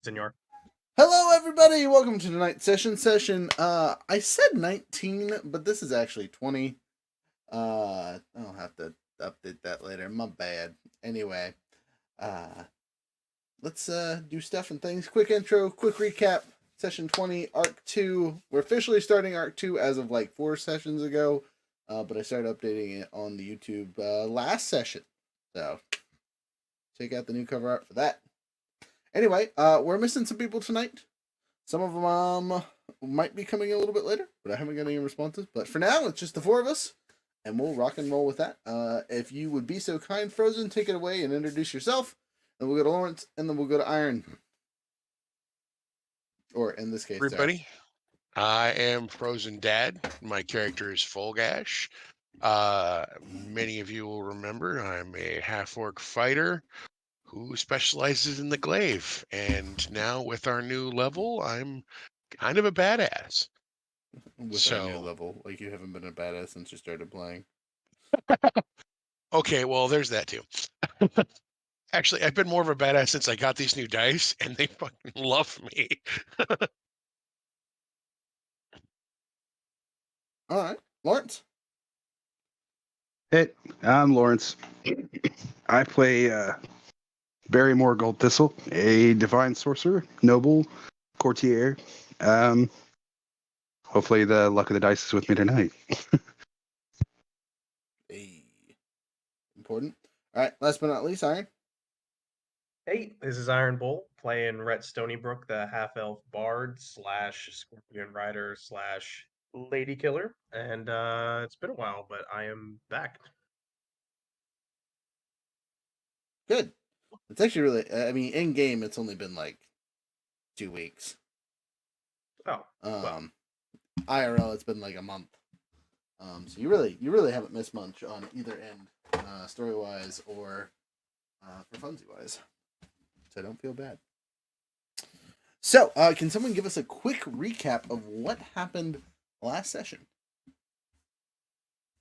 Senor. Hello, everybody. Welcome to tonight's session. I said 19, but this is actually 20. I'll have to update that later. My bad. Anyway, uh, let's do stuff and things. Quick intro, quick recap. Session 20, Arc 2. We're officially starting Arc 2 as of like 4 sessions ago, but I started updating it on the YouTube last session. So, check out the new cover art for that. Anyway, we're missing some people tonight. Some of them might be coming a little bit later, but I haven't got any responses. But for now, it's just the four of us, and we'll rock and roll with that. If you would be so kind, Frozen, take it away and introduce yourself. Then we'll go to Lawrence, and then we'll go to Iron. Or in this case, sorry. Everybody, I am Frozen Dad. My character is Folgash. Many of you will remember I'm a half-orc fighter who specializes in the glaive. And now with our new level, I'm kind of a badass. With our new level, like you haven't been a badass since you started playing. Okay, well, there's that too. Actually, I've been more of a badass since I got these new dice, and they fucking love me. All right, Lawrence. Hey, I'm Lawrence. I play Barrymore Gold Thistle, a divine sorcerer, noble, courtier. Hopefully the luck of the dice is with me tonight. Hey. Important. All right, last but not least, Iron. Hey, this is Iron Bull playing Rhett Stonybrook, the half-elf bard / scorpion rider / lady killer. And it's been a while, but I am back. Good. It's actually really, I mean, in game, it's only been like 2 weeks. Oh, well. IRL, it's been like a month. So you really haven't missed much on either end, story wise or for funsy wise. So don't feel bad. So, can someone give us a quick recap of what happened last session?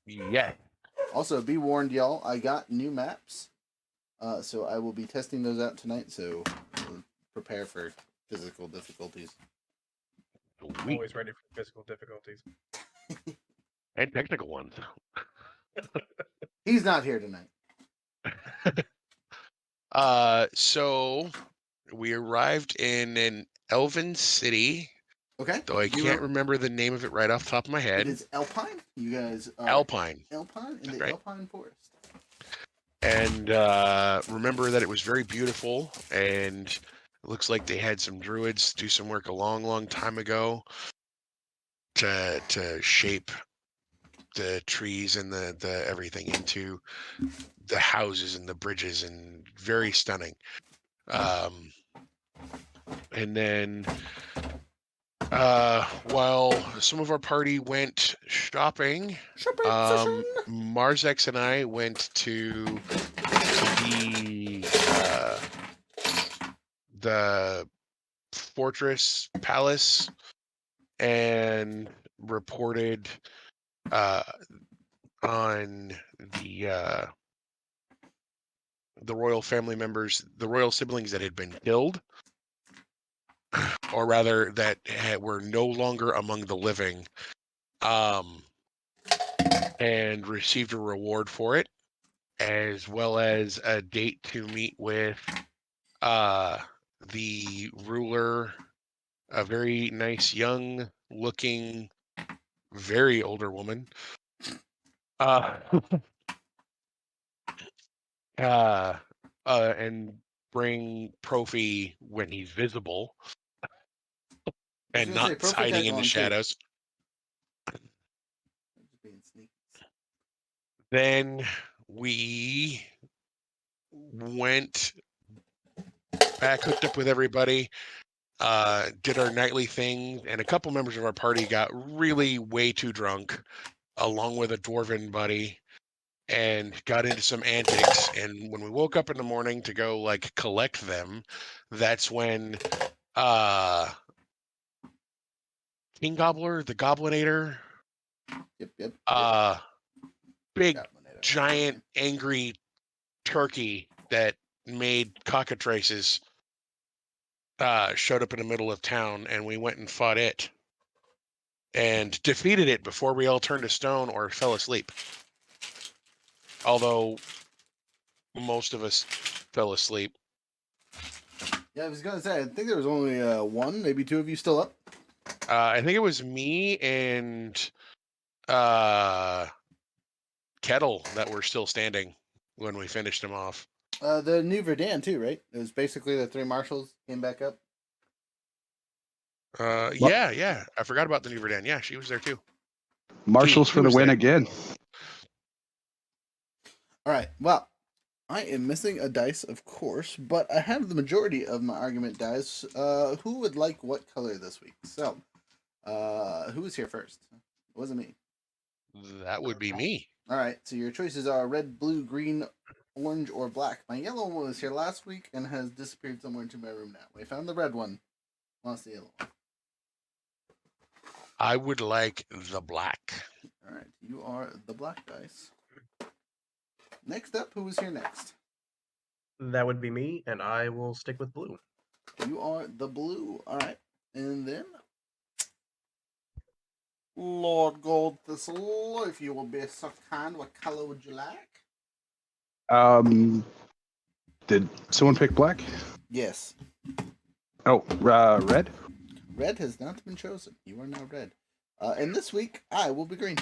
Yeah. Also, be warned, y'all. I got new maps, so I will be testing those out tonight. So prepare for physical difficulties. I'm always ready for physical difficulties. And technical ones. He's not here tonight. So we arrived in an elven city. Okay. Though I can't remember the name of it right off the top of my head. It is Alpine. You guys are Alpine. Alpine in the right. Alpine Forest. And remember that it was very beautiful, and it looks like they had some druids do some work a long, long time ago to shape the trees and the everything into the houses and the bridges, and very stunning. And then while some of our party went shopping, Marzex and I went to the fortress palace and reported on the royal family members, the royal siblings that had been killed, or rather that were no longer among the living, and received a reward for it, as well as a date to meet with the ruler, a very nice, young-looking, very older woman. And bring Profi when he's visible and not hiding in the shadows. Then we went back, hooked up with everybody, did our nightly thing, and a couple members of our party got really way too drunk, along with a dwarven buddy, and got into some antics. And when we woke up in the morning to go like collect them, that's when King Gobbler, the Goblinator, big giant angry turkey that made cockatrices showed up in the middle of town, and we went and fought it and defeated it before we all turned to stone or fell asleep. Although most of us fell asleep. Yeah, I was gonna say, I think there was only one, maybe two of you still up. I think it was me and Kettle that were still standing when we finished him off. The New Verdun too, right? It was basically the three marshals came back up. Yeah. I forgot about the New Verdun. Yeah, she was there too. Marshals He for the was win there. again. All right. Well, I am missing a dice, of course, but I have the majority of my argument dice. Who would like what color this week? So, who was here first? It wasn't me. That would be me. All right. So your choices are red, blue, green, orange, or black. My yellow one was here last week and has disappeared somewhere into my room now. We found the red one. Lost the yellow one. I would like the black. All right. You are the black dice. Next up, who was here next? That would be me, and I will stick with blue. You are the blue. All right. And then Lord Gold Thistle, if you will be so kind, what color would you like? Did someone pick black? Yes. Oh, red. Red has not been chosen. You are now red. And this week, I will be green.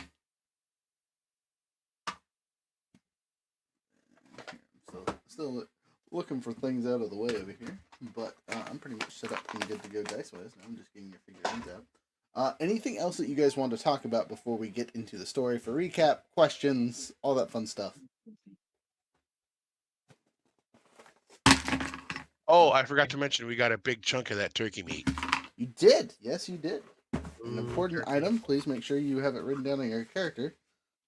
Still looking for things out of the way over here, but I'm pretty much set up and good to go dice-wise. Now I'm just getting your figurines out. Anything else that you guys want to talk about before we get into the story for recap, questions, all that fun stuff? Oh, I forgot to mention we got a big chunk of that turkey meat. You did. Yes, you did. An Ooh, important turkey. item. Please make sure you have it written down on your character.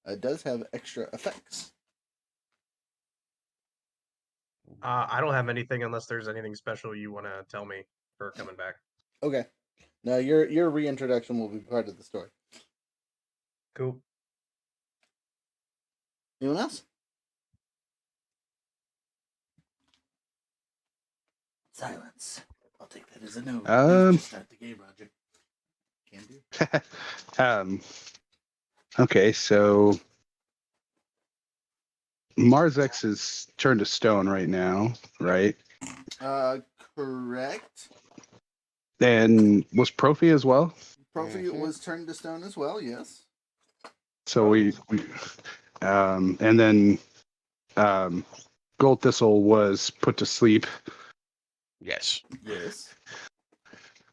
It does have extra effects. I don't have anything unless there's anything special you want to tell me for coming back. Okay. Now your reintroduction will be part of the story. Cool. Anyone else? Silence. I'll take that as a no. Please just start the game, Roger. Can do. Okay, so Mars X is turned to stone right now, right? Correct. And was Profi as well? Profi was turned to stone as well, yes. So we and then Gold Thistle was put to sleep. Yes. Yes.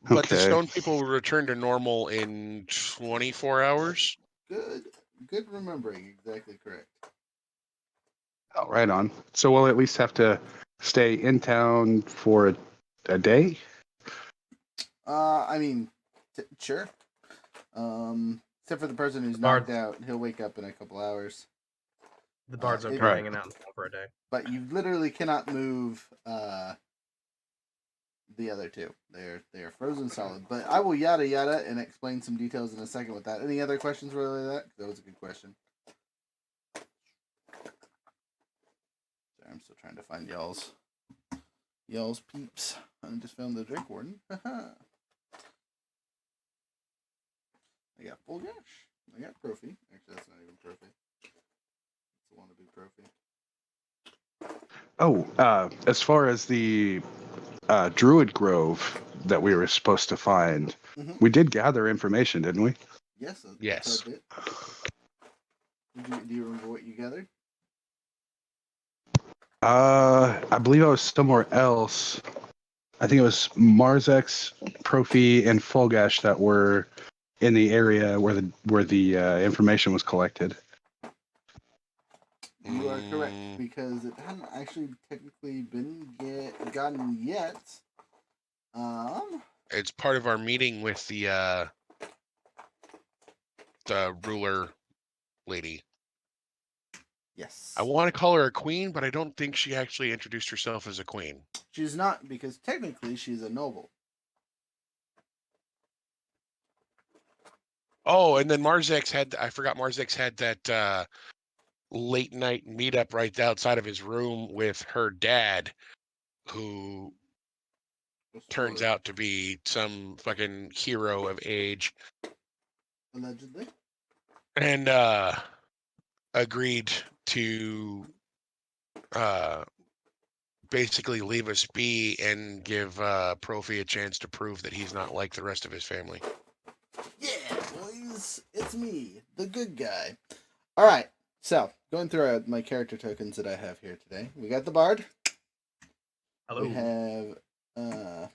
But the Okay. stone people will return to normal in 24 hours. Good remembering. Exactly correct. Oh, right on. So we'll at least have to stay in town for a day? I mean, sure. Except for the person who's knocked out, he'll wake up in a couple hours. The bard's okay Right. hanging out in the for a day. But you literally cannot move the other two. They are frozen solid. But I will yada yada and explain some details in a second with that. Any other questions related to that? That was a good question. Sorry, I'm still trying to find y'all's peeps. I just found the Drake Warden. I got Full Gash. I got Profi. Actually, that's not even Profi. It's a wannabe Profi. Oh, as far as the Druid Grove that we were supposed to find, we did gather information, didn't we? Yes. Yes. That's it. Do you remember what you gathered? I believe I was somewhere else. I think it was Marzex, Profi, and Fulgash that were in the area where the information was collected. You are correct, because it hadn't actually technically been gotten yet. It's part of our meeting with the ruler lady. Yes. I want to call her a queen, but I don't think she actually introduced herself as a queen. She's not, because technically she's a noble. Oh, and then Marzex had that late night meetup right outside of his room with her dad, who turns out to be some fucking hero of age, Allegedly. and agreed to basically leave us be and give Profi a chance to prove that he's not like the rest of his family. Yeah, boys, it's me, the good guy. All right, so going through my character tokens that I have here today, we got the Bard. Hello. We have, I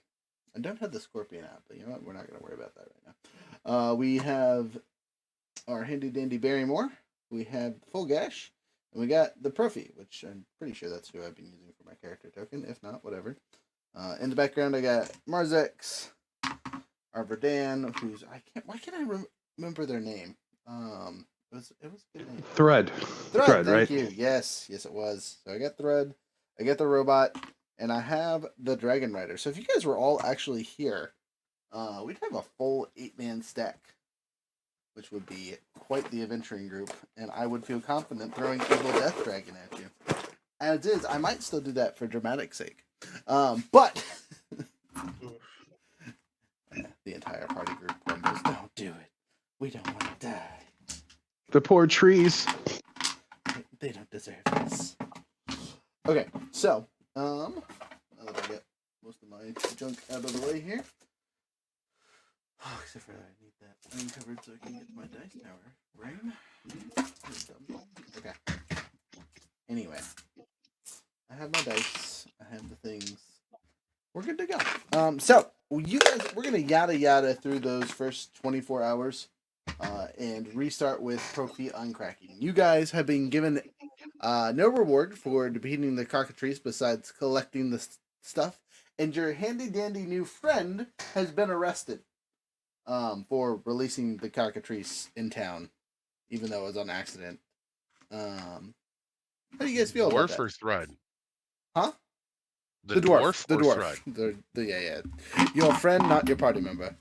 don't have the Scorpion out, but you know what? We're not going to worry about that right now. We have our handy dandy Barrymore. We have Full Gash. And we got the Profi, which I'm pretty sure that's who I've been using for my character token. If not, whatever. In the background, I got Marzex, our Verdan, who's why can't I remember their name? It was a good name. Thread, Thank right? you. Yes, it was. So I got Thread, I got the robot, and I have the Dragon Rider. So if you guys were all actually here, we'd have a full 8-man stack, which would be quite the adventuring group, and I would feel confident throwing Evil Death Dragon at you. As is, I might still do that for dramatic sake. But the entire party group grumbles, don't do it. We don't want to die. The poor trees. They don't deserve this. Okay, so, now that I get most of my junk out of the way here. Oh, except for I need that uncovered so I can get to my dice tower. Rain? Okay. Anyway. I have my dice. I have the things. We're good to go. So, you guys, we're going to yada yada through those first 24 hours and restart with Profi uncracking. You guys have been given no reward for defeating the cockatrice besides collecting the stuff, and your handy dandy new friend has been arrested for releasing the cockatrice in town, even though it was on accident. How do you guys feel about that? Dwarf or Thread? Huh? The dwarf. The or dwarf. Thread? Yeah. Your friend, not your party member.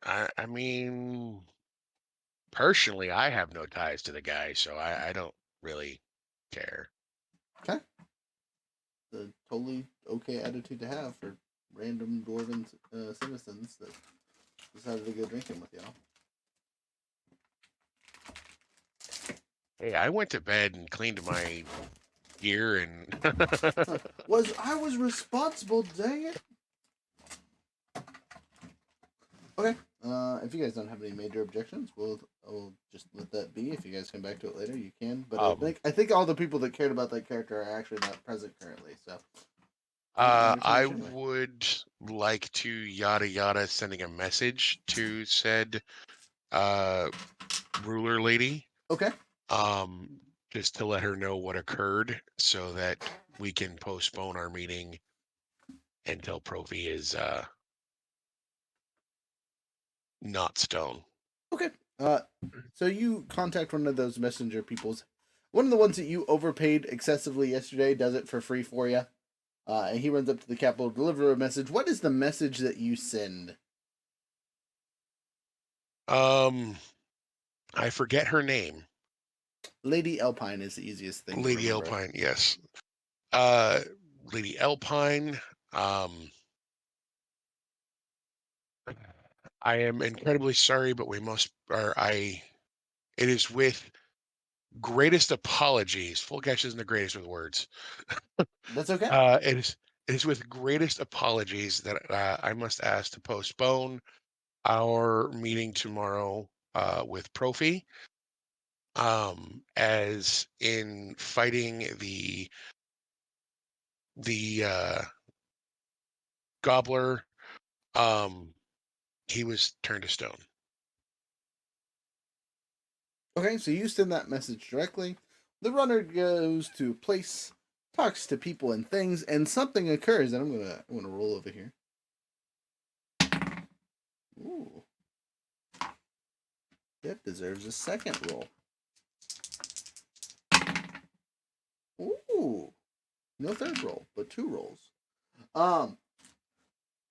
I mean, personally, I have no ties to the guy, so I don't really care. Okay. The totally okay attitude to have for random dwarven citizens that decided to go drinking with y'all. Hey, I went to bed and cleaned my gear and I was responsible, dang it. Okay. If you guys don't have any major objections, we'll just let that be. If you guys come back to it later, you can. But I think all the people that cared about that character are actually not present currently. So. I would like to yada yada sending a message to said ruler lady. Okay. Just to let her know what occurred so that we can postpone our meeting until Profi is not stone. Okay. So you contact one of those messenger peoples. One of the ones that you overpaid excessively yesterday does it for free for you. And he runs up to the capital to deliver a message. What is the message that you send? I forget her name. Lady Alpine is the easiest thing. Lady Alpine, yes. Lady Alpine. I am incredibly sorry, but it is with greatest apologies. Full Gash isn't the greatest with words. That's okay. It is with greatest apologies that I must ask to postpone our meeting tomorrow with Profi. As in fighting the gobbler, he was turned to stone. Okay, so you send that message directly. The runner goes to a place, talks to people and things, and something occurs. And I'm gonna roll over here. Ooh, that deserves a second roll. Ooh, no third roll, but 2 rolls.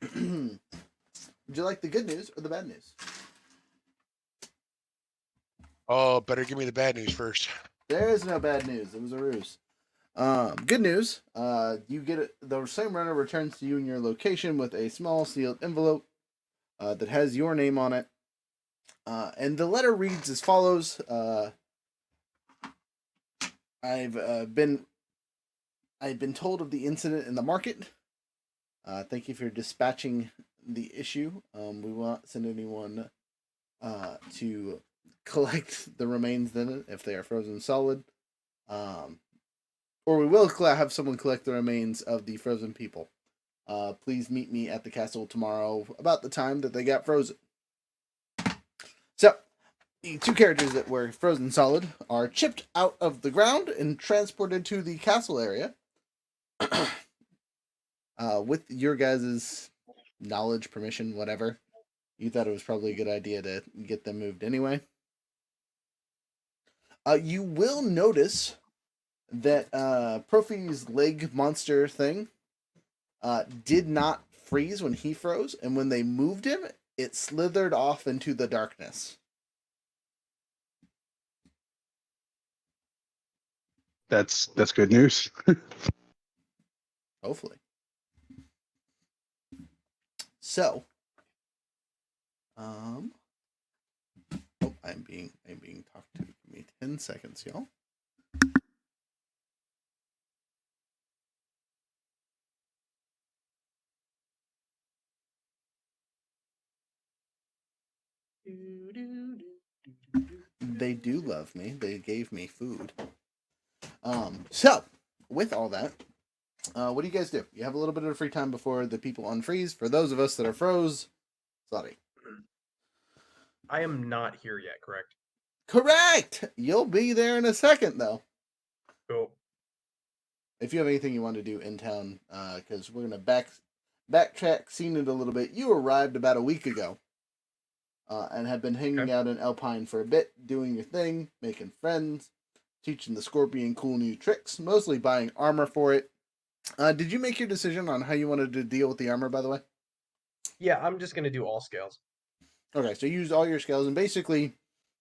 Would you like the good news or the bad news? Oh, better give me the bad news first. There is no bad news. It was a ruse. Good news. You get it. The same runner returns to you in your location with a small sealed envelope that has your name on it. And the letter reads as follows. I've been told of the incident in the market. Thank you for dispatching the issue. We will not send anyone to collect the remains then if they are frozen solid. Or we will have someone collect the remains of the frozen people. Please meet me at the castle tomorrow about the time that they got frozen. So, the two characters that were frozen solid are chipped out of the ground and transported to the castle area. With your guys' knowledge, permission, whatever, you thought it was probably a good idea to get them moved anyway. You will notice that Profi's leg monster thing did not freeze when he froze, and when they moved him, it slithered off into the darkness. That's good news. Hopefully. So, oh, I'm being talked to. Give me 10 seconds, y'all. They do love me. They gave me food. So, with all that, what do you guys do? You have a little bit of free time before the people unfreeze. For those of us that are froze, sorry. I am not here yet, correct? Correct! You'll be there in a second, though. Cool. If you have anything you want to do in town, because we're going to backtrack scene it a little bit. You arrived about a week ago. And have been hanging out in Alpine for a bit, doing your thing, making friends, teaching the Scorpion cool new tricks, mostly buying armor for it. Did you make your decision on how you wanted to deal with the armor, by the way? Yeah, I'm just gonna do all scales. Okay, so you used all your scales, and basically,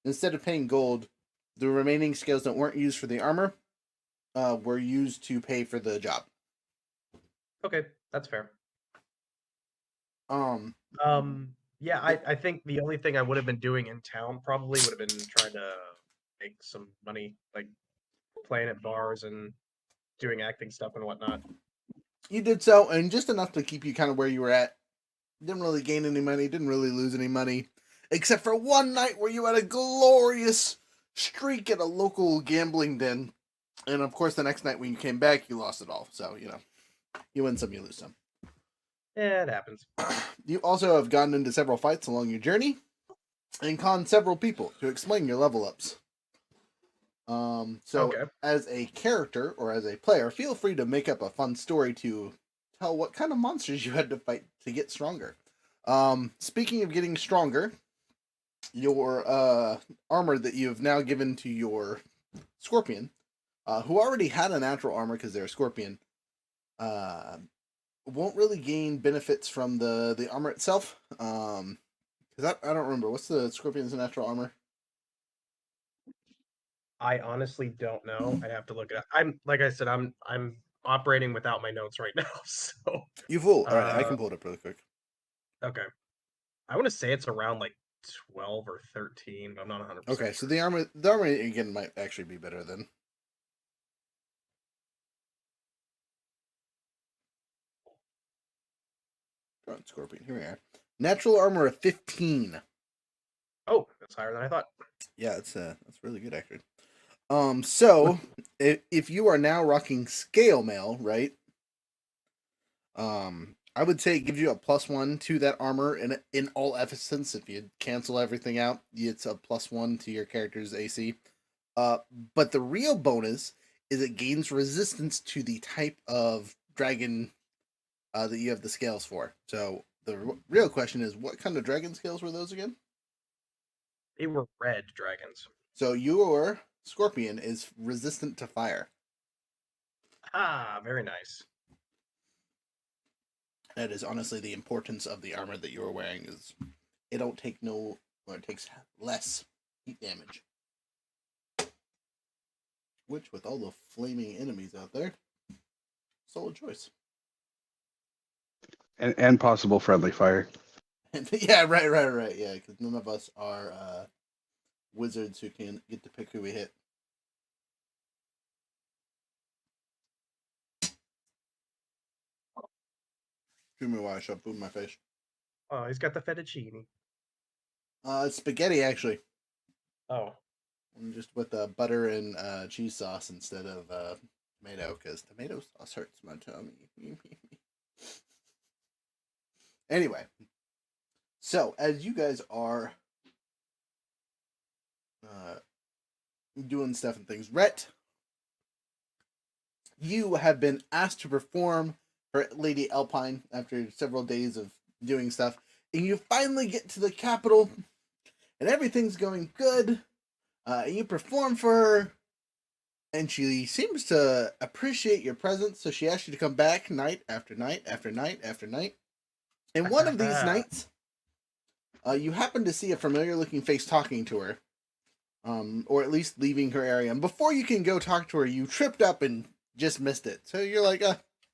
instead of paying gold, the remaining scales that weren't used for the armor were used to pay for the job. Okay, that's fair. Um, Yeah, I think the only thing I would have been doing in town probably would have been trying to make some money, like playing at bars and doing acting stuff and whatnot. you did so, and just enough to keep you kind of where you were at. Didn't really gain any money, didn't really lose any money, except for one night where you had a glorious streak at a local gambling den. And of course, the next night when you came back, you lost it all. So, you win some, you lose some. Yeah, it happens. You also have gotten into several fights along your journey and conned several people to explain your level ups. Okay. As a character or as a player, feel free to make up a fun story to tell what kind of monsters you had to fight to get stronger. Speaking of getting stronger, your armor that you have now given to your Scorpion, who already had a natural armor because they're a Scorpion, won't really gain benefits from the armor itself. Because I don't remember. What's the Scorpion's natural armor? I honestly don't know. I'd have to look it up. Like I said, I'm operating without my notes right now. So You fool. All right, I can pull it up really quick. okay. I want to say it's around like 12 or 13, but I'm not 100%. Okay, so the armor again might actually be better then. Scorpion. Here we are. Natural armor of 15. Oh, that's higher than I thought. Yeah, that's really good actually. So if you are now rocking scale mail, right? I would say it gives you a +1 to that armor in all essence. If you cancel everything out, it's a +1 to your character's AC. But the real bonus is it gains resistance to the type of dragon that you have the scales for. So the real question is, what kind of dragon scales were those again? They were red dragons. So your Scorpion is resistant to fire. Ah, very nice. That is honestly the importance of the armor that you are wearing. Is it don't take it takes less heat damage. Which, with all the flaming enemies out there, solid choice. And possible friendly fire. Yeah, right. Yeah, because none of us are wizards who can get to pick who we hit. Excuse me while I shove food in my face. Oh, he's got the fettuccine. It's spaghetti, actually. Oh. Just with butter and cheese sauce instead of tomato, because tomato sauce hurts my tummy. Anyway, so as you guys are doing stuff and things, Rhett, you have been asked to perform for Lady Alpine after several days of doing stuff, and you finally get to the capital, and everything's going good. You perform for her, and she seems to appreciate your presence, so she asks you to come back night after night after night after night. And one of these nights, you happen to see a familiar-looking face talking to her, or at least leaving her area. And before you can go talk to her, you tripped up and just missed it. So you're like,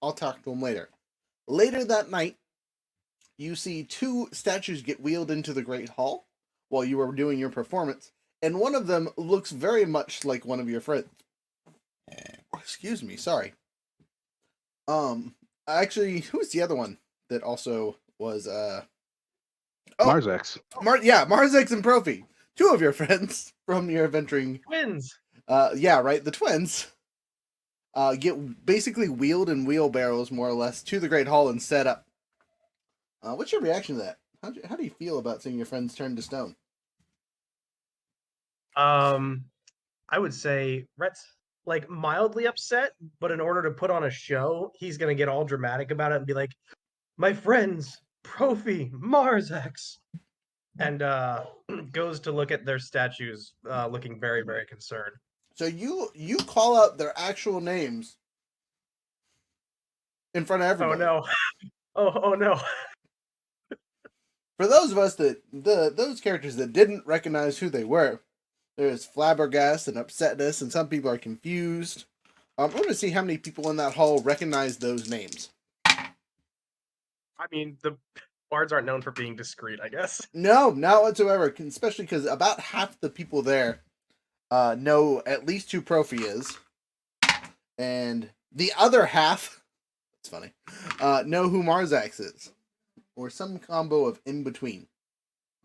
I'll talk to him later. Later that night, you see two statues get wheeled into the Great Hall while you were doing your performance, and one of them looks very much like one of your friends. Excuse me, sorry. Actually, who's the other one that also was Marzex. Marzex and Profi, two of your friends from your adventuring Twins. yeah, right, the twins. Get basically wheeled in wheelbarrows more or less to the Great Hall and set up. What's your reaction to that? How do you feel about seeing your friends turn to stone? I would say Rhett's like mildly upset, but in order to put on a show, he's gonna get all dramatic about it and be like, "My friends, Profi, Marzex," and goes to look at their statues, looking very, very concerned. So you call out their actual names in front of Oh everybody. no! Oh no! For those of us those characters that didn't recognize who they were, there's flabbergast and upsetness, and some people are confused. I'm going to see how many people in that hall recognize those names. I mean, the bards aren't known for being discreet, I guess. No, not whatsoever. Especially because about half the people there know at least who Profi is, and the other half, it's funny, know who Marzax is, or some combo of in between.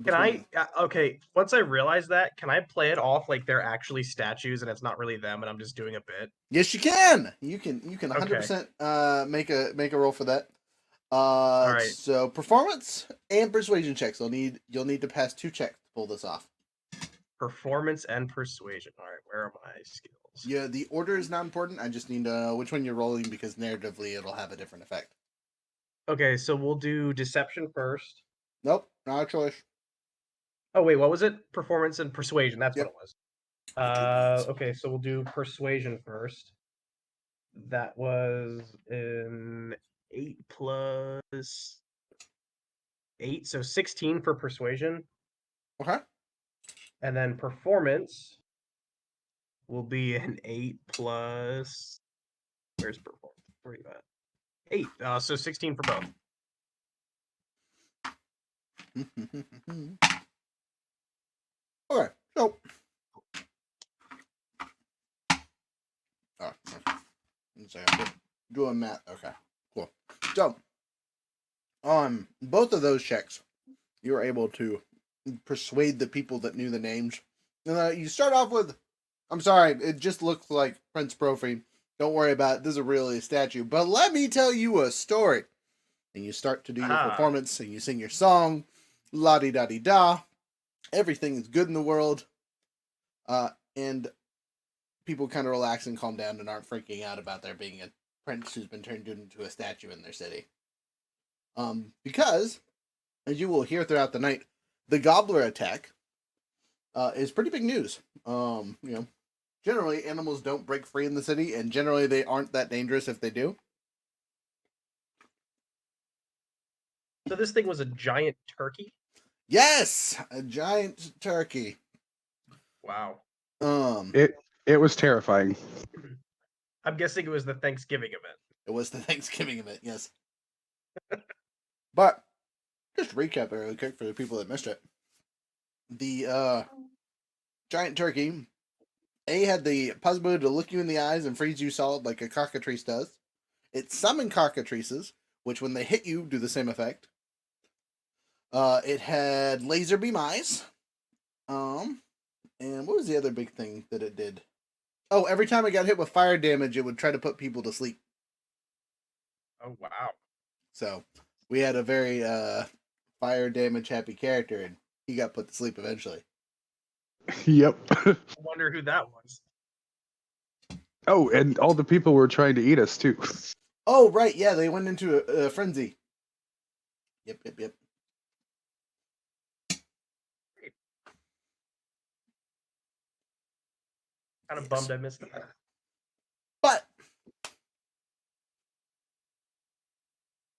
Can I? Okay, once I realize that, can I play it off like they're actually statues and it's not really them, and I'm just doing a bit? Yes, you can. You can 100% make a roll for that. All right. So performance and persuasion checks. You'll need to pass 2 checks to pull this off. Performance and persuasion. All right, where are my skills? Yeah, the order is not important. I just need to know which one you're rolling because narratively it'll have a different effect. Okay, so we'll do deception first. Nope, not a choice. Oh wait, what was it? Performance and persuasion. That's Yep. what it was. Okay, so we'll do persuasion first. That was an 8 plus 8, so 16 for persuasion. Okay. And then performance will be an 8 plus. Where's performance? Where are you at? 8. So 16 for both. Okay, so I'm doing math. Okay, cool. So on both of those checks, you were able to persuade the people that knew the names. And you start off with, "I'm sorry, it just looks like Prince Profi. Don't worry about it. This is really a statue. But let me tell you a story." And you start to do your performance, and you sing your song, la-di-da-di-da. Everything is good in the world. And people kind of relax and calm down and aren't freaking out about there being a prince who's been turned into a statue in their city. Because, as you will hear throughout the night, the gobbler attack is pretty big news. Generally animals don't break free in the city, and generally they aren't that dangerous if they do. So this thing was a giant turkey? Yes, a giant turkey. Wow. It was terrifying. I'm guessing it was the Thanksgiving event. It was the Thanksgiving event, yes. But just to recap it really quick for the people that missed it. The giant turkey had the possibility to look you in the eyes and freeze you solid like a cockatrice does. It summoned cockatrices, which when they hit you do the same effect. It had laser beam eyes. And what was the other big thing that it did? Oh, every time it got hit with fire damage, it would try to put people to sleep. Oh wow. So we had a very fire damage happy character, and he got put to sleep eventually. Yep. I wonder who that was. Oh, and all the people were trying to eat us too. Oh, right, yeah, they went into a frenzy. Yep. Kind of Yes. bummed I missed that. But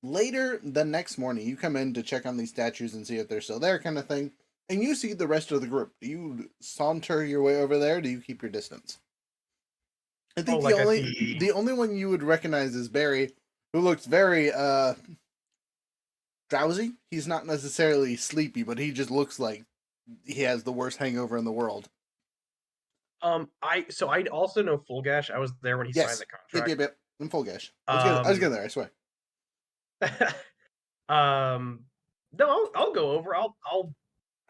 later the next morning, you come in to check on these statues and see if they're still there, kind of thing. And you see the rest of the group. Do you saunter your way over there? Or do you keep your distance? I think the only one you would recognize is Barry, who looks very drowsy. He's not necessarily sleepy, but he just looks like he has the worst hangover in the world. I also know Full Gash. I was there when he signed the contract. Yep. In Full Gash. I was getting there, I swear. No, I'll go over. I'll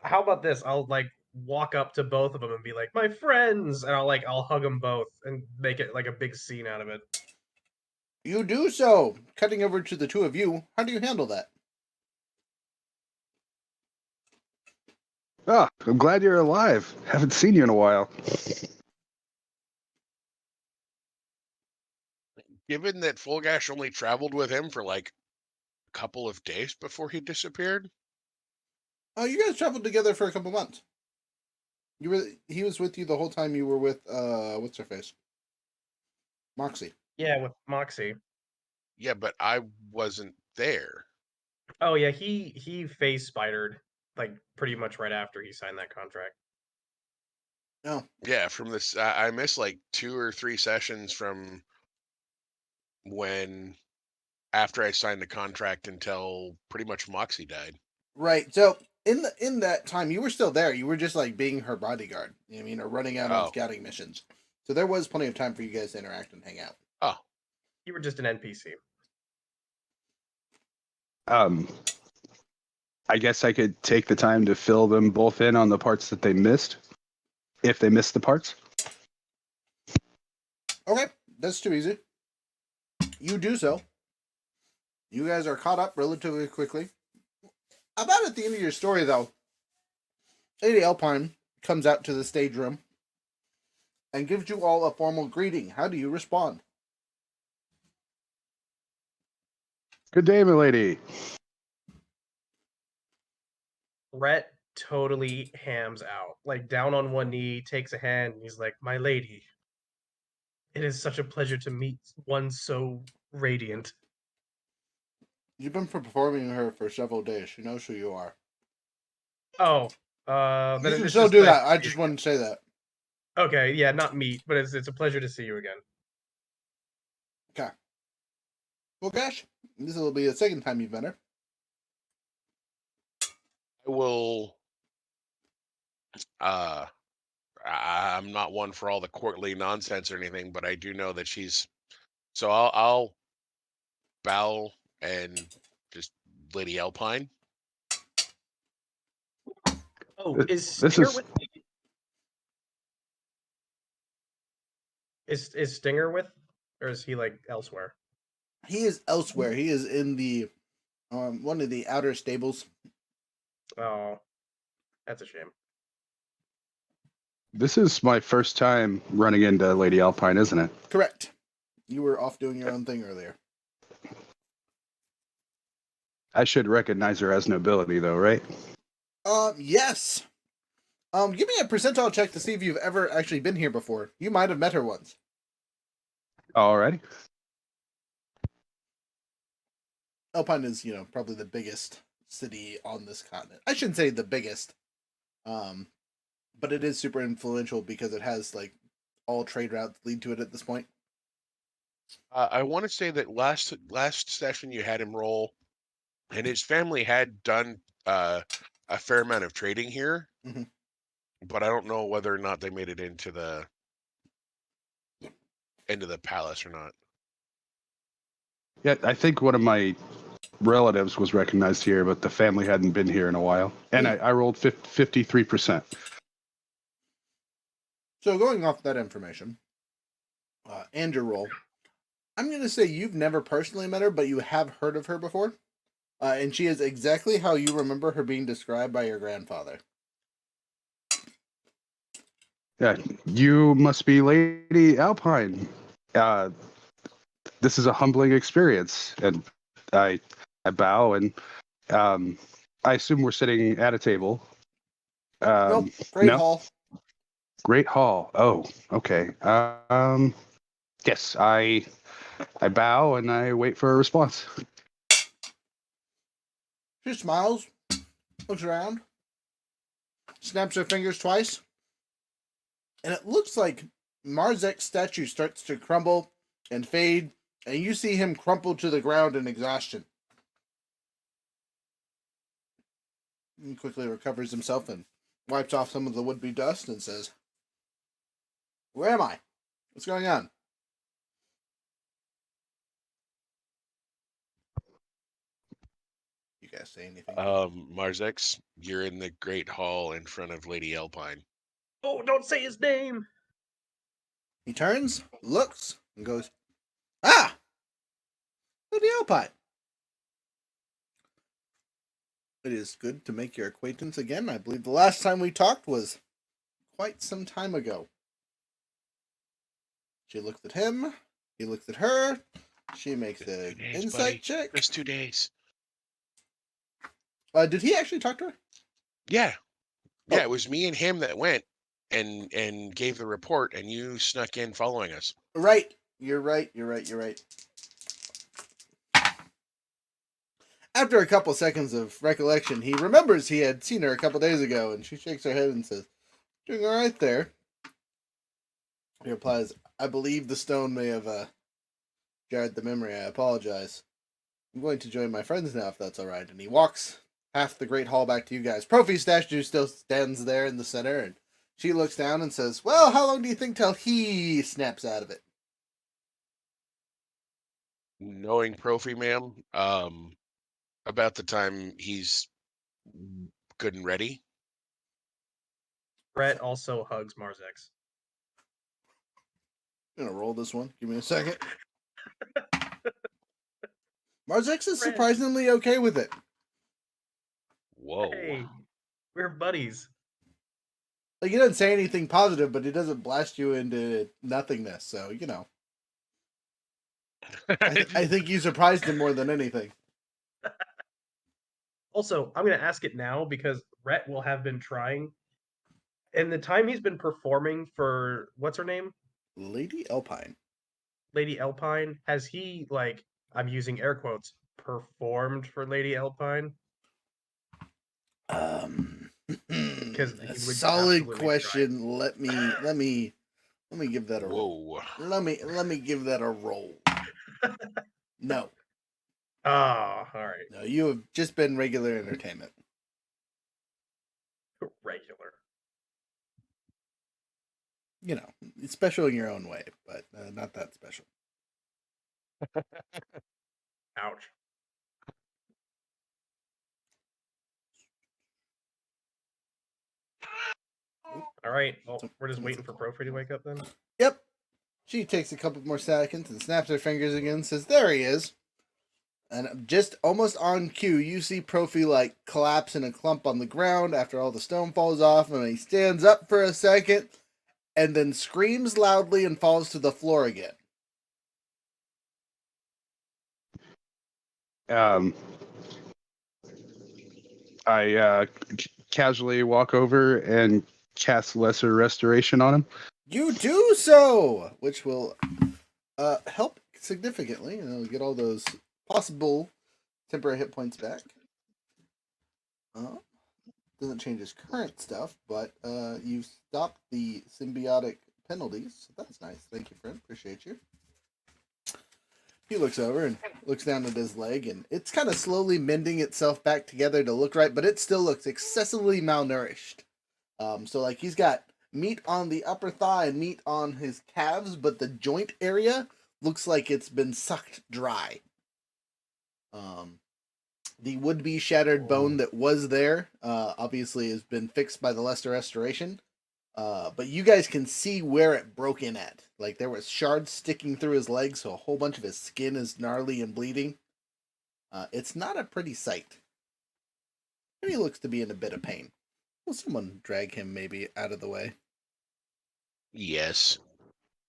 how about this? I'll like walk up to both of them and be like, "My friends," and I'll hug them both and make it like a big scene out of it. You do so. Cutting over to the two of you, how do you handle that? Ah, I'm glad you're alive. Haven't seen you in a while. Given that Fulgash only traveled with him for like a couple of days before he disappeared. Oh, you guys traveled together for a couple months. He was with you the whole time you were with what's her face? Moxie. Yeah, with Moxie. Yeah, but I wasn't there. Oh yeah, he face spidered like pretty much right after he signed that contract. No. Yeah, from this, I missed like 2 or 3 sessions from when after I signed the contract until pretty much Moxie died. Right. So in that time, you were still there. You were just like being her bodyguard. You know what I mean, or running out on scouting missions. So there was plenty of time for you guys to interact and hang out. Oh, You were just an NPC. I guess I could take the time to fill them both in on the parts that they missed, if they missed the parts. Okay, that's too easy. You do so. You guys are caught up relatively quickly. About at the end of your story, though, Lady Alpine comes out to the stage room and gives you all a formal greeting. How do you respond? Good day, my lady. Rhett totally hams out, like down on one knee, takes a hand, and he's like, "My lady, it is such a pleasure to meet one so radiant." You've been performing her for several days. She knows who you are. Oh, You then can it's still just do nice that. to I see just you wanted to say that. again. Okay, yeah, not meet, but it's a pleasure to see you again. Okay. Well, gosh, this will be the second time you've met her. I will. I'm not one for all the courtly nonsense or anything, but I do know that she's. So I'll bow and just Lady Alpine. Oh, is This Stinger is with me? Is Stinger with, or is he like elsewhere? He is elsewhere. He is in the one of the outer stables. Oh, that's a shame. this is my first time running into Lady Alpine, isn't it? Correct. You were off doing your own thing earlier. I should recognize her as nobility, though, right? Yes. Give me a percentile check to see if you've ever actually been here before. You might have met her once. Alrighty. Alpine is, probably the biggest city on this continent. I shouldn't say the biggest, but it is super influential because it has like all trade routes lead to it at this point. I want to say that last session you had him roll, and his family had done a fair amount of trading here, Mhm. but I don't know whether or not they made it into the palace or not. Yeah, I think one of my relatives was recognized here, but the family hadn't been here in a while. And I rolled 53%. So going off that information, and your roll, I'm going to say you've never personally met her, but you have heard of her before. And she is exactly how you remember her being described by your grandfather. Yeah, you must be Lady Alpine. This is a humbling experience. And I bow, and I assume we're sitting at a table. Nope, Great No? Hall. Great Hall. Oh, okay. Yes, I bow and I wait for a response. She smiles, looks around, snaps her fingers twice, and it looks like Marzek's statue starts to crumble and fade, and you see him crumple to the ground in exhaustion. He quickly recovers himself and wipes off some of the would-be dust and says, "Where am I? What's going on?" You guys say anything? Marzex, you're in the Great Hall in front of Lady Alpine. Oh, don't say his name. He turns, looks, and goes, "Ah! Lady Alpine. It is good to make your acquaintance again. I believe the last time we talked was quite some time ago." She looks at him. He looks at her. She makes an 2 days, insight buddy. check. Just 2 days. Did he actually talk to her? Yeah. Oh. Yeah, it was me and him that went and gave the report, and you snuck in following us. Right. You're right. After a couple seconds of recollection, he remembers he had seen her a couple days ago, and she shakes her head and says, "Doing all right there." He replies, "I believe the stone may have jarred the memory. I apologize. I'm going to join my friends now, if that's all right." And he walks half the Great Hall back to you guys. Profi's statue still stands there in the center, and she looks down and says, "Well, how long do you think till he snaps out of it?" Knowing Profi, ma'am, about the time he's good and ready. Brett also hugs Marzex. I'm gonna roll this one. Give me a second. Marzex is Brett, surprisingly okay with it. Whoa. hey, we're buddies. Like, he doesn't say anything positive, but he doesn't blast you into nothingness. So, you know. I think you surprised him more than anything. Also, I'm going to ask it now because Rhett will have been trying. And the time he's been performing for, what's her name? Lady Alpine. Lady Alpine. Has he, like, I'm using air quotes, performed for Lady Alpine? Because A he would solid absolutely question. Let me give that a roll. Whoa. Let me give that a roll. No. Ah, all right. No, you have just been regular entertainment. Regular. You know, it's special in your own way, but not that special. Ouch. All right. Well, we're just waiting for Profi to wake up then. Yep. She takes a couple more seconds and snaps her fingers again and says, "There he is." And just almost on cue, you see Profi like collapse in a clump on the ground after all the stone falls off, and he stands up for a second and then screams loudly and falls to the floor again. I casually walk over and cast Lesser Restoration on him. You do so, which will help significantly. It'll get all those possible temporary hit points back. Doesn't change his current stuff, but you stop the symbiotic penalties. So that's nice. Thank you, friend. Appreciate you. He looks over and looks down at his leg, and it's kind of slowly mending itself back together to look right, but it still looks excessively malnourished. So like he's got meat on the upper thigh and meat on his calves, but the joint area looks like it's been sucked dry. The would-be shattered bone that was there, obviously has been fixed by the Leicester Restoration. But you guys can see where it broke in at. Like there was shards sticking through his legs, so a whole bunch of his skin is gnarly and bleeding. It's not a pretty sight. And he looks to be in a bit of pain. Will someone drag him maybe out of the way? Yes.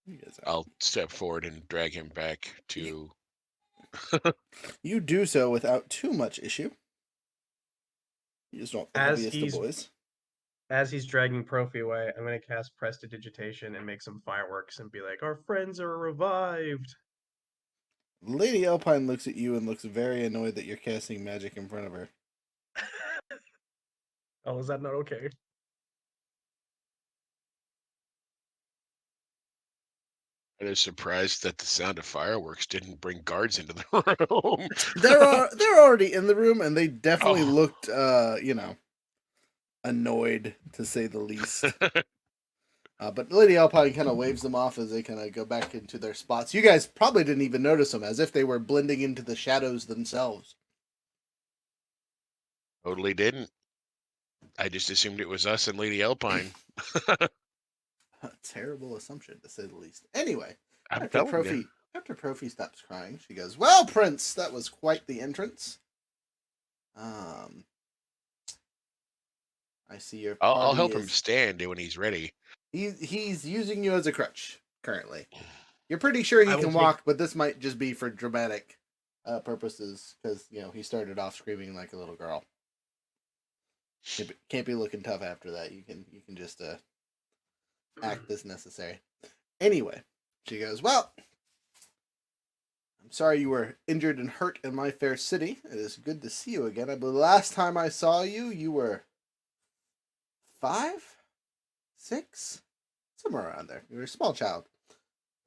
You guys are- I'll step forward and drag him back to. You do so without too much issue. You just don't the As heaviest of he's boys. as he's dragging Profi away, I'm gonna cast Prestidigitation and make some fireworks and be like, "Our friends are revived." Lady Alpine looks at you and looks very annoyed that you're casting magic in front of her. Oh, is that not okay? I was surprised that the sound of fireworks didn't bring guards into the room. They're already in the room, and they definitely Oh. looked annoyed to say the least. But Lady Alpine kind of waves them off as they kind of go back into their spots. You guys probably didn't even notice them, as if they were blending into the shadows themselves. Totally didn't. I just assumed it was us and Lady Alpine. Terrible assumption, to say the least. Anyway, I'm after telling you. Profi stops crying, she goes, "Well, Prince, that was quite the entrance. I see your party I'll help him is- stand when he's ready. He's using you as a crutch currently. You're pretty sure he I will can take- walk, but this might just be for dramatic purposes because he started off screaming like a little girl. Can't be looking tough after that. You can just act as necessary. Anyway, she goes, "Well, I'm sorry you were injured and hurt in my fair city. It is good to see you again. I believe last time I saw you, you were 5, 6, somewhere around there. You were a small child.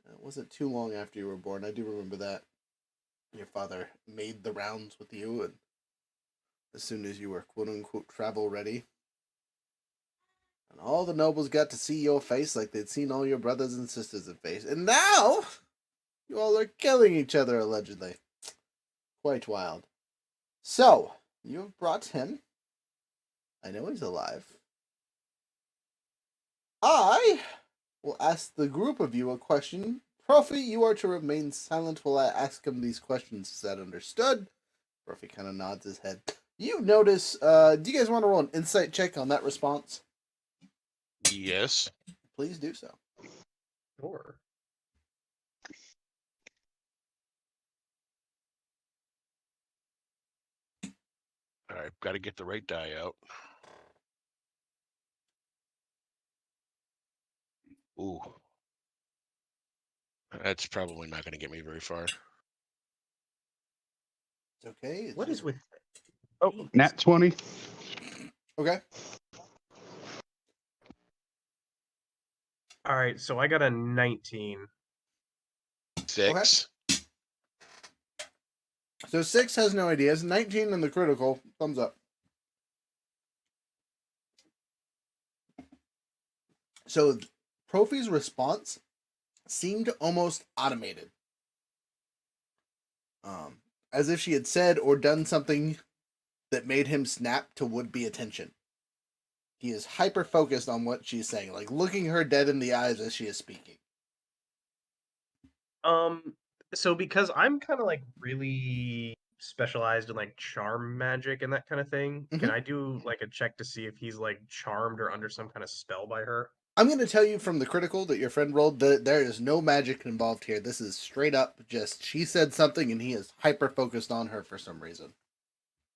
It wasn't too long after you were born. I do remember that. Your father made the rounds with you, and as soon as you were quote-unquote travel ready, and all the nobles got to see your face like they'd seen all your brothers and sisters' face. And now, you all are killing each other, allegedly. Quite wild. So, you have brought him. I know he's alive. I will ask the group of you a question. Profi, you are to remain silent while I ask him these questions. Is that understood?" Profi kind of nods his head. You notice, do you guys want to roll an insight check on that response? Yes. Please do so. Sure. All right, got to get the right die out. Ooh. That's probably not going to get me very far. It's okay. What is with? Oh, nat 20. Okay. All right, so I got a 19. 6. So 6 has no ideas. 19 in the critical. Thumbs up. So Profi's response seemed almost automated. As if she had said or done something that made him snap to would-be attention. He is hyper-focused on what she's saying, like looking her dead in the eyes as she is speaking. So because I'm kind of like really specialized in like charm magic and that kind of thing, can I do like a check to see if he's like charmed or under some kind of spell by her? I'm going to tell you from the critical that your friend rolled that there is no magic involved here. This is straight up just she said something and he is hyper-focused on her for some reason.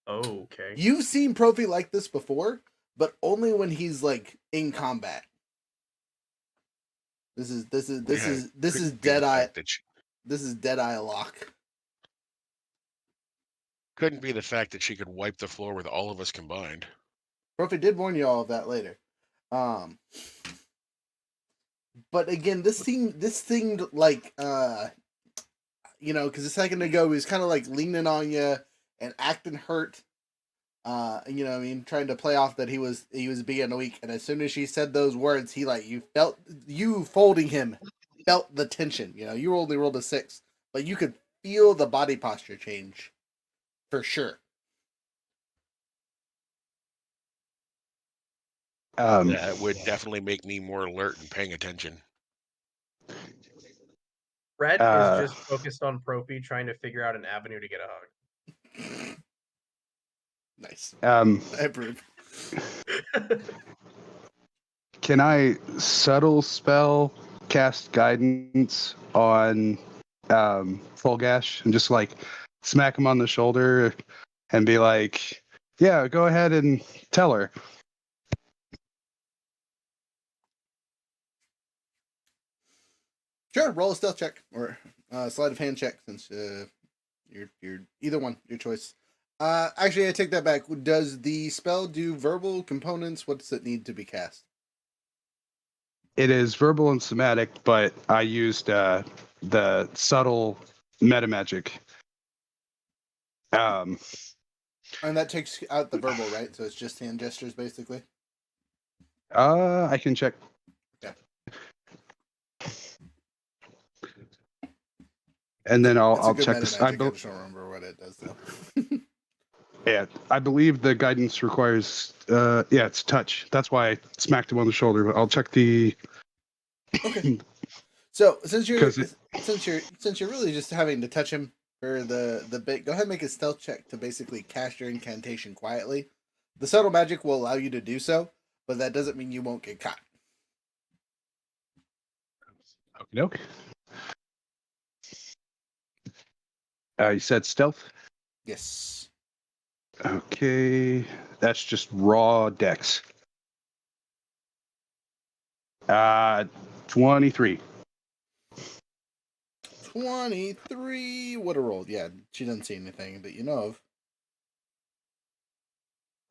Oh, okay. You've seen Profi like this before, but only when he's like in combat. This is Deadeye. This is Deadeye lock. Couldn't be the fact that she could wipe the floor with all of us combined. Profi did warn you all of that later. But again, this thing like because a second ago he was kind of like leaning on you and acting hurt. What I mean, trying to play off that he was being weak, and as soon as she said those words, he like you felt you folding him, felt the tension. You only rolled a 6, but you could feel the body posture change, for sure. That would definitely make me more alert and paying attention. Rhett is just focused on Profi trying to figure out an avenue to get a hug. Nice. I approve. Can I subtle spell cast guidance on Fulgash and just like smack him on the shoulder and be like, "Yeah, go ahead and tell her." Sure, roll a stealth check or sleight of hand check since you're either one, your choice. Actually, I take that back. Does the spell do verbal components? What does it need to be cast? It is verbal and somatic, but I used the subtle meta magic. And that takes out the verbal, right? So it's just hand gestures, basically. I can check. Yeah. And then I'll check this. I just don't remember what it does though. Yeah, I believe the guidance requires. It's touch. That's why I smacked him on the shoulder. But I'll check the. Okay. So since you're really just having to touch him for the bit, go ahead and make a stealth check to basically cast your incantation quietly. The subtle magic will allow you to do so, but that doesn't mean you won't get caught. Okay. You said stealth? Yes. Okay. That's just raw dex. 23. 23. What a roll. Yeah, she doesn't see anything that you know of.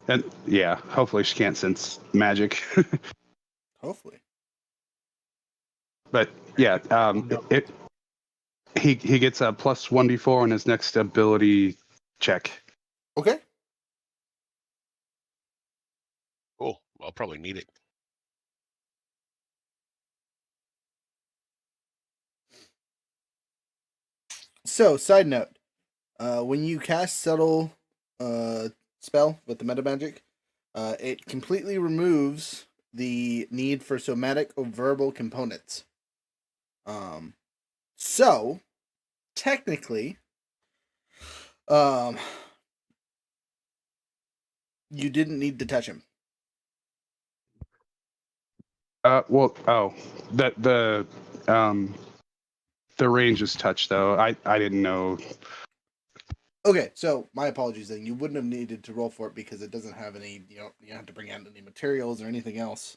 And yeah, hopefully she can't sense magic. Hopefully. But yeah, he gets a plus 1d4 on his next ability check. Okay. Cool. I'll probably need it. So, side note, when you cast subtle spell with the meta magic, it completely removes the need for somatic or verbal components. So technically, you didn't need to touch him. The range is touch though. I didn't know. Okay, so my apologies then. You wouldn't have needed to roll for it because it doesn't have any, you don't have to bring out any materials or anything else.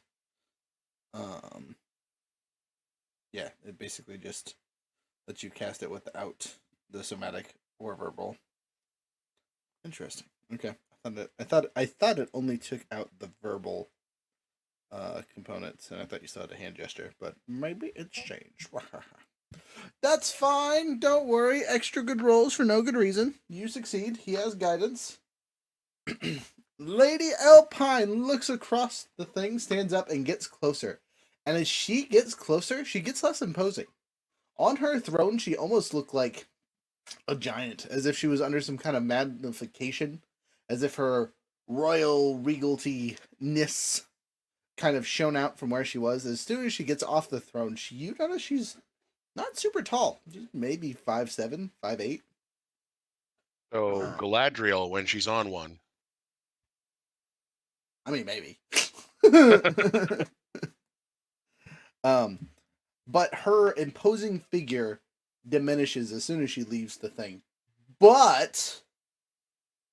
Yeah, it basically just lets you cast it without the somatic or verbal. Interesting. Okay. I thought it only took out the verbal components, and I thought you still had a hand gesture, but maybe it's changed. That's fine. Don't worry. Extra good rolls for no good reason. You succeed. He has guidance. Lady Alpine looks across the thing, stands up, and gets closer. And as she gets closer, she gets less imposing. On her throne, she almost looked like a giant, as if she was under some kind of magnification, as if her royal regalty-ness kind of shone out from where she was. As soon as she gets off the throne, you notice she's not super tall. She's maybe 5'7", 5'8". So Galadriel when she's on one. I mean, maybe. But her imposing figure diminishes as soon as she leaves the thing. But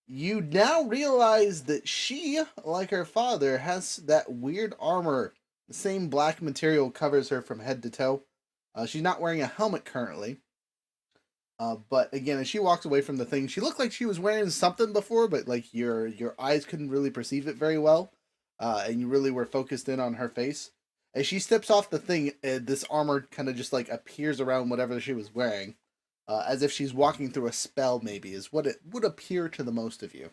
you now realize that she, like her father, has that weird armor. The same black material covers her from head to toe. She's not wearing a helmet currently. But again, as she walks away from the thing, she looked like she was wearing something before, but like your eyes couldn't really perceive it very well. And you really were focused in on her face. As she steps off the thing, this armor kind of just like appears around whatever she was wearing, as if she's walking through a spell. Maybe is what it would appear to the most of you.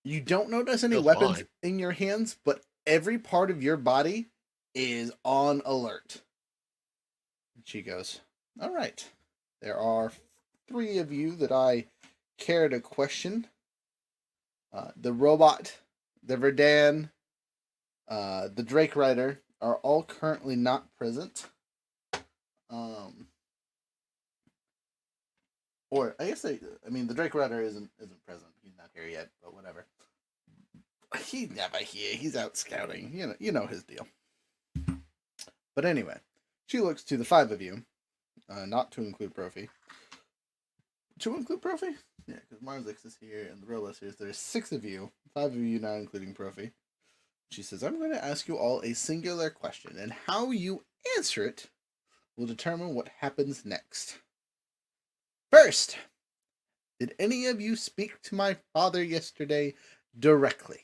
You don't notice any Feels weapons fine. in your hands, but every part of your body is on alert. She goes, "All right, there are 3 of you that I care to question. The robot, the Verdan, the Drake Rider are all currently not present. Or I guess the Drake Rider isn't present. He's not here yet, but whatever. He's never here. He's out scouting. You know his deal. But anyway, she looks to the 5 of you, not to include Profi. To include Profi? Yeah, because Marzix is here and the Rolos here. There's 6 of you, 5 of you not including Profi. She says, I'm going to ask you all a singular question, and how you answer it will determine what happens next. First, did any of you speak to my father yesterday directly?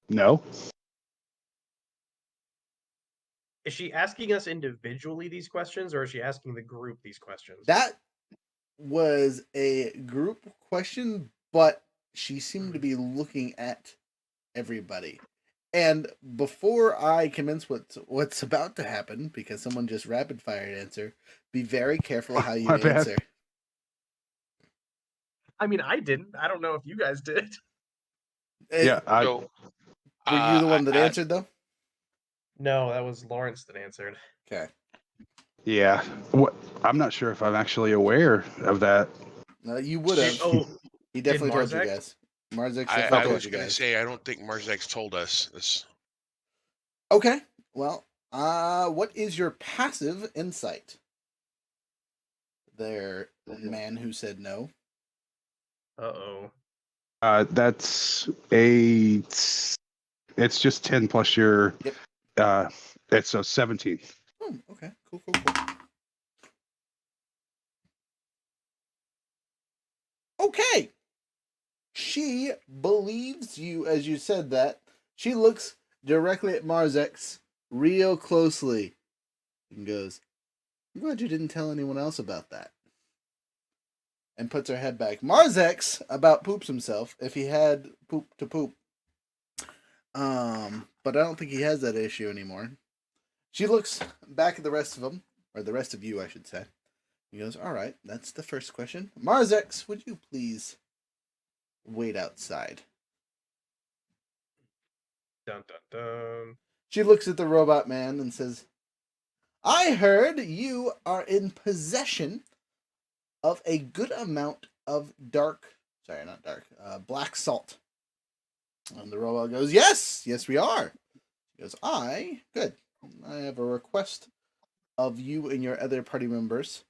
No. Is she asking us individually these questions, or is she asking the group these questions? That was a group question, but she seemed to be looking at everybody. And before I commence what's about to happen, because someone just rapid fired answer, be very careful how you My bad. answer. I mean, I didn't. I don't know if you guys did. Yeah, So, Were you the one that I- answered though? No, that was Lawrence that answered. Okay. yeah. What? I'm not sure if I'm actually aware of that. No, you would have. Oh, He definitely told you Marzek? guys. Marzek I definitely told was you going to guys. say, I don't think Marzex told us this. Okay. Well, what is your passive insight? There, man who said no. Uh-oh. That's a. It's just 10 plus your. Yep. It's a 17. Oh, okay. Cool. Okay. She believes you as you said that. She looks directly at Marzex real closely and goes, I'm glad you didn't tell anyone else about that. And puts her head back. Marzex about poops himself if he had poop to poop. But I don't think he has that issue anymore. She looks back at the rest of them, or the rest of you, I should say. He goes, all right, that's the first question. Marzex, would you please wait outside? Dun dun dun. She looks at the robot man and says, I heard you are in possession of a good amount of black salt. And the robot goes, yes, we are. He goes, good. I have a request of you and your other party members.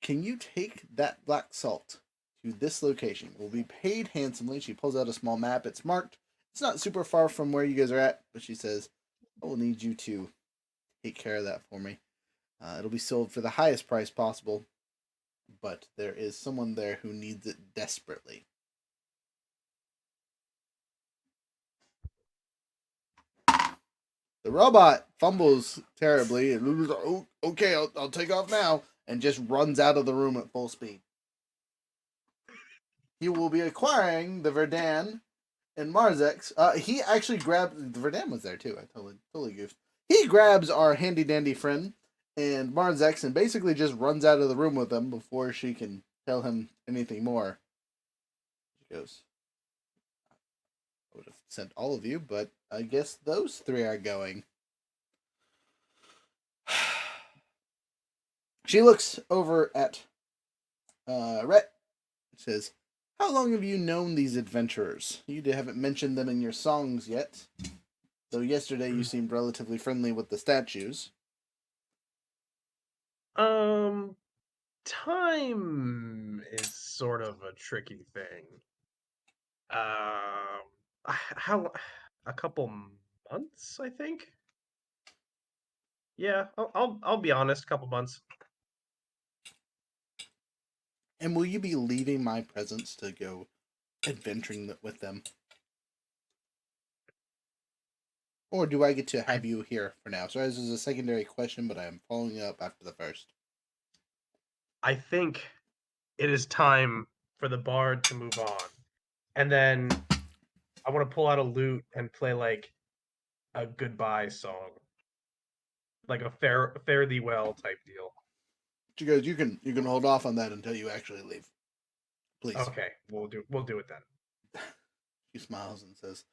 Can you take that black salt to this location? We'll be paid handsomely. She pulls out a small map. It's marked. It's not super far from where you guys are at, but she says, I will need you to take care of that for me. It'll be sold for the highest price possible, but there is someone there who needs it desperately. The robot fumbles terribly and oh, okay, I'll take off now, and just runs out of the room at full speed. He will be acquiring the Verdan and Marzex. He actually grabs the Verdan was there too. I totally goofed. He grabs our handy dandy friend and Marzex and basically just runs out of the room with them before she can tell him anything more. She goes, I would have sent all of you, but I guess those 3 are going. She looks over at Rhett. Says, how long have you known these adventurers? You haven't mentioned them in your songs yet. Though yesterday you seemed relatively friendly with the statues. Time is sort of a tricky thing. How a couple months, I think. Yeah, I'll be honest, a couple months. And will you be leaving my presence to go adventuring with them? Or do I get to have you here for now? Sorry, this is a secondary question, but I am following up after the first. I think it is time for the bard to move on. And then I want to pull out a lute and play like a goodbye song. Like a fare thee well type deal. She goes, you can hold off on that until you actually leave. Please. Okay, we'll do it then. She smiles and says,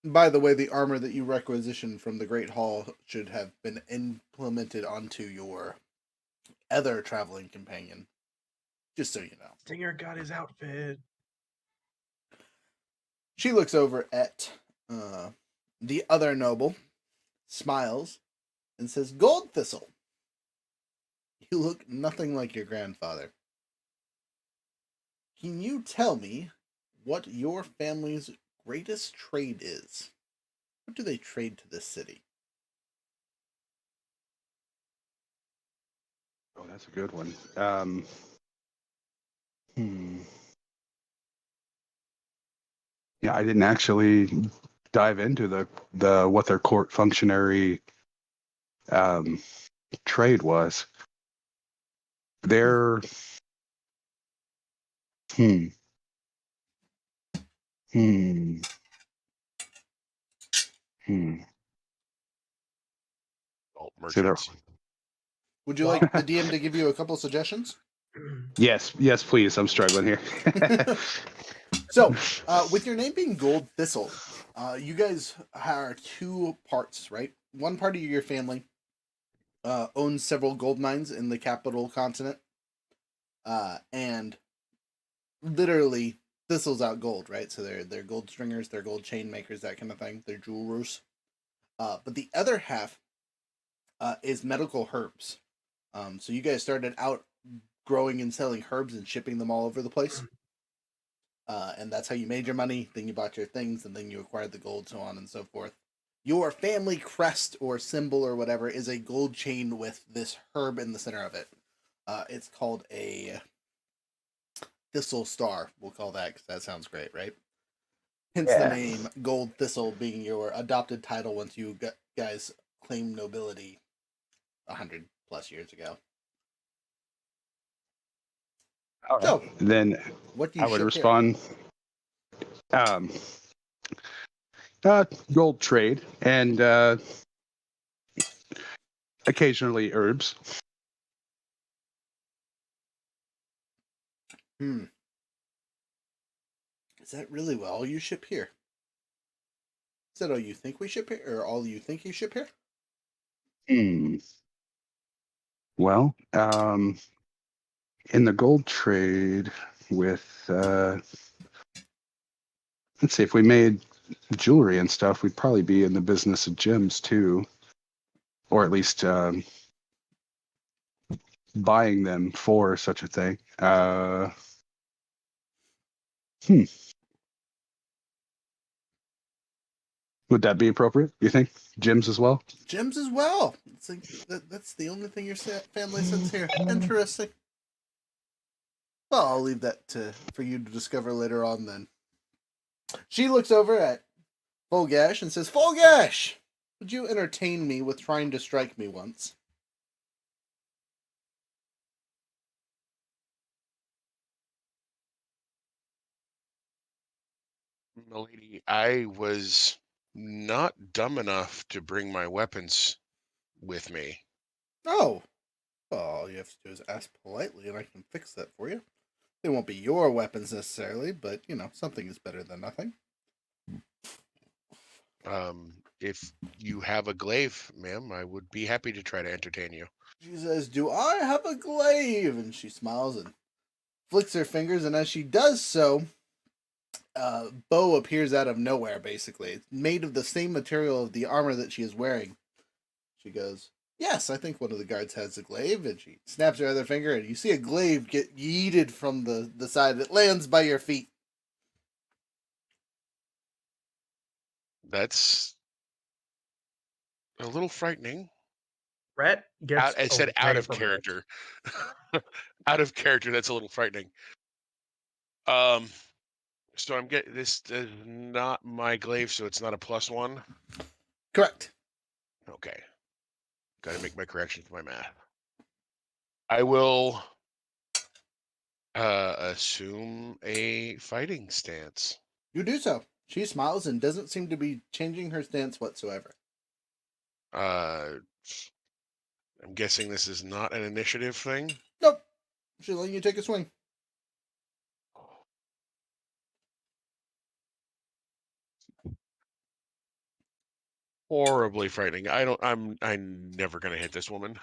by the way, the armor that you requisitioned from the Great Hall should have been implemented onto your other traveling companion. Just so you know. Stinger got his outfit. She looks over at the other noble, smiles, and says, Gold Thistle, you look nothing like your grandfather. Can you tell me what your family's greatest trade is? What do they trade to this city? Oh, that's a good one. Yeah, I didn't actually dive into the what their court functionary trade was. Their hmm hmm hmm. Alt See, there. merchants. Would you like the DM to give you a couple suggestions? Yes, please. I'm struggling here. So, with your name being Gold Thistle, you guys are two parts, right? One part of your family owns several gold mines in the capital continent, and literally thistles out gold, right? So they're gold stringers, they're gold chain makers, that kind of thing. They're jewelers. But the other half is medical herbs. So you guys started out growing and selling herbs and shipping them all over the place. And that's how you made your money. Then you bought your things, and then you acquired the gold, so on and so forth. Your family crest or symbol or whatever is a gold chain with this herb in the center of it. It's called a thistle star. We'll call that because that sounds great, right? Hence the name Gold Thistle being your adopted title once you guys claimed nobility 100 plus years ago. All right. So, Then what do you I would ship respond. Gold trade and occasionally herbs. here? Is that really all you ship here? Is that all you think we ship here, or all you think you ship here? Well, in the gold trade with let's see, if we made jewelry and stuff, we'd probably be in the business of gems too, or at least buying them for such a thing. Would that be appropriate? You think gems as well? Gems as well. It's like that's the only thing your family sends here. Interesting. Well, I'll leave that for you to discover later on. Then she looks over at Fulgash and says, "Fulgash, would you entertain me with trying to strike me once?" Milady, I was not dumb enough to bring my weapons with me. Oh, well, all you have to do is ask politely, and I can fix that for you. They won't be your weapons necessarily, but something is better than nothing. If you have a glaive, ma'am, I would be happy to try to entertain you. She says, "Do I have a glaive?" And she smiles and flicks her fingers, and as she does so, bow appears out of nowhere, basically. It's made of the same material of the armor that she is wearing. She goes, "Yes, I think one of the guards has a glaive," and she snaps her other finger, and you see a glaive get yeeted from the side. It lands by your feet. That's a little frightening. Rhett gets I said out away of from it. character. Out of character, that's a little frightening. Um, So I'm getting this is not my glaive, so it's not a +1. Correct. Okay, got to make my corrections to my math. I will assume a fighting stance. You do so. She smiles and doesn't seem to be changing her stance whatsoever. I'm guessing this is not an initiative thing. Nope. She's letting you take a swing. Horribly frightening. I'm never gonna hit this woman.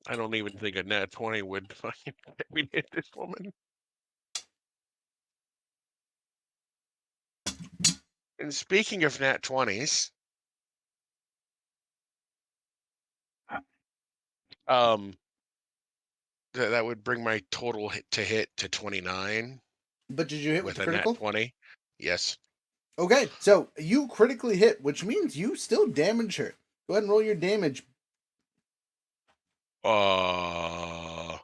I don't even think a nat 20 would fucking let me hit this woman. And speaking of nat 20s, that would bring my total hit to 29 But did you hit with with the a nat critical? 20. Yes. Okay, so you critically hit, which means you still damage her. Go ahead and roll your damage. Uh-oh.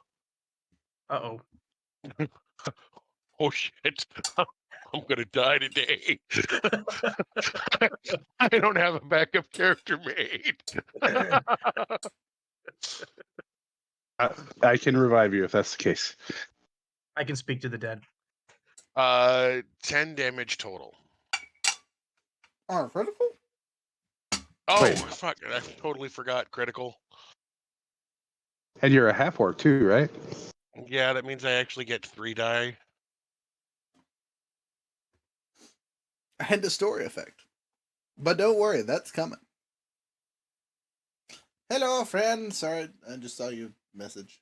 Oh shit. I'm gonna die today. I don't have a backup character made. I can revive you if that's the case. I can speak to the dead. 10 damage total. On a critical? Oh Wait. fuck! I totally forgot critical. And you're a half orc too, right? Yeah, that means I actually get 3 die. And a story effect. But don't worry, that's coming. Hello, friend. Sorry, I just saw your message.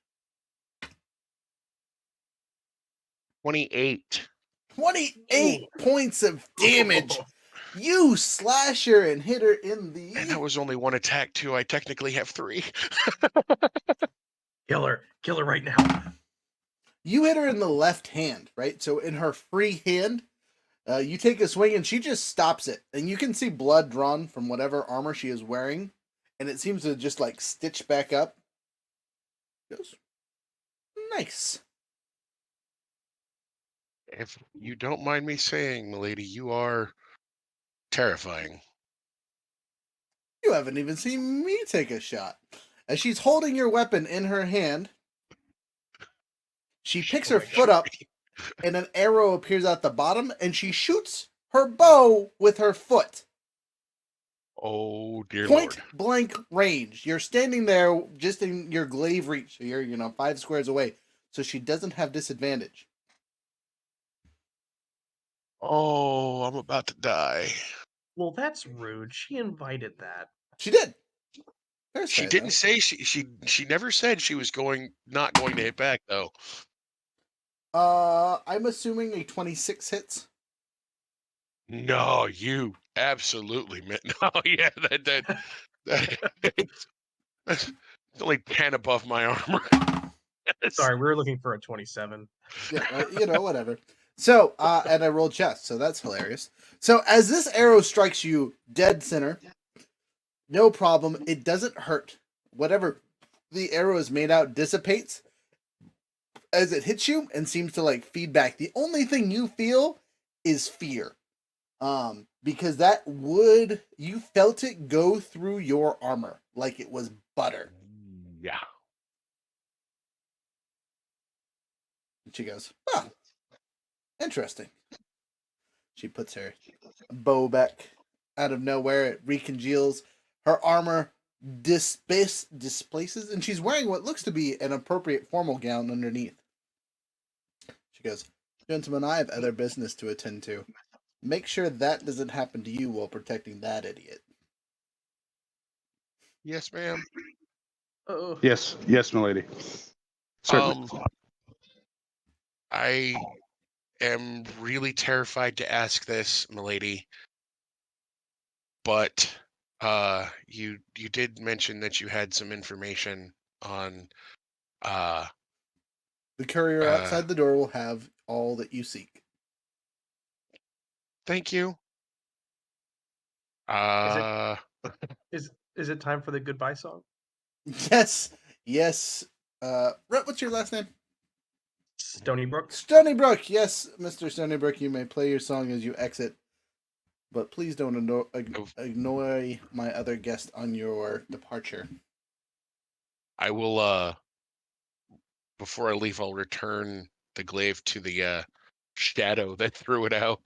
28. 28 points of damage. You slash her and hit her in the... And that was only one attack too. I technically have 3. Kill her right now. You hit her in the left hand, right? So in her free hand, you take a swing and she just stops it. And you can see blood drawn from whatever armor she is wearing. And it seems to just like stitch back up. Goes, nice. If you don't mind me saying, milady, you are terrifying. You haven't even seen me take a shot. As she's holding your weapon in her hand, she picks Oh her my foot God. up and an arrow appears at the bottom and she shoots her bow with her foot. Oh dear Point Lord. blank range. You're standing there just in your glaive reach. So you're, 5 squares away. So she doesn't have disadvantage. Oh, I'm about to die. Well, that's rude. She invited that. She did. Fair She say, didn't though. say she never said she was not going to hit back though. I'm assuming a 26 hits. No, you absolutely meant no. Yeah, that's only 10 above my armor. Yes. Sorry, we were looking for a 27. Yeah, whatever. So, and I rolled chest, so that's hilarious. So, as this arrow strikes you dead center, no problem. It doesn't hurt. Whatever the arrow is made out dissipates as it hits you and seems to like feedback. The only thing you feel is fear. Because you felt it go through your armor like it was butter. Yeah. And she goes, "Oh, interesting." She puts her bow back out of nowhere. It recongeals. Her armor displaces, and she's wearing what looks to be an appropriate formal gown underneath. She goes, "Gentlemen, I have other business to attend to. Make sure that doesn't happen to you while protecting that idiot." Yes, ma'am. Oh, Yes, milady. Certainly. I am really terrified to ask this, milady, but you did mention that you had some information on The courier outside the door will have all that you seek. thank you. is it time for the goodbye song? Yes, yes. Rhett, what's your last name? Stony Brook. Stony Brook, yes, Mr. Stony Brook, you may play your song as you exit, but please don't annoy my other guest on your departure. I will. Before I leave, I'll return the glaive to the shadow that threw it out.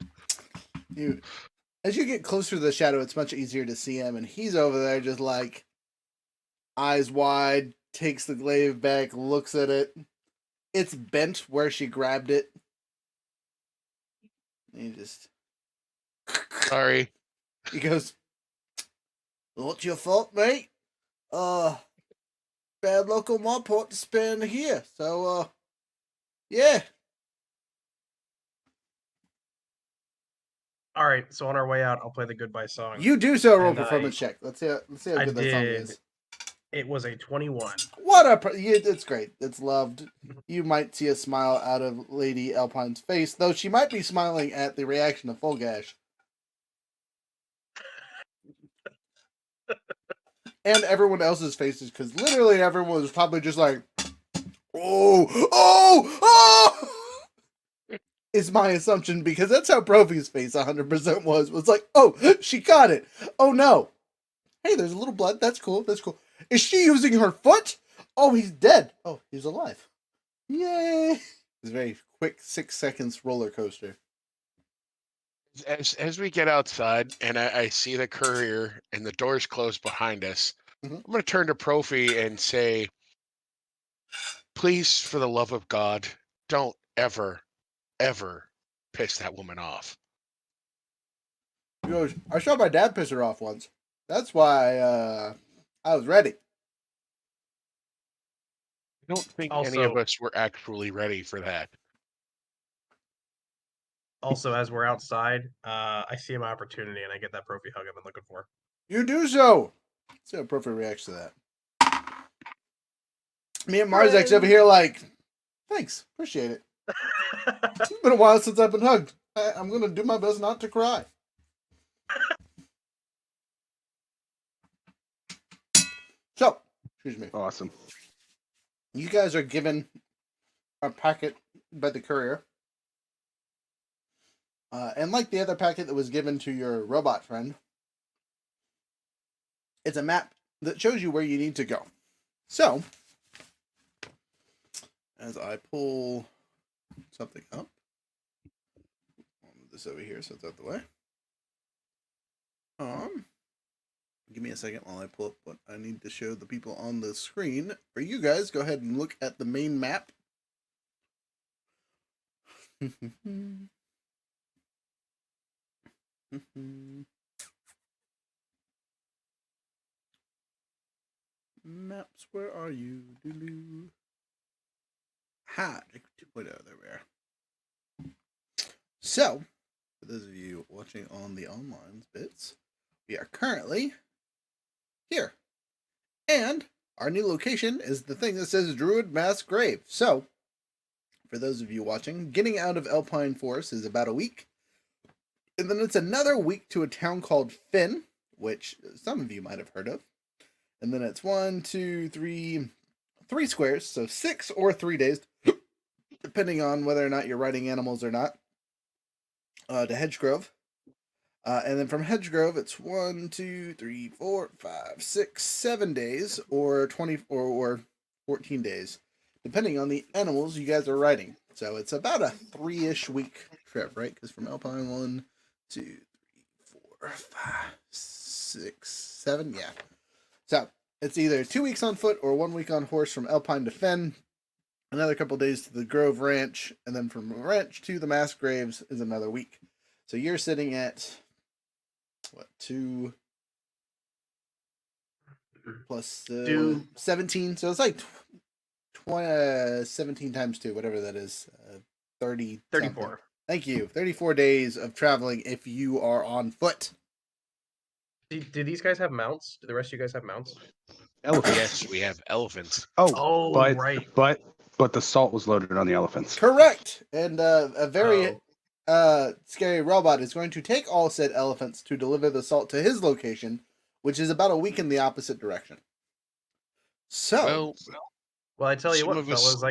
As you get closer to the shadow, it's much easier to see him, and he's over there just like eyes wide, takes the glaive back, looks at it. It's bent where she grabbed it. And he just Sorry. he goes, "What's your fault, mate? Bad luck on my part to spend here. So, yeah." All right, so on our way out, I'll play the goodbye song. You do so. Roll And performance check. Let's see how I good that song did. is. It was a 21. What a it's great. It's loved. You might see a smile out of Lady Alpine's face, though she might be smiling at the reaction of Fulgash. And everyone else's faces, because literally everyone was probably just like, oh, is my assumption, because that's how Profi's face 100% was like, oh, she got it. Oh no. Hey, there's a little blood. That's cool. That's cool. Is she using her foot? Oh, he's dead. Oh, he's alive. Yay. It's a very quick 6 seconds roller coaster. As we get outside and I see the courier and the doors closed behind us, I'm going to turn to Profi and say, please, for the love of God, don't ever, ever piss that woman off. He goes, I saw my dad piss her off once. That's why I was ready. I don't think any Also- of us were actually ready for that. Also, as we're outside, I see my opportunity and I get that Profi hug I've been looking for. You do so. See how Profi reacts to that. Me and Marzek's over here like, thanks, appreciate it. It's been a while since I've been hugged. I'm going to do my best not to cry. So, excuse me. Awesome. You guys are given a packet by the courier. And like the other packet that was given to your robot friend, it's a map that shows you where you need to go. So, as I pull something up, I'll move this over here so it's out the way. Give me a second while I pull up what I need to show the people on the screen. For you guys, go ahead and look at the main map. Maps, where are you? Doo-doo. Ha! 2.0, there we are. So, for those of you watching on the online bits, we are currently here. And our new location is the thing that says Druid Mass Grave. So, for those of you watching, getting out of Alpine Forest is about a week. And then it's another week to a town called Finn, which some of you might have heard of. And then it's 3 squares, so 6 or 3 days, depending on whether or not you're riding animals or not, to Hedgegrove. And then from Hedgegrove, it's 7 days, or 20 or 14 days, depending on the animals you guys are riding. So it's about a 3-ish week trip, right? Because from Alpine 1, 2, 3, 4, 5, 6, 7, yeah. So it's either 2 weeks on foot or 1 week on horse from Alpine to Fen, another couple days to the Grove Ranch, and then from the ranch to the Mass Graves is another week. So you're sitting at, 2 plus 17. So it's like 17 times 2, whatever that is, 30. 34. Something. Thank you. 34 days of traveling if you are on foot. Do these guys have mounts? Do the rest of you guys have mounts? Elephants. Yes, we have elephants. Oh, but right. but the salt was loaded on the elephants. Correct. And a very scary robot is going to take all said elephants to deliver the salt to his location, which is about a week in the opposite direction. So, Well, Well, I tell you Some what, of us. fellas,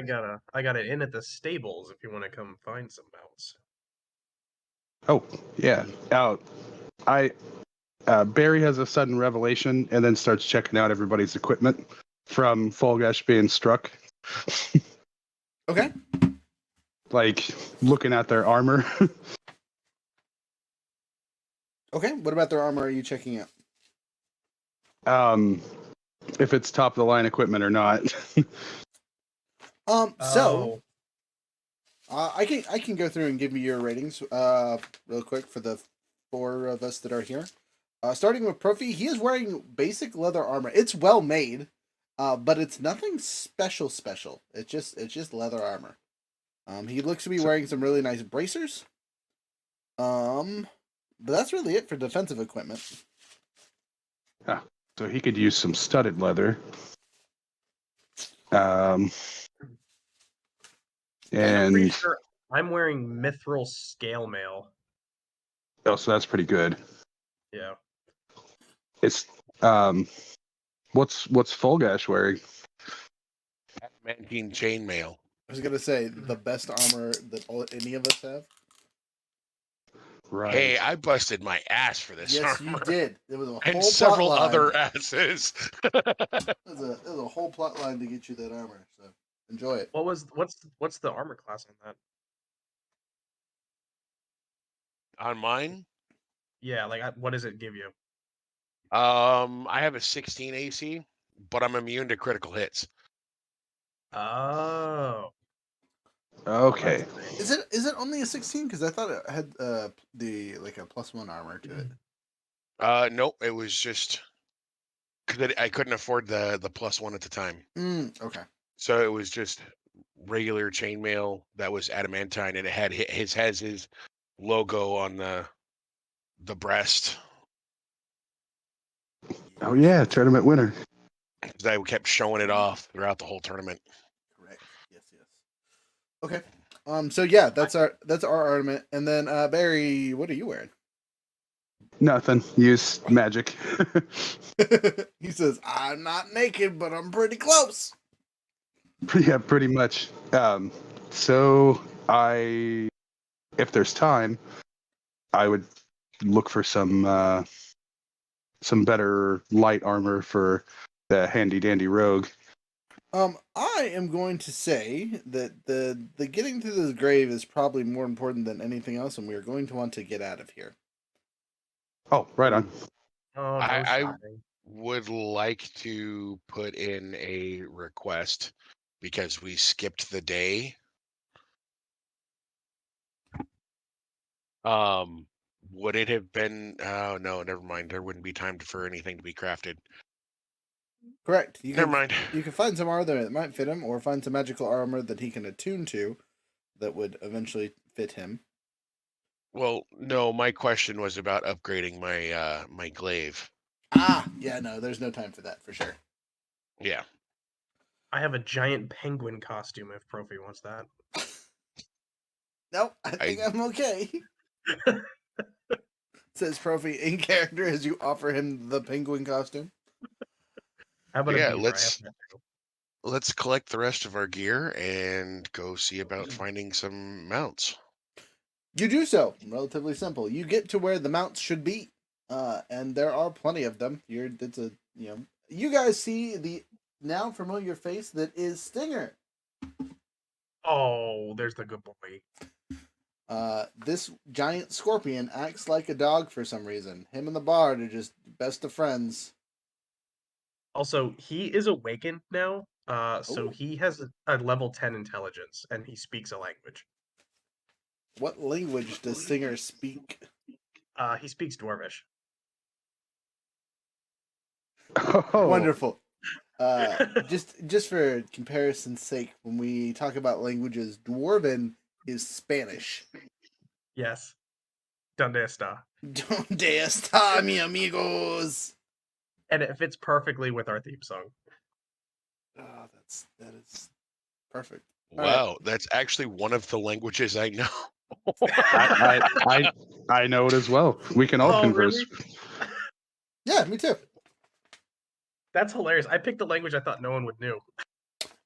I got it in at the stables if you want to come find some mounts. Oh, yeah. Barry has a sudden revelation and then starts checking out everybody's equipment from Folgash being struck. Okay. Like looking at their armor. Okay. What about their armor are you checking out? If it's top of the line equipment or not. So Oh, I can go through and give you your ratings real quick for the 4 of us that are here. Starting with Profi, he is wearing basic leather armor. It's well made, but it's nothing special. It's just leather armor. He looks to be wearing some really nice bracers. But that's really it for defensive equipment. So he could use some studded leather. I'm pretty And sure I'm wearing mithril scale mail. oh, so that's pretty good. Yeah. It's what's Folgash wearing? Adamantine chainmail. I was gonna say the best armor that any of us have. Right. Hey, I busted my ass for this Yes, armor. you did. It was a And whole several plot line. other asses. It was a whole plot line to get you that armor. So enjoy it. What's the armor class on that? On mine, Yeah, like what does it give you? I have a 16 AC, but I'm immune to critical hits. Oh. Okay. Is it only a 16? Because I thought it had the like a +1 armor to it. Nope, it was just because I couldn't afford the +1 at the time. Okay. So it was just regular chainmail that was adamantine, and it had his logo on the breast. Oh yeah, tournament winner. 'Cause I kept showing it off throughout the whole tournament. Correct. Yes. Okay. So yeah, that's our ornament. And then Barry, what are you wearing? Nothing. Use magic. He says, "I'm not naked, but I'm pretty close." Yeah, pretty much. So if there's time, I would look for some better light armor for the handy dandy rogue. I am going to say that the getting to this grave is probably more important than anything else, and we are going to want to get out of here. Oh, right on. Oh, no I shotting. would like to put in a request because we skipped the day. Would it have been? Oh no, never mind. There wouldn't be time for anything to be crafted. Correct. Never mind. You can find some armor that might fit him, or find some magical armor that he can attune to, that would eventually fit him. Well, no, my question was about upgrading my my glaive. Yeah, no, there's no time for that for sure. Yeah. I have a giant penguin costume if Profi wants that. Nope, I think I'm okay. Says Profi in character as you offer him the penguin costume. How about Yeah, a beaver? I have let's collect the rest of our gear and go see about finding some mounts. You do so. Relatively simple. You get to where the mounts should be, and there are plenty of them. You guys see the now familiar face that is Stinger. Oh, there's the good boy. This giant scorpion acts like a dog for some reason. Him and the bard are just best of friends. Also, he is awakened now. So Ooh. he has a level 10 intelligence, and he speaks a language. What language does Stinger speak? He speaks Dwarvish. Oh, Wonderful. Just for comparison's sake, when we talk about languages, Dwarven is Spanish. Yes. Donde está? Donde está, mi amigos? And it fits perfectly with our theme song. Oh, that is perfect. Wow, that's actually one of the languages I know. I know it as well. We can all converse. Really? Yeah, me too. That's hilarious. I picked a language I thought no one would know.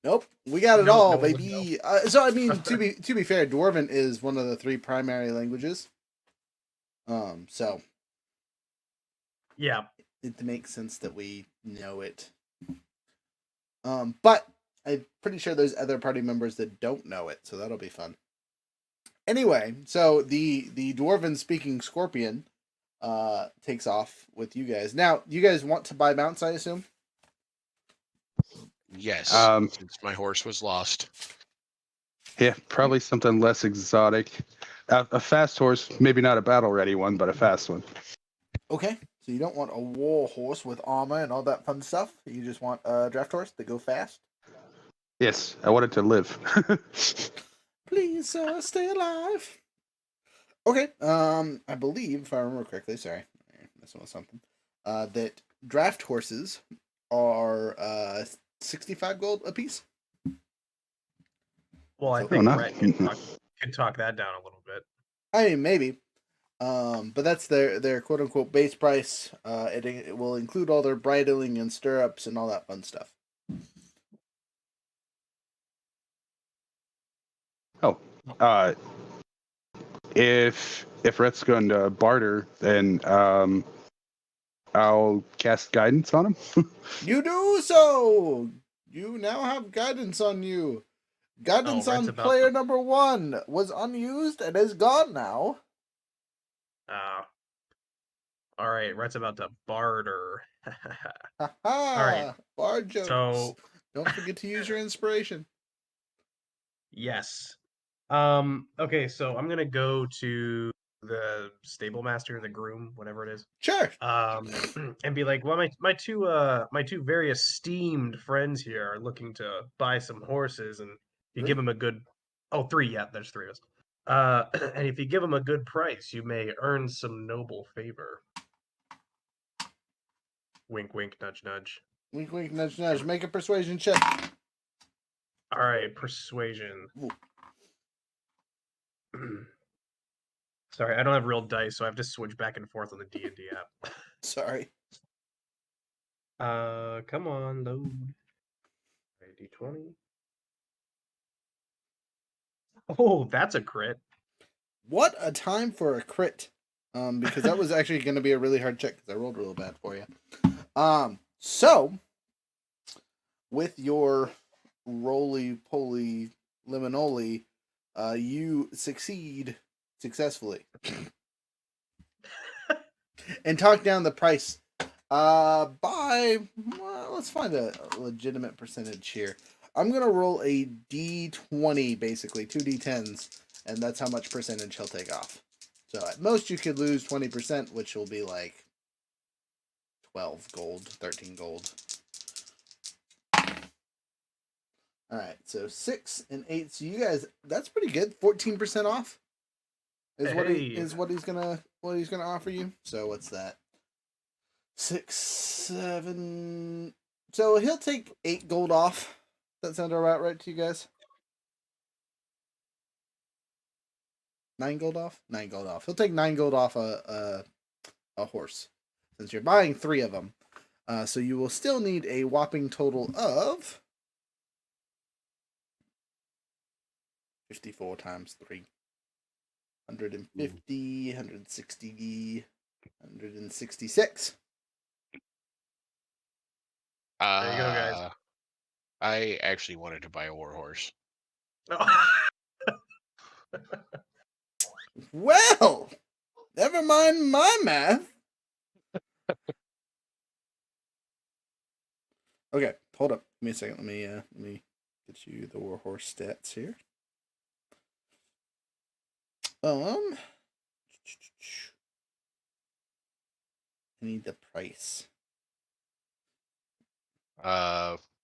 Nope, we got it No, all, no one would know. baby. So I mean, to be fair, Dwarven is one of the 3 primary languages. So Yeah. it makes sense that we know it. But I'm pretty sure there's other party members that don't know it, so that'll be fun. Anyway, so the Dwarven speaking Scorpion takes off with you guys. Now, you guys want to buy mounts, I assume? Yes, Um, since my horse was lost. yeah, probably something less exotic. A fast horse, maybe not a battle ready one, but a fast one. Okay. So you don't want a war horse with armor and all that fun stuff. You just want a draft horse to go fast. Yes, I wanted to live. Please, stay alive. Okay. I believe, if I remember correctly, sorry, messing with something. That draft horses are 65 gold apiece. Well, I So- think no. Rhett could talk that down a little bit. I mean, maybe. But that's their quote unquote base price. It will include all their bridling and stirrups and all that fun stuff. Oh, if Rhett's going to barter, then I'll cast guidance on him. You do so. You now have guidance on you. Guidance Rhett's on about player to- number 1 was unused and is gone now. All right, Rhett's about to barter. Ha right, ha! Bar jokes. So Don't forget to use your inspiration. yes. Okay, so I'm gonna go to the stable master, the groom, whatever it is. Sure. And be like, well, my two very esteemed friends here are looking to buy some horses, and you give them a good 3, yeah, there's 3 of us. And if you give them a good price, you may earn some noble favor. Wink, wink, nudge, nudge. Wink, wink, nudge, nudge. Make a persuasion check. All right, persuasion. Sorry, I don't have real dice, so I have to switch back and forth on the D&D app. Sorry. Come on, load. D20. Oh, that's a crit. What a time for a crit. Because that was actually going to be a really hard check because I rolled real bad for you. So with your roly-poly limonoli, you succeed successfully. And talk down the price let's find a legitimate percentage here. I'm going to roll a D20, basically, 2 D10s, and that's how much percentage he'll take off. So at most you could lose 20%, which will be like 12 gold, 13 gold. Alright, so 6 and 8. So you guys, that's pretty good. 14% off is what he's gonna offer you. So what's that? 6, 7. So he'll take 8 gold off. Does that sound about right to you guys? 9 gold off? 9 gold off. He'll take 9 gold off a horse, since you're buying 3 of them. So you will still need a whopping total of 54 times 3. 150, 160, 166. There you go, guys. I actually wanted to buy a war horse. Well, never mind my math. Okay, hold up. Give me a second. Let me get you the warhorse stats here. I need the price.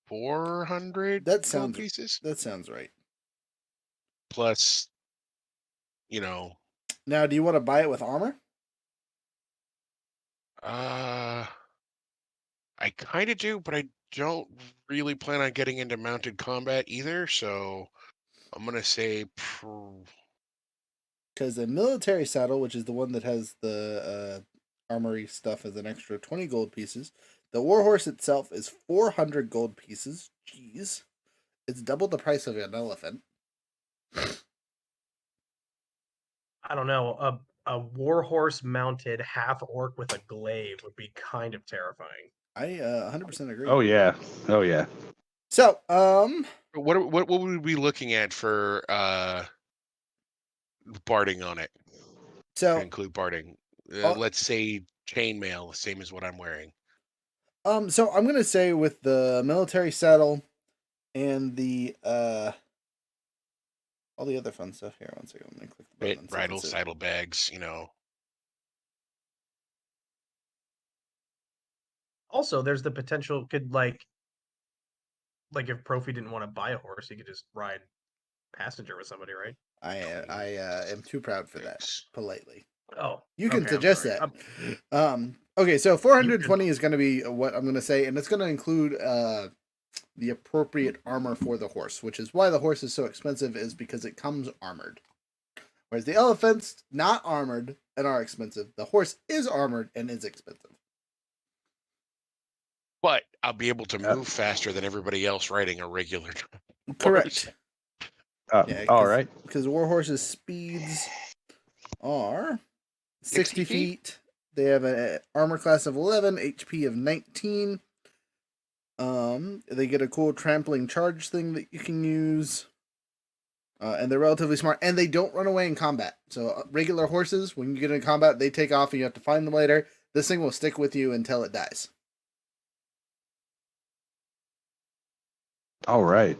400 That gold sounds pieces That sounds right. plus, Now, do you want to buy it with armor? I kind of do, but I don't really plan on getting into mounted combat either. So I'm gonna say, Because the military saddle, which is the one that has the armory stuff, as an extra 20 gold pieces. The warhorse itself is 400 gold pieces. Jeez. It's double the price of an elephant. I don't know. A warhorse mounted half orc with a glaive would be kind of terrifying. I 100% agree. Oh yeah. Oh yeah. So, What would we be looking at for barding on it? To so include barding. uh, Let's say chainmail, same as what I'm wearing. so I'm gonna say with the military saddle and the all the other fun stuff here. 1 second, let me click the button Bit, and see bridle, what's it. saddle bags, you know. Also, there's the potential could like if Profi didn't want to buy a horse, he could just ride passenger with somebody, right? I am too proud for that. Things. Politely, Oh, you can okay, I'm suggest sorry. that. Okay, so You 420 is going to be what I'm going to say, and it's going to include the appropriate armor for the horse, which is why the horse is so expensive, is because it comes armored. Whereas the elephants, not armored and are expensive. The horse is armored and is expensive. But I'll be able to move faster than everybody else riding a regular horse. Correct. Yeah, All right. because war horses' speeds are 60 60 feet? feet. They have an armor class of 11, HP of 19. They get a cool trampling charge thing that you can use. And they're relatively smart, and they don't run away in combat. So regular horses, when you get in combat, they take off and you have to find them later. This thing will stick with you until it dies. All right.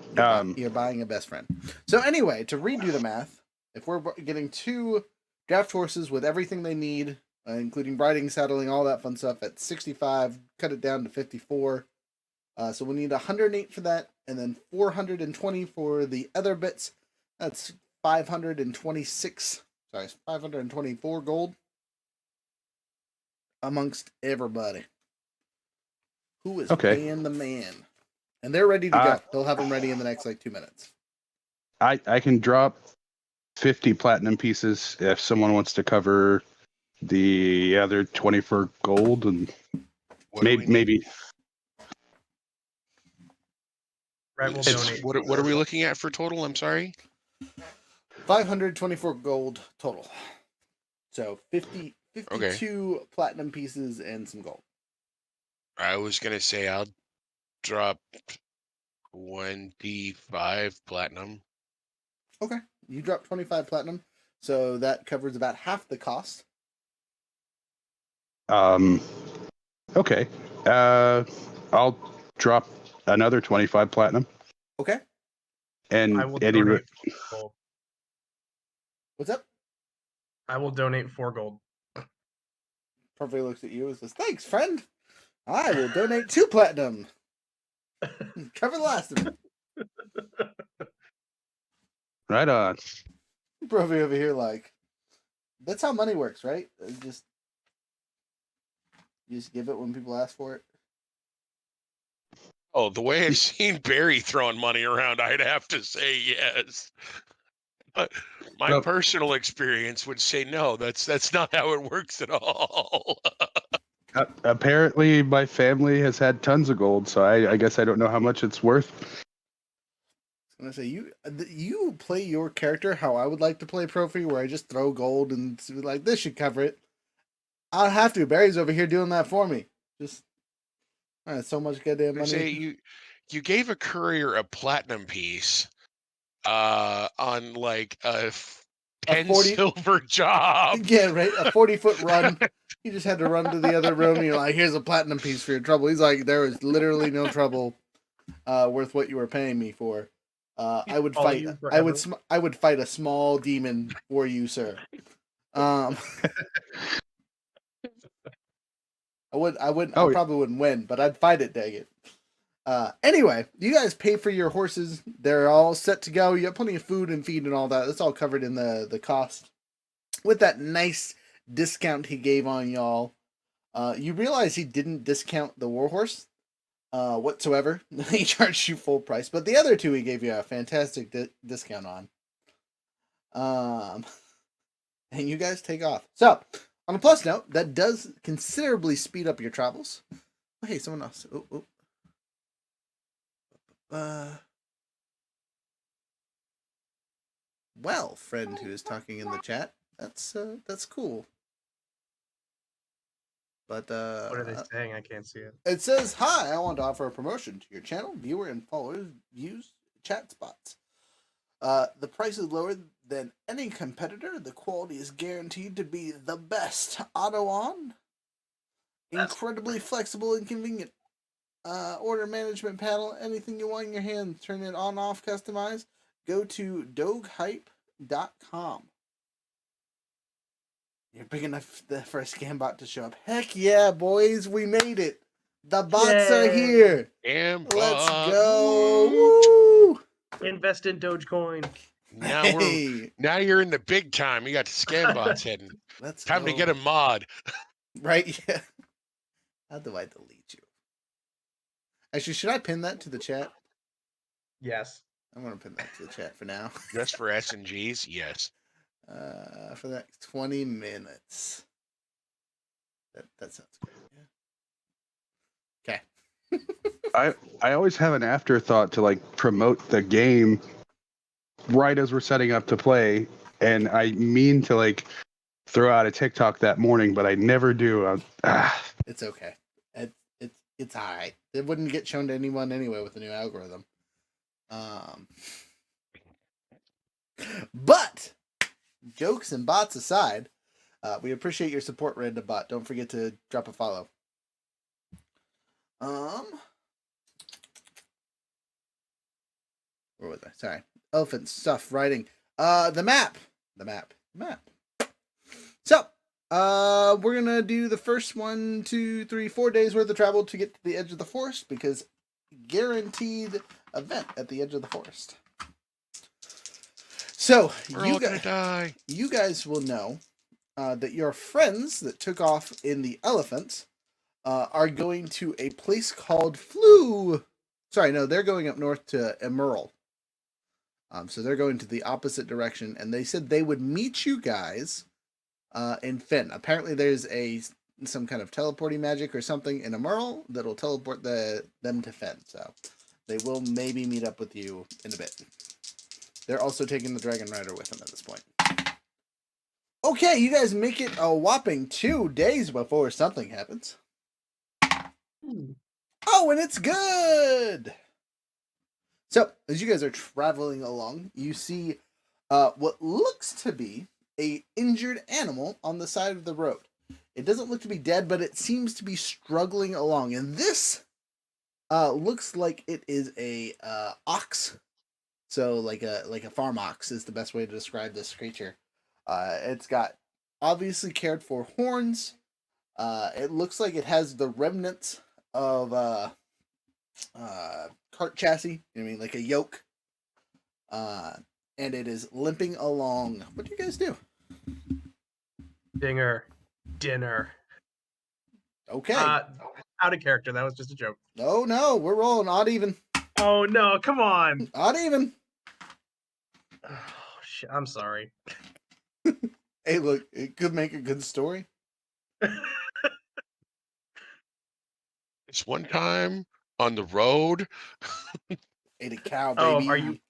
You're buying a best friend. So anyway, to redo the math, if we're getting 2 draft horses with everything they need, including riding, saddling, all that fun stuff, at 65, cut it down to 54. So we need 108 for that, and then 420 for the other bits. That's 526. Sorry, 524 gold amongst everybody. Who is paying the man? And they're ready to go. They'll have them ready in the next 2 minutes. I can drop 50 platinum pieces if someone wants to cover the other 20 for gold, and maybe. Brett will donate. What are we looking at for total? I'm sorry. 524 gold total. So 52 platinum pieces and some gold. I was gonna say I'll drop 25 platinum. Okay, you drop 25 platinum, so that covers about half the cost. Okay. I'll drop another 25 platinum. Okay. And I will donate 4 gold. What's up? I will donate 4 gold. Perfect looks at you and says, "Thanks, friend. I will donate 2 platinum. Cover the last of it." Right on. Profi over here, that's how money works, right? You just give it when people ask for it. Oh, the way I've seen Barry throwing money around, I'd have to say yes. But my personal experience would say no. That's not how it works at all. Apparently, my family has had tons of gold, so I guess I don't know how much it's worth. I was gonna say you play your character how I would like to play Profi, where I just throw gold and this should cover it. I'll have to. Barry's over here doing that for me. Just so much goddamn money. Say you gave a courier a platinum piece on a 10 silver job. Yeah, right. A 40-foot run. You just had to run to the other room. And you're like, "Here's a platinum piece for your trouble." He's like, "There was literally no trouble worth what you were paying me for. I would fight. I would fight a small demon for you, sir." I probably wouldn't win, but I'd fight it, dang it. Anyway, you guys pay for your horses. They're all set to go. You have plenty of food and feed and all that. That's all covered in the cost. With that nice discount he gave on y'all, you realize he didn't discount the warhorse whatsoever. He charged you full price, but the other 2 he gave you a fantastic discount on. And you guys take off. So, on a plus note, that does considerably speed up your travels. Oh, hey, someone else. well, friend who is talking in the chat. That's cool. But What are they saying? I can't see it. it says, "Hi, I want to offer a promotion to your channel, viewer, and followers. Use chat spots. The price is lower than any competitor. The quality is guaranteed to be the best. Auto on, incredibly flexible and convenient. Order management panel. Anything you want in your hand, turn it on, off, customize. Go to doghype.com. You're big enough for a scam bot to show up. Heck yeah, boys, we made it. The bots are Yay! here. And Let's bot. go. Woo! Woo! Invest in Dogecoin. Now now you're in the big time. You got the scam bots heading. Let's Time go. to get a mod. Right? Yeah. How do I delete you? Actually, should I pin that to the chat? Yes. I'm gonna pin that to the chat for now. Just for S and Gs, yes. For the next 20 minutes. That sounds good. Yeah. Okay. I always have an afterthought to like promote the game right as we're setting up to play, and I mean to like throw out a TikTok that morning, but I never do. It's okay. It's alright. It wouldn't get shown to anyone anyway with the new algorithm. But jokes and bots aside, we appreciate your support, Random Bot. Don't forget to drop a follow. Where was I? Sorry. Elephant stuff writing. The map. So, we're gonna do the first 1, 2, 3, 4 days worth of travel to get to the edge of the forest because guaranteed event at the edge of the forest. So We're all gonna die. You guys will know that your friends that took off in the elephants are going to a place called Sorry, no, they're going up north to Emerald. So they're going to the opposite direction, and they said they would meet you guys in Finn. Apparently, there's some kind of teleporting magic or something in Emerald that'll teleport them to Finn. So they will maybe meet up with you in a bit. They're also taking the Dragon Rider with them at this point. Okay, you guys make it a whopping 2 days before something happens. Oh, and it's good! So, as you guys are traveling along, you see what looks to be an injured animal on the side of the road. It doesn't look to be dead, but it seems to be struggling along. And this looks like it is a ox. So, like a farm ox is the best way to describe this creature. It's got obviously cared for horns. It looks like it has the remnants of cart chassis. You know what I mean? Like a yoke. And it is limping along. What do you guys do? Dinner. Okay. Out of character. That was just a joke. No, we're rolling odd even. Oh no! Come on. Odd even. Oh shit! I'm sorry. Hey, look, it could make a good story. It's one time on the road. Ate a cow, Oh, baby.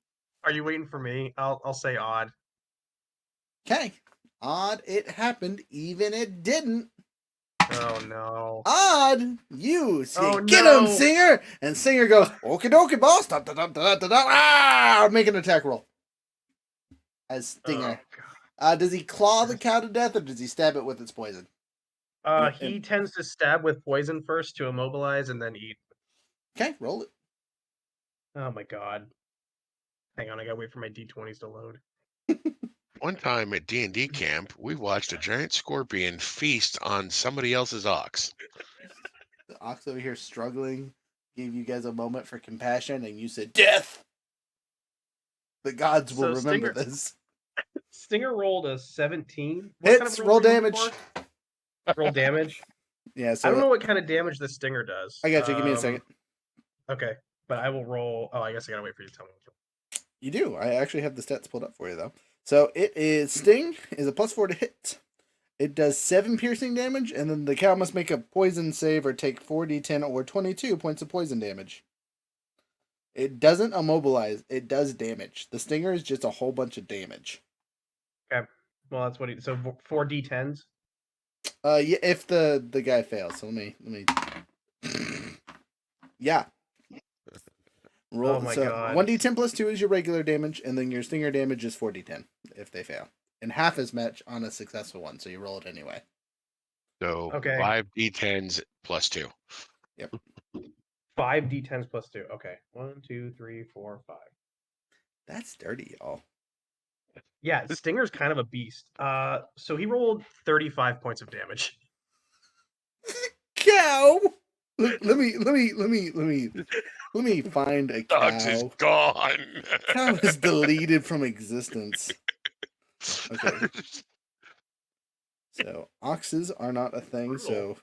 are you waiting for me? I'll say odd. Okay. Odd it happened, even it didn't. Oh no. Odd, you say, Oh, get no. him, Singer! And Singer goes, okie dokie, boss. Da, da, da, da, da, da. Ah! Make an attack roll. As Stinger. Oh, Does he claw the cow to death, or does he stab it with its poison? he tends to stab with poison first to immobilize and then eat. Okay, roll it. Oh my god. Hang on, I gotta wait for my d20s to load. One time at D&D camp, we watched a giant scorpion feast on somebody else's ox. The ox over here struggling gave you guys a moment for compassion, and you said, death! The gods will remember this. Stinger rolled a 17. Hits, roll damage. Roll damage? Yeah, so I don't know what kind of damage the stinger does. I got you. Give me a second. Okay, but I will roll. Oh, I guess I gotta wait for you to tell me. You do. I actually have the stats pulled up for you, though. So it is Sting is a +4 to hit. It does 7 piercing damage, and then the cow must make a poison save or take 4d10 or 22 points of poison damage. It doesn't immobilize. It does damage. The stinger is just a whole bunch of damage. Okay. Well, that's what he. So 4d10s. Yeah, if the guy fails. So let me. Yeah. Oh Roll. my So god. 1d10 plus 2 is your regular damage, and then your stinger damage is 4d10 if they fail, and half is match on a successful one. So you roll it anyway. So Okay. 5d10s plus 2. Yep. 5d10s plus 2. Okay. 1, 2, 3, 4, 5. That's dirty, y'all. Yeah, Stinger's kind of a beast. So he rolled 35 points of damage. Cow. Look, let me find a Dogs is cow. gone. Cow is deleted from existence. Okay. So oxes are not a thing. So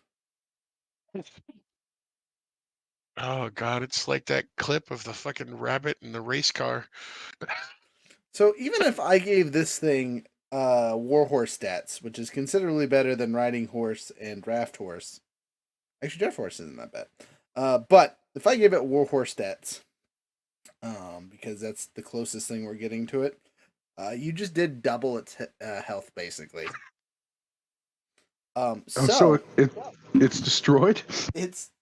Oh god, it's like that clip of the fucking rabbit in the race car. even if I gave this thing warhorse stats, which is considerably better than riding horse and draft horse. Actually, draft horse isn't that bad. But if I gave it warhorse stats, because that's the closest thing we're getting to it, you just did double its health basically. Oh, So so it's destroyed.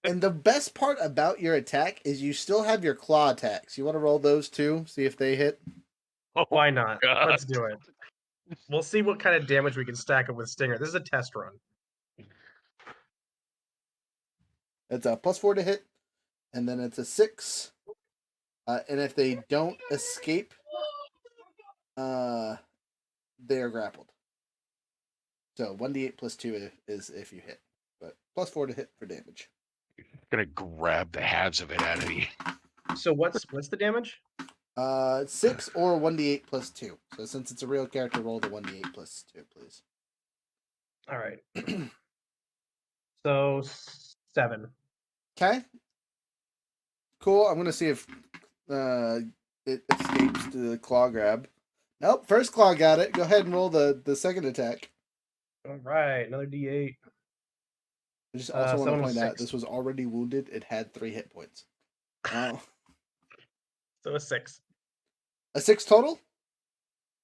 and the best part about your attack is you still have your claw attacks. You want to roll those too, see if they hit. Oh Why not? god. Let's do it. We'll see what kind of damage we can stack up with Stinger. This is a test run. It's a +4 to hit, and then it's a 6. And if they don't escape, they are grappled. So 1d8 plus 2 is if you hit, but +4 to hit for damage. Gonna grab the halves of it out of you. So what's the damage? 6 or 1d8 plus 2. So since it's a real character, roll the 1d8 plus 2, please. All right. So 7. Okay. Cool. I'm gonna see if it escapes the claw grab. Nope. First claw got it. Go ahead and roll the second attack. All right, another D8. I just also want to Someone was point out 6. this was already wounded. It had 3 hit points. Oh, So a 6. a 6 total.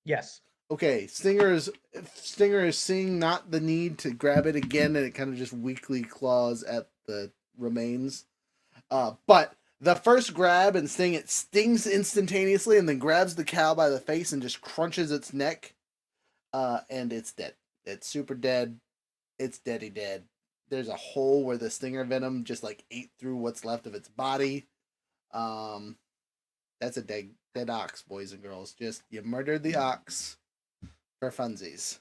Yes. Okay, Stinger is seeing not the need to grab it again, and it kind of just weakly claws at the remains. But the first grab and sting, it stings instantaneously, and then grabs the cow by the face and just crunches its neck, and it's dead. It's super dead. It's deady dead. There's a hole where the stinger venom just like ate through what's left of its body. That's a dead ox, boys and girls. Just you murdered the ox for funsies.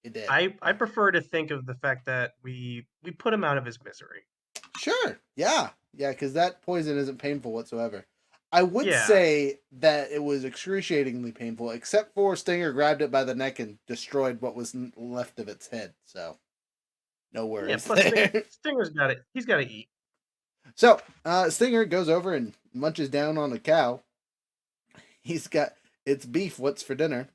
You did. I prefer to think of the fact that we put him out of his misery. Sure. Yeah. Yeah, because that poison isn't painful whatsoever. I would Yeah. say that it was excruciatingly painful, except for Stinger grabbed it by the neck and destroyed what was left of its head. So, no Yeah, worries plus there. Stinger's got it. He's got to eat. So, Stinger goes over and munches down on a cow. He's got its beef. What's for dinner?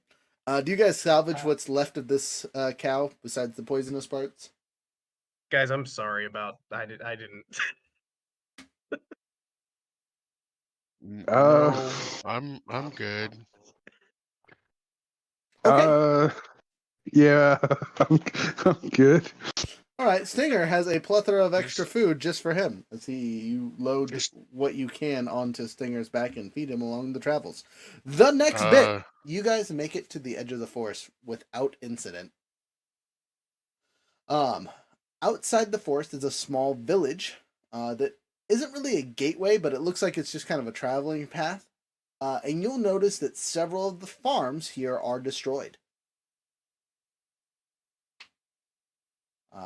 Do you guys salvage what's left of this cow besides the poisonous parts? Guys, I'm sorry about I didn't. No, I'm good. Okay. Yeah, I'm good. All right, Stinger has a plethora of extra food just for him. As you load Just- what you can onto Stinger's back and feed him along the travels. The next bit, you guys make it to the edge of the forest without incident. Outside the forest is a small village that isn't really a gateway, but it looks like it's just kind of a traveling path. And you'll notice that several of the farms here are destroyed.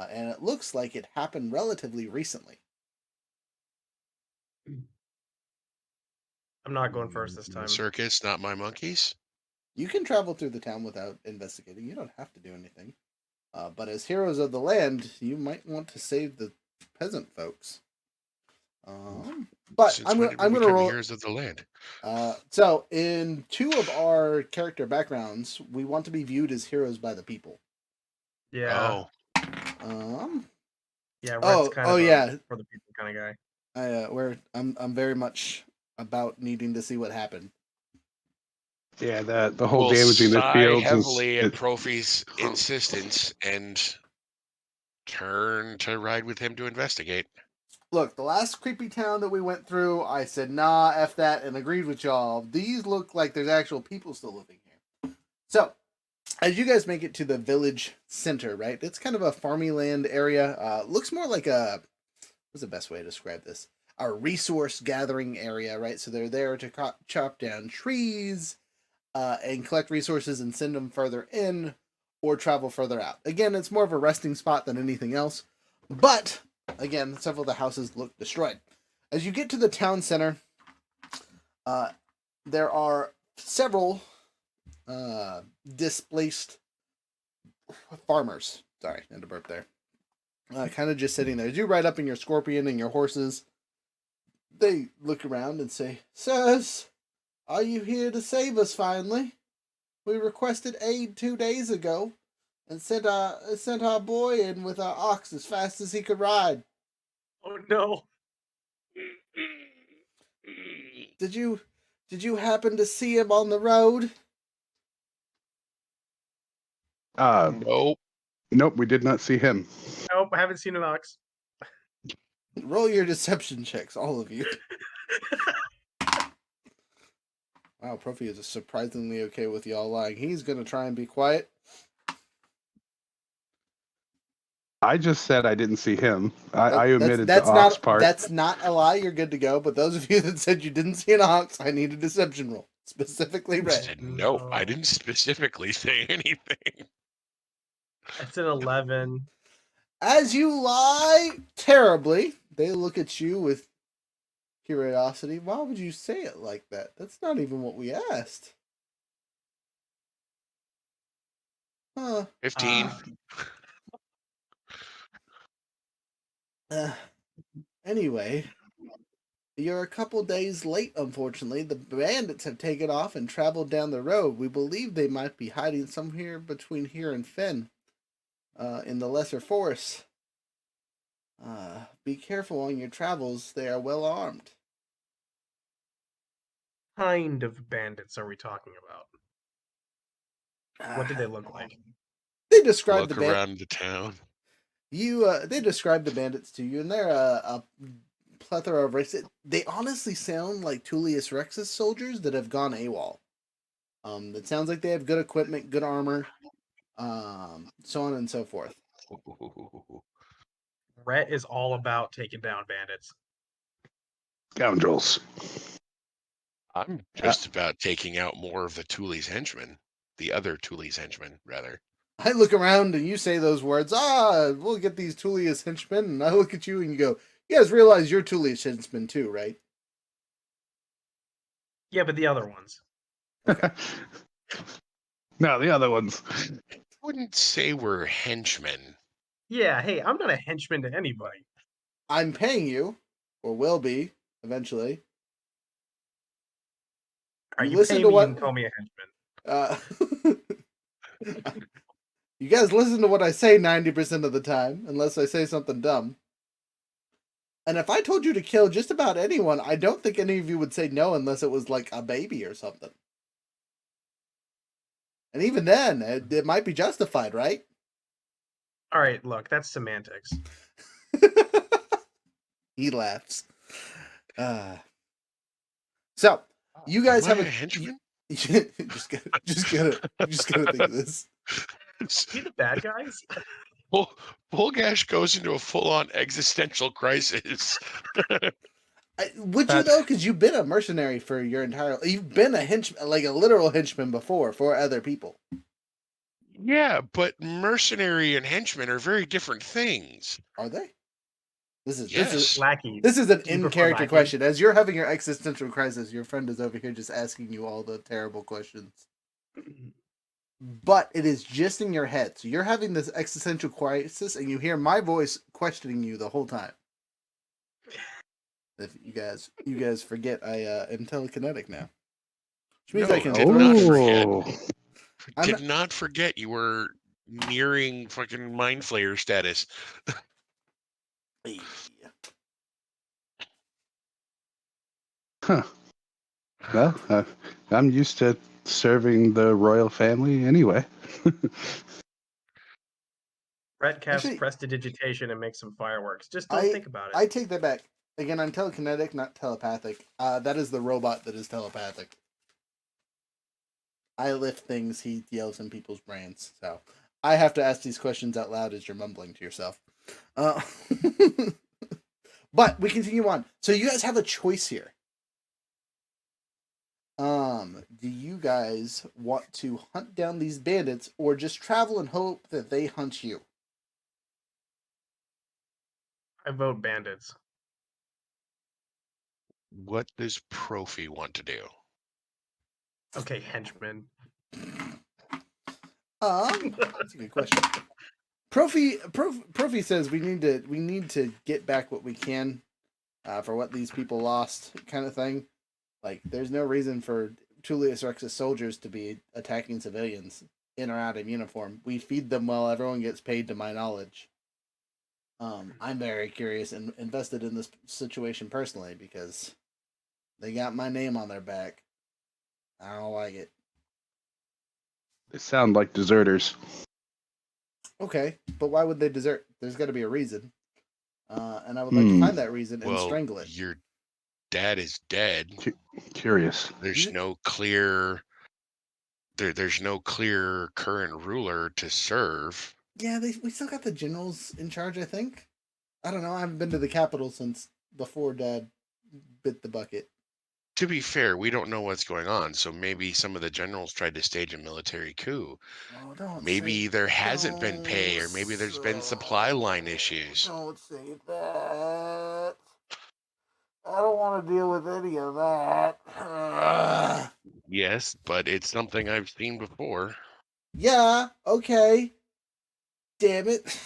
And it looks like it happened relatively recently. I'm not going first this The time. circus, not my monkeys. You can travel through the town without investigating. You don't have to do anything. But as heroes of the land, you might want to save the peasant folks. But Since I'm when gonna did we become roll. heroes of the land? So in 2 of our character backgrounds, we want to be viewed as heroes by the people. Yeah. Um. Yeah. Red's kind of yeah. for the people kind of guy. I'm very much about needing to see what happened. Yeah, the whole We'll damaging the sigh fields heavily at is Profi's insistence and turn to ride with him to investigate. Look, the last creepy town that we went through, I said, nah, F that, and agreed with y'all. These look like there's actual people still living here. So, as you guys make it to the village center, right? It's kind of a farmy land area. Looks more like what's the best way to describe this? A resource gathering area, right? So they're there to chop down trees and collect resources and send them further in or travel further out. Again, it's more of a resting spot than anything else. But, again, several of the houses look destroyed. As you get to the town center, there are several displaced farmers. Sorry, I had to burp there. Kind of just sitting there. As you ride up in your scorpion and your horses, they look around and say, "Sirs, are you here to save us finally? We requested aid 2 days ago and sent our boy in with our ox as fast as he could ride. Oh no. Did you happen to see him on the road?" Nope. Nope, we did not see him. Nope, I haven't seen an ox. Roll your deception checks, all of you. Wow, Profi is surprisingly okay with y'all lying. He's gonna try and be quiet. I just said I didn't see him. I omitted the ox not part. that's not a lie. You're good to go. But those of you that said you didn't see an ox, I need a deception roll, specifically I red. said no. I didn't specifically say anything. It's an 11. As you lie terribly, they look at you with curiosity. Why would you say it like that? That's not even what we asked. Huh. 15. Anyway, you're a couple days late, unfortunately. The bandits have taken off and traveled down the road. We believe they might be hiding somewhere between here and Fen, in the lesser forests. Be careful on your travels. They are well armed. Kind of bandits are we talking about? What did they look like? They describe Look the around the town. They describe the bandits to you, and they're a plethora of races. They honestly sound like Tullius Rex's soldiers that have gone AWOL. It sounds like they have good equipment, good armor, so on and so forth. Rhett is all about taking down bandits. Scoundrels. I'm just about taking out more of the Thule's henchmen. The other Thule's henchmen, rather. I look around and you say those words, we'll get these Tullius henchmen, and I look at you and you go, you guys realize you're Tullius henchmen too, right? Yeah, but the other ones. No, the other ones. I wouldn't say we're henchmen. Yeah, hey, I'm not a henchman to anybody. I'm paying you, or will be, eventually. Are you listen pay to me, what you can call me a henchman. You guys listen to what I say 90% of the time, unless I say something dumb. And if I told you to kill just about anyone, I don't think any of you would say no unless it was like a baby or something. And even then, it might be justified, right? All right, look, that's semantics. He laughs. So, you guys Am have I a henchman? just gotta think of this. See the bad guys? Polgash goes into a full-on existential crisis. Would you though? Because you've been a mercenary for your entire. You've been a henchman, like a literal henchman before for other people. Yeah, but mercenary and henchmen are very different things. Are they? Yes. Lackey. This is an Do you prefer in-character lackey? question. As you're having your existential crisis, your friend is over here just asking you all the terrible questions. But it is just in your head. So you're having this existential crisis, and you hear my voice questioning you the whole time. If you guys forget, I am telekinetic now, which means No, I can. did not forget. I'm Did not forget you were nearing fucking mind flayer status. Yeah. Huh. Well, I'm used to serving the royal family anyway. Brett casts Actually, prestidigitation and makes some fireworks. Just don't I think about it. I take that back. Again, I'm telekinetic, not telepathic. That is the robot that is telepathic. I lift things, he yells in people's brains. So I have to ask these questions out loud as you're mumbling to yourself. Uh, but we continue on. So you guys have a choice here. Do you guys want to hunt down these bandits or just travel and hope that they hunt you? I vote bandits. What does Profi want to do? Okay, henchmen. That's a good question. Profi says we need to get back what we can for what these people lost, kind of thing. Like, there's no reason for Tullius Rex's soldiers to be attacking civilians in or out of uniform. We feed them well. Everyone gets paid, to my knowledge. I'm very curious and invested in this situation personally because they got my name on their back. I don't like it. They sound like deserters. Okay, but why would they desert? There's got to be a reason. And I would like to find that reason and Well, strangle it. your dad is dead. Curious. There's no clear. There's no clear current ruler to serve. Yeah, we still got the generals in charge, I think. I don't know. I haven't been to the capital since before Dad bit the bucket. To be fair, we don't know what's going on, so maybe some of the generals tried to stage a military coup. Oh, don't Maybe say. there hasn't been pay, Don't. or maybe there's been supply line issues. Don't say that. I don't want to deal with any of that. Yes, but it's something I've seen before. Yeah. Okay. Damn it.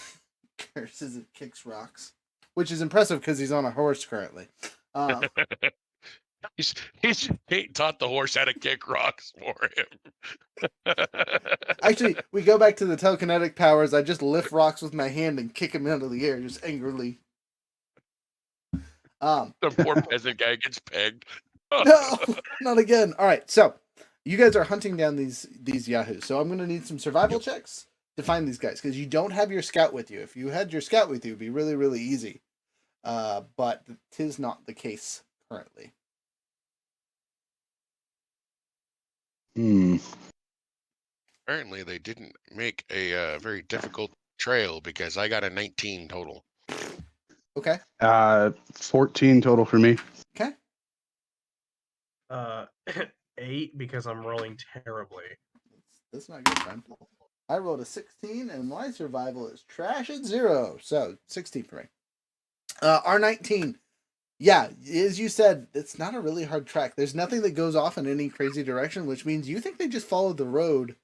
Curses and kicks rocks, which is impressive because he's on a horse currently. He's he taught the horse how to kick rocks for him. Actually, we go back to the telekinetic powers. I just lift rocks with my hand and kick them into the air, just angrily. The poor peasant guy gets pegged. No, not again. All right, so you guys are hunting down these yahoos. So I'm going to need some survival checks to find these guys because you don't have your scout with you. If you had your scout with you, it'd be really, really easy. But tis not the case currently. Apparently, they didn't make a very difficult trail because I got a 19 total. Okay. 14 total for me. Okay. 8 because I'm rolling terribly. That's not good, friend. I rolled a 16, and my survival is trash at 0. So 16 for me. R19. Yeah, as you said, it's not a really hard track. There's nothing that goes off in any crazy direction, which means you think they just followed the road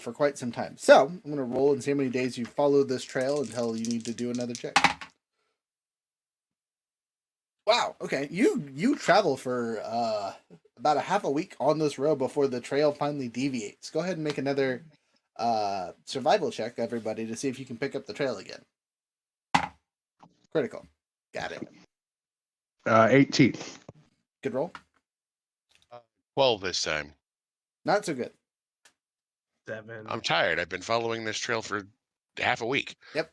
for quite some time. So I'm going to roll and see how many days you followed this trail until you need to do another check. Wow. Okay. You travel for about a half a week on this road before the trail finally deviates. Go ahead and make another survival check, everybody, to see if you can pick up the trail again. Critical. Got it. 18. Good roll. 12 this time. Not so good. 7. I'm tired. I've been following this trail for half a week. Yep.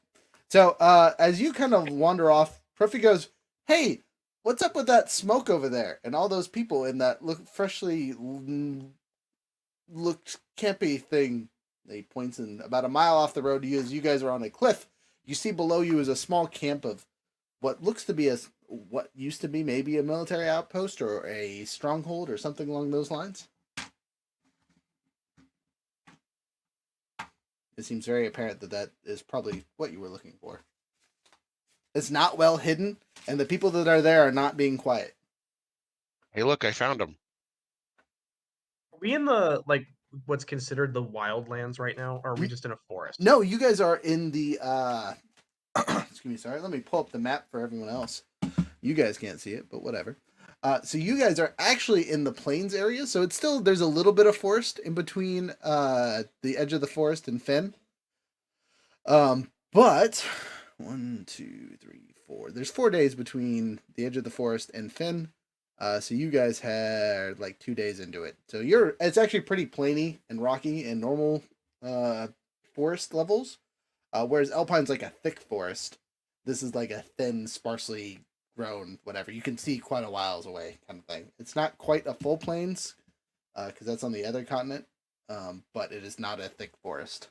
So as you kind of wander off, Profi goes, "Hey, what's up with that smoke over there and all those people in that looked campy thing?" He points in about a mile off the road. You guys are on a cliff. You see below you is a small camp of what looks to be what used to be maybe a military outpost or a stronghold or something along those lines. It seems very apparent that is probably what you were looking for. It's not well hidden, and the people that are there are not being quiet. Hey, look, I found them. Are we in the what's considered the wildlands right now, or are we just in a forest? No, you guys are in the excuse me, sorry. Let me pull up the map for everyone else. You guys can't see it, but whatever. So you guys are actually in the plains area, so it's still there's a little bit of forest in between the edge of the forest and Fen. But 1, 2, 3, 4. There's 4 days between the edge of the forest and Fen. So you guys had like 2 days into it. So it's actually pretty plainy and rocky and normal forest levels. Whereas Alpine's like a thick forest. This is like a thin, sparsely grown whatever. You can see quite a whiles away kind of thing. It's not quite a full plains because that's on the other continent, but it is not a thick forest.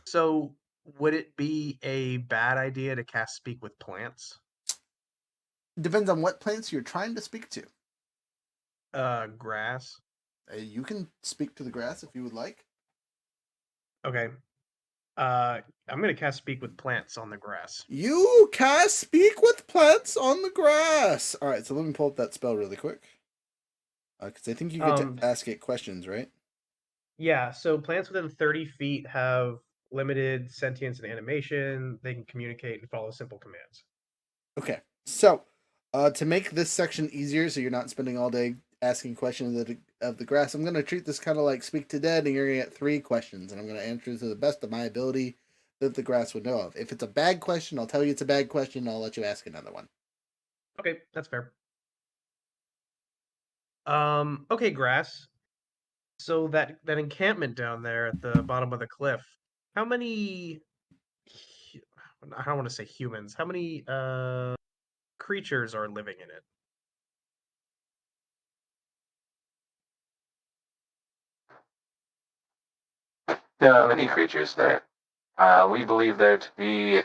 So, would it be a bad idea to cast Speak with Plants? Depends on what plants you're trying to speak to. Grass. You can speak to the grass if you would like. Okay. I'm gonna cast Speak with Plants on the grass. You can speak with plants on the grass. All right, so let me pull up that spell really quick. Because I think you get to ask it questions, right? Yeah, so plants within 30 feet have limited sentience and animation. They can communicate and follow simple commands. Okay, so to make this section easier, so you're not spending all day asking questions of the grass, I'm going to treat this kind of like Speak to Dead, and you're going to get 3 questions, and I'm going to answer to the best of my ability that the grass would know of. If it's a bad question, I'll tell you it's a bad question, and I'll let you ask another one. Okay, that's fair. Okay, grass. So that encampment down there at the bottom of the cliff, how many I don't want to say humans, how many creatures are living in it? There are many creatures there. We believe there to be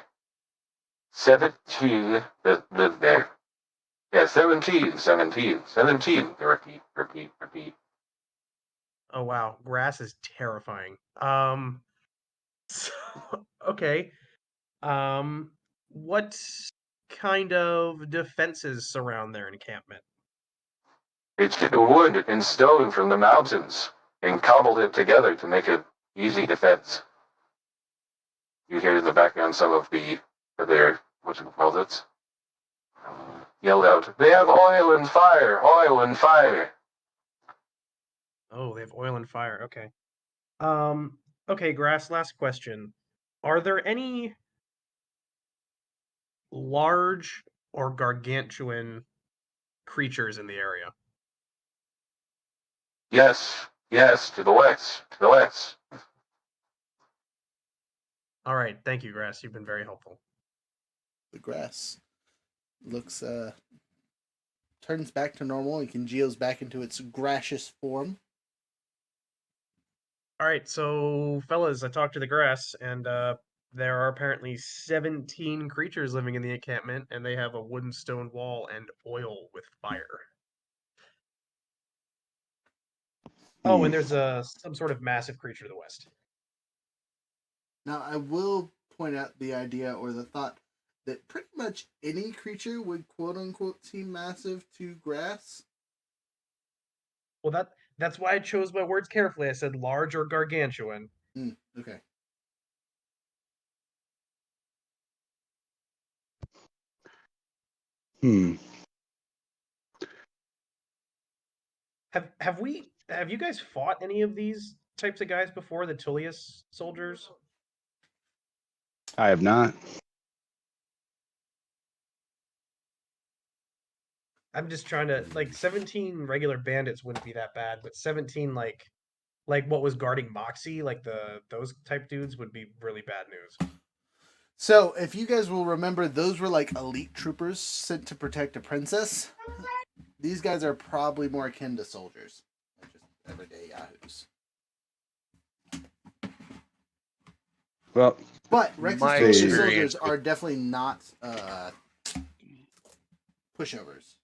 17 that live there. Yeah, 17. Repeat. Oh wow, grass is terrifying. So, okay. What kind of defenses surround their encampment? It's wood and stone from the mountains and cobbled it together to make it easy defense. You hear in the background some of their, what you call it, yelled out, they have oil and fire! Oh, they have oil and fire. Okay. Okay, grass, last question. Are there any large or gargantuan creatures in the area? Yes, to the west. All right, thank you, grass. You've been very helpful. The grass looks turns back to normal and congeals back into its gracious form. All right, so fellas, I talked to the grass, and there are apparently 17 creatures living in the encampment, and they have a wooden stone wall and oil with fire. Oh, and there's some sort of massive creature to the west. Now, I will point out the idea or the thought that pretty much any creature would quote unquote seem massive to grass. Well, that's why I chose my words carefully. I said large or gargantuan. Okay. Have you guys fought any of these types of guys before, the Tullius soldiers? I have not. I'm just trying to, like, 17 regular bandits wouldn't be that bad, but 17 like what was guarding Moxie, like those type dudes would be really bad news. So, if you guys will remember, those were like elite troopers sent to protect a princess. These guys are probably more akin to soldiers, like just everyday yahoos. Well, but Rex's my Tullius experience soldiers with- are definitely not pushovers.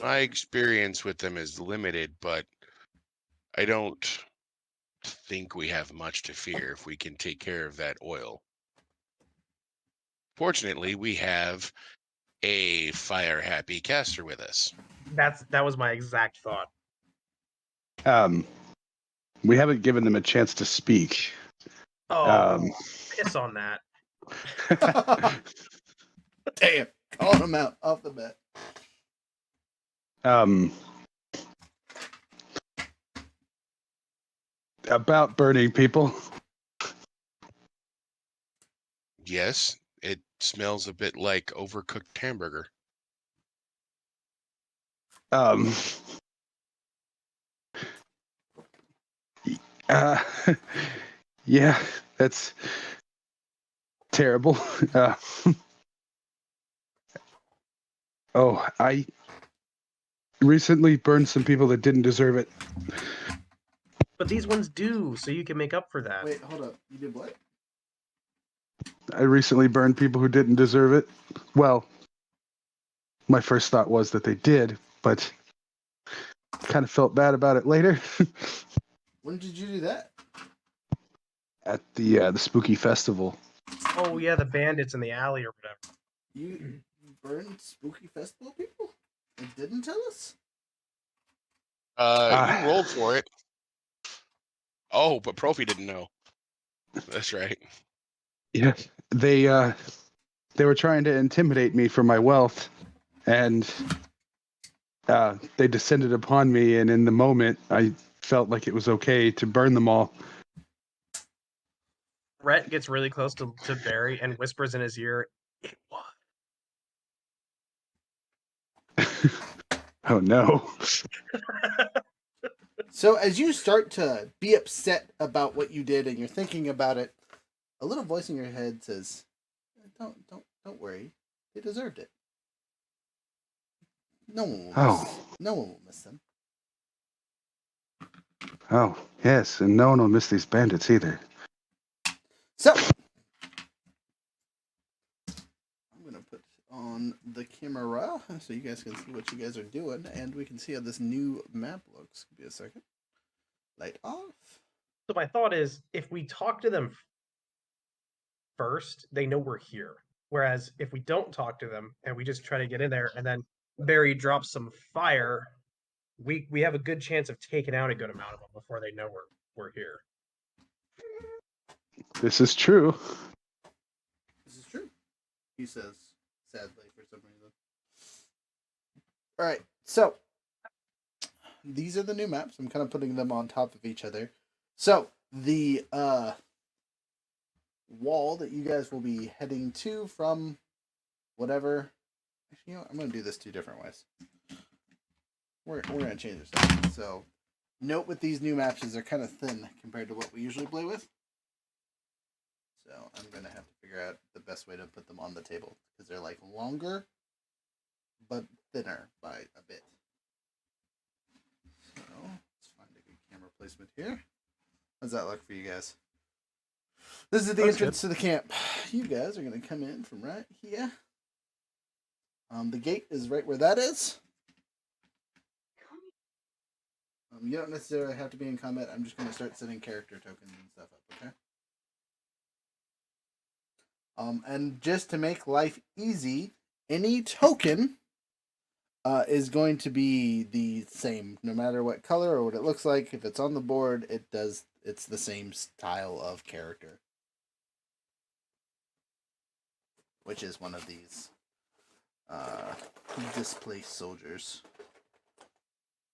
My experience with them is limited, but I don't think we have much to fear if we can take care of that oil. Fortunately, we have a fire-happy caster with us. That was my exact thought. we haven't given them a chance to speak. Oh, piss on that. Damn, call him out off the bat. About burning people. Yes, it smells a bit like overcooked hamburger. Um, uh, yeah, that's terrible. Uh, oh, I recently burned some people that didn't deserve it. But these ones do, so you can make up for that. Wait, hold up. You did what? I recently burned people who didn't deserve it. Well, my first thought was that they did, but kind of felt bad about it later. When did you do that? At the spooky festival. Oh yeah, the bandits in the alley or whatever. You burned spooky festival people and didn't tell us? You rolled for it. Oh, but Profi didn't know. That's right. Yeah, they were trying to intimidate me for my wealth, and they descended upon me. And in the moment, I felt like it was okay to burn them all. Rhett gets really close to Barry and whispers in his ear, "It was." Oh no! So as you start to be upset about what you did and you're thinking about it, a little voice in your head says, "Don't worry. They deserved it. No one will Oh. miss. No one will miss them." Oh yes, and no one will miss these bandits either. So I'm gonna put on the camera so you guys can see what you guys are doing, and we can see how this new map looks. Give me a second. Light off. So my thought is, if we talk to them first, they know we're here. Whereas if we don't talk to them and we just try to get in there, and then Barry drops some fire, we have a good chance of taking out a good amount of them before they know we're here. This is true. This is true, he says sadly for some reason. All right, so these are the new maps. I'm kind of putting them on top of each other. So the wall that you guys will be heading to from whatever. Actually, you know what? I'm going to do this two different ways. We're going to change this. So note with these new maps is they're kind of thin compared to what we usually play with. So I'm going to have to figure out the best way to put them on the table because they're like longer but thinner by a bit. So let's find a good camera placement here. How's that look for you guys? This is the entrance to the camp. You guys are going to come in from right here. The gate is right where that is. You don't necessarily have to be in combat. I'm just going to start setting character tokens and stuff up, okay? And just to make life easy, any token is going to be the same, no matter what color or what it looks like. If it's on the board, it's the same style of character, which is one of these displaced soldiers.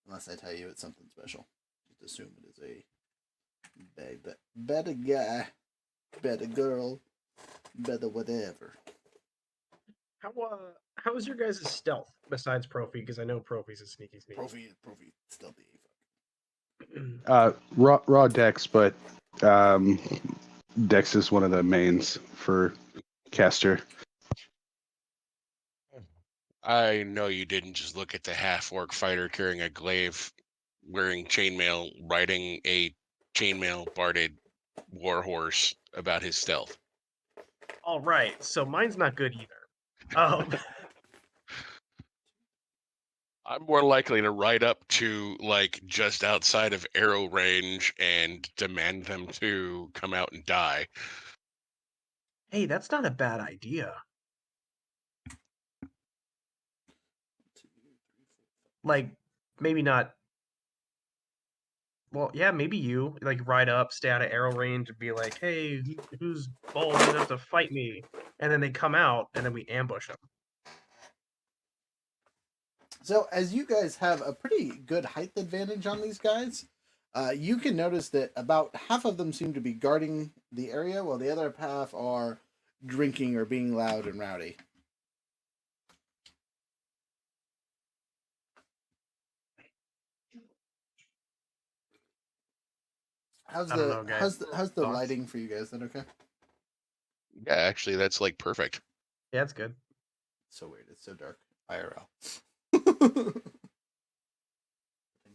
Unless I tell you it's something special, just assume it is a better guy, better girl, better whatever. How is your guys' stealth besides Profi? Because I know Profi's a sneaky. Profi stealthy. Raw Dex, but Dex is one of the mains for caster. I know you didn't just look at the half-orc fighter carrying a glaive, wearing chainmail, riding a chainmail barded warhorse about his stealth. All right, so mine's not good either. I'm more likely to ride up to like just outside of arrow range and demand them to come out and die. Hey, that's not a bad idea. Like, maybe not. Well, yeah, maybe you like ride up, stay out of arrow range, and be like, "Hey, who's bald enough to fight me?" And then they come out, and then we ambush them. So as you guys have a pretty good height advantage on these guys, you can notice that about half of them seem to be guarding the area, while the other half are drinking or being loud and rowdy. How's I don't the know, guys. how's the Thoughts? lighting for you guys? Is that okay? Yeah, actually, that's like perfect. Yeah, it's good. It's so weird. It's so dark. IRL. I'm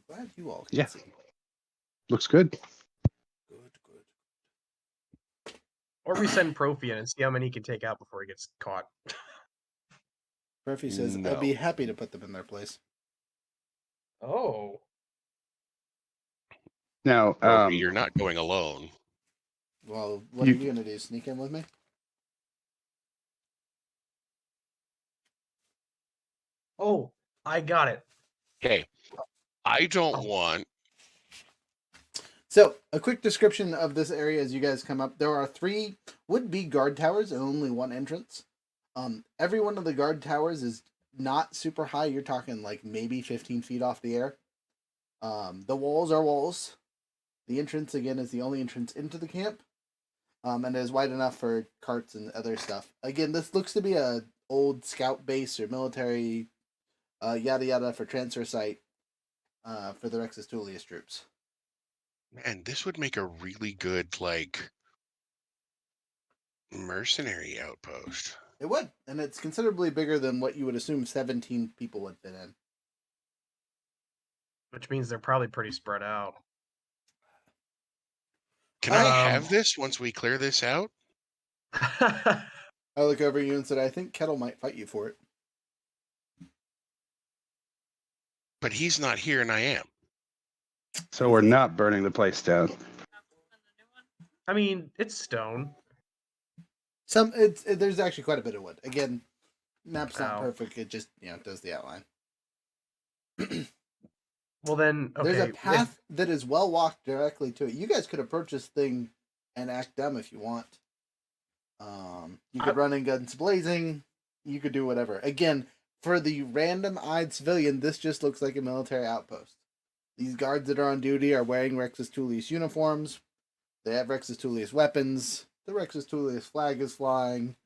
glad you all can Yeah. see. Looks good. Good. Or we send Profi in and see how many he can take out before he gets caught. Murphy says, No. I'd be happy to put them in their place. Oh. Now, Profi, you're not going alone. Well, what are you going to do? Sneak in with me? Oh, I got it. Okay, I don't Oh. want. So, a quick description of this area as you guys come up. There are 3 would-be guard towers and only 1 entrance. Every one of the guard towers is not super high. You're talking like maybe 15 feet off the air. The walls are walls. The entrance, again, is the only entrance into the camp. And is wide enough for carts and other stuff. Again, this looks to be a old scout base or military yada yada for transfer site for the Rexus Tullius troops. Man, this would make a really good like mercenary outpost. It would, and it's considerably bigger than what you would assume 17 people would fit in. Which means they're probably pretty spread out. Can I have this once we clear this out? I look over at you and said, I think Kettle might fight you for it. But he's not here, and I am. so we're not burning the place down. I mean, it's stone. There's actually quite a bit of wood. Again, map's not Ow. perfect. It just does the outline. Well then, okay. There's a path that is well walked directly to it. You guys could approach this thing and act dumb if you want. You could run in guns blazing. You could do whatever. Again, for the random-eyed civilian, this just looks like a military outpost. These guards that are on duty are wearing Rexus Tullius uniforms. They have Rexus Tullius weapons. The Rexus Tullius flag is flying.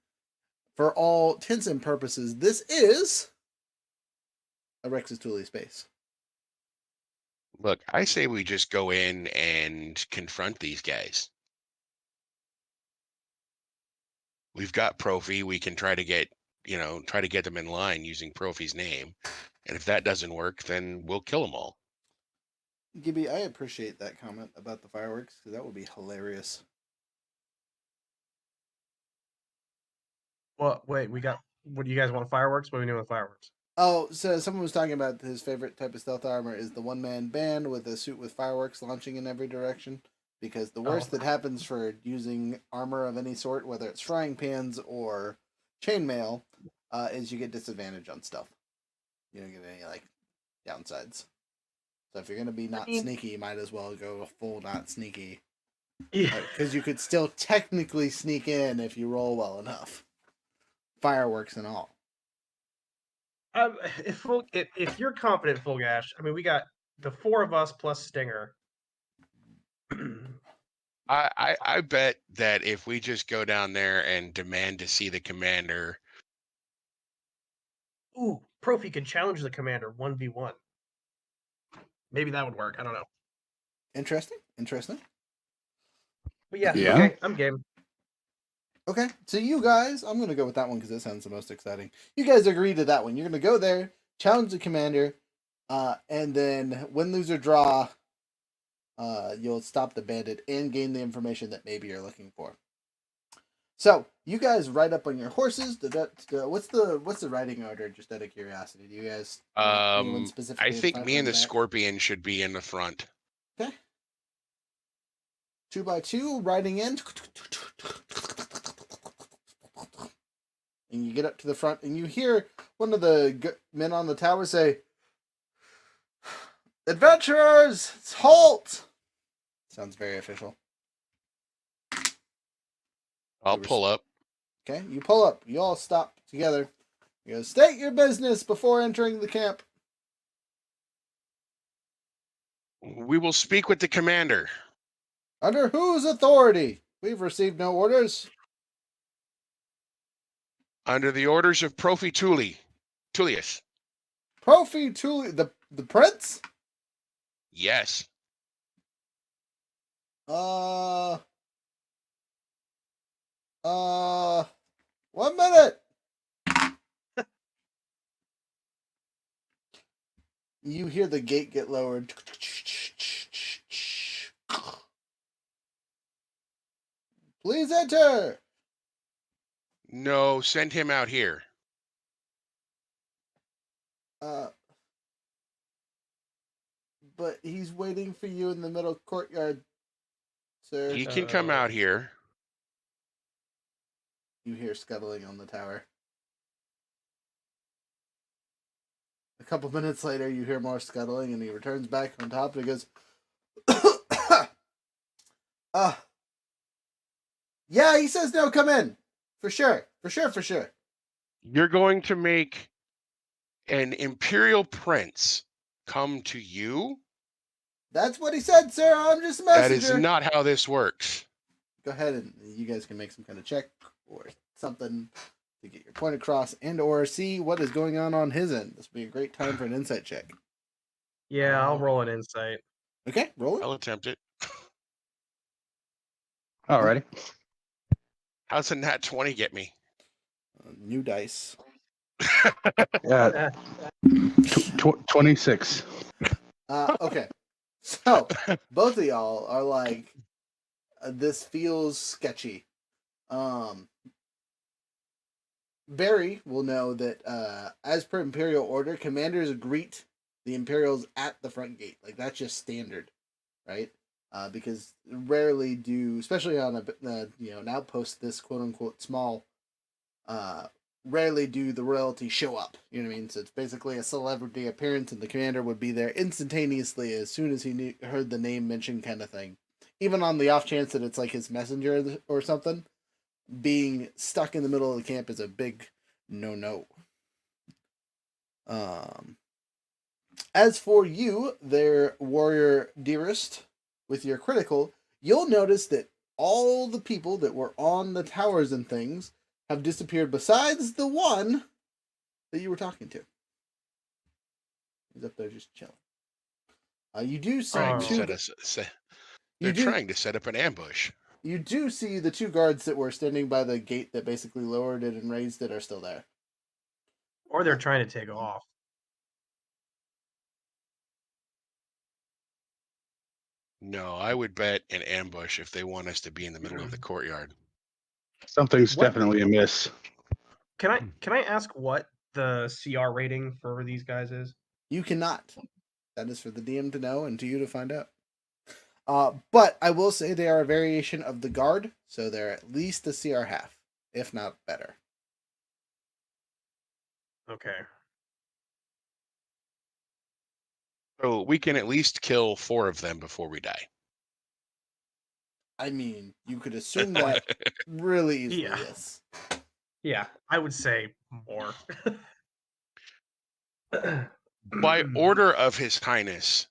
For all intents and purposes, this is a Rexus Tullius base. Look, I say we just go in and confront these guys. We've got Profi. We can try to get them in line using Profi's name. And if that doesn't work, then we'll kill them all. Gibby, I appreciate that comment about the fireworks because that would be hilarious. Well, wait, what do you guys want, fireworks? What are we doing with fireworks? Oh, so someone was talking about his favorite type of stealth armor is the one-man band with a suit with fireworks launching in every direction. Because the worst that happens for using armor of any sort, whether it's frying pans or chainmail, is you get disadvantage on stuff. You don't get any downsides. So if you're gonna be not sneaky, you might as well go full not sneaky. Yeah. Because you could still technically sneak in if you roll well enough. Fireworks and all. If you're confident, Full Gash, I mean, we got the 4 of us plus Stinger. I bet that if we just go down there and demand to see the commander. Ooh, Profi can challenge the commander 1v1. Maybe that would work. I don't know. Interesting. But yeah, Yeah. okay, I'm game. Okay, so you guys, I'm going to go with that one because it sounds the most exciting. You guys agree to that one. You're going to go there, challenge the commander, and then win, lose, or draw, you'll stop the bandit and gain the information that maybe you're looking for. So, you guys ride up on your horses. What's the riding order, just out of curiosity? Do you guys anyone specifically I think in front me and or the back? Scorpion should be in the front. Okay. 2x2, riding in. And you get up to the front, and you hear one of the men on the tower say, "Adventurers, halt!" Sounds very official. I'll pull up. Okay, you pull up. You all stop together. You go, state your business before entering the camp. We will speak with the commander. Under whose authority? We've received no orders. Under the orders of Profi Tullius. Profi Tullius, the prince? Yes. Uh, 1 minute. You hear the gate get lowered. Please enter. No, send him out here. But he's waiting for you in the middle courtyard, sir. He can come out here. You hear scuttling on the tower. A couple minutes later, you hear more scuttling, and he returns back on top, and he goes, yeah, he says no, come in. For sure. You're going to make an imperial prince come to you? That's what he said, sir. I'm just a That is messenger. not how this works. Go ahead and you guys can make some kind of check or something to get your point across and or see what is going on his end. This would be a great time for an insight check. Yeah, I'll roll an insight. Okay, roll it. I'll attempt it. Alrighty. How's a nat 20 get me? New dice. Yeah. 26. Okay. So, both of y'all are like, this feels sketchy. Barry will know that as per Imperial order, commanders greet the Imperials at the front gate. Like, that's just standard, right? Because rarely do, especially on an outpost this quote unquote small, rarely do the royalty show up. You know what I mean? So it's basically a celebrity appearance, and the commander would be there instantaneously as soon as he heard the name mentioned, kind of thing. Even on the off chance that it's like his messenger or something, being stuck in the middle of the camp is a big no. As for you, their warrior dearest, with your critical, you'll notice that all the people that were on the towers and things have disappeared besides the one that you were talking to. He's up there just chilling. You do see Trying Oh. to they're trying to set up an ambush. You do see the two guards that were standing by the gate that basically lowered it and raised it are still there. Or they're trying to take off. No, I would bet an ambush if they want us to be in the middle of the courtyard. Something's What? definitely amiss. Can I ask what the CR rating for these guys is? You cannot. That is for the DM to know and to you to find out. But I will say they are a variation of the guard, so they're at least a CR half, if not better. Okay. So we can at least kill 4 of them before we die. I mean, you could assume that really easily, Yeah. yes. Yeah, I would say more. By order of His Highness,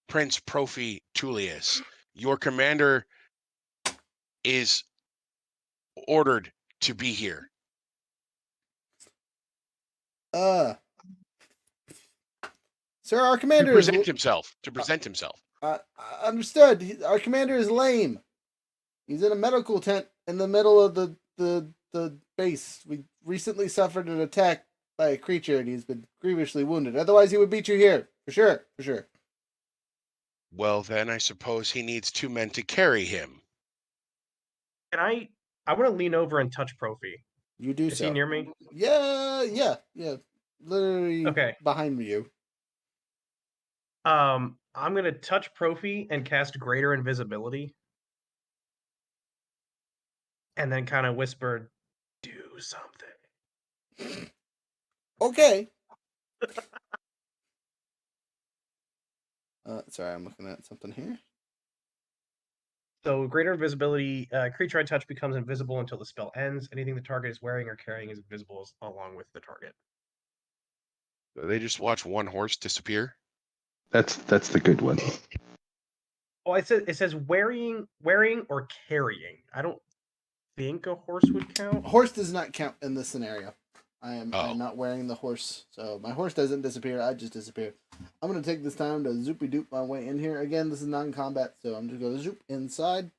Prince Profi Tullius, your commander is ordered to be here. Sir, our To commander present is... himself. To present himself. Understood. Our commander is lame. He's in a medical tent in the middle of the base. We recently suffered an attack by a creature, and he's been grievously wounded. Otherwise, he would beat you here. For sure. Well, then I suppose he needs 2 men to carry him. Can I want to lean over and touch Profi. You do Is so. he near me? Yeah. Literally Okay. behind you. I'm gonna touch Profi and cast Greater Invisibility. And then kind of whisper, do something. Okay. Sorry, I'm looking at something here. So Greater Invisibility, creature I touch becomes invisible until the spell ends. Anything the target is wearing or carrying is invisible along with the target. So they just watch one horse disappear. That's the good one. Oh, it says wearing or carrying. I don't think a horse would count. Horse does not count in this scenario. I am Oh. not wearing the horse, so my horse doesn't disappear. I just disappear. I'm gonna take this time to zoopy doop my way in here. Again, this is non-combat, so I'm just gonna zoop inside.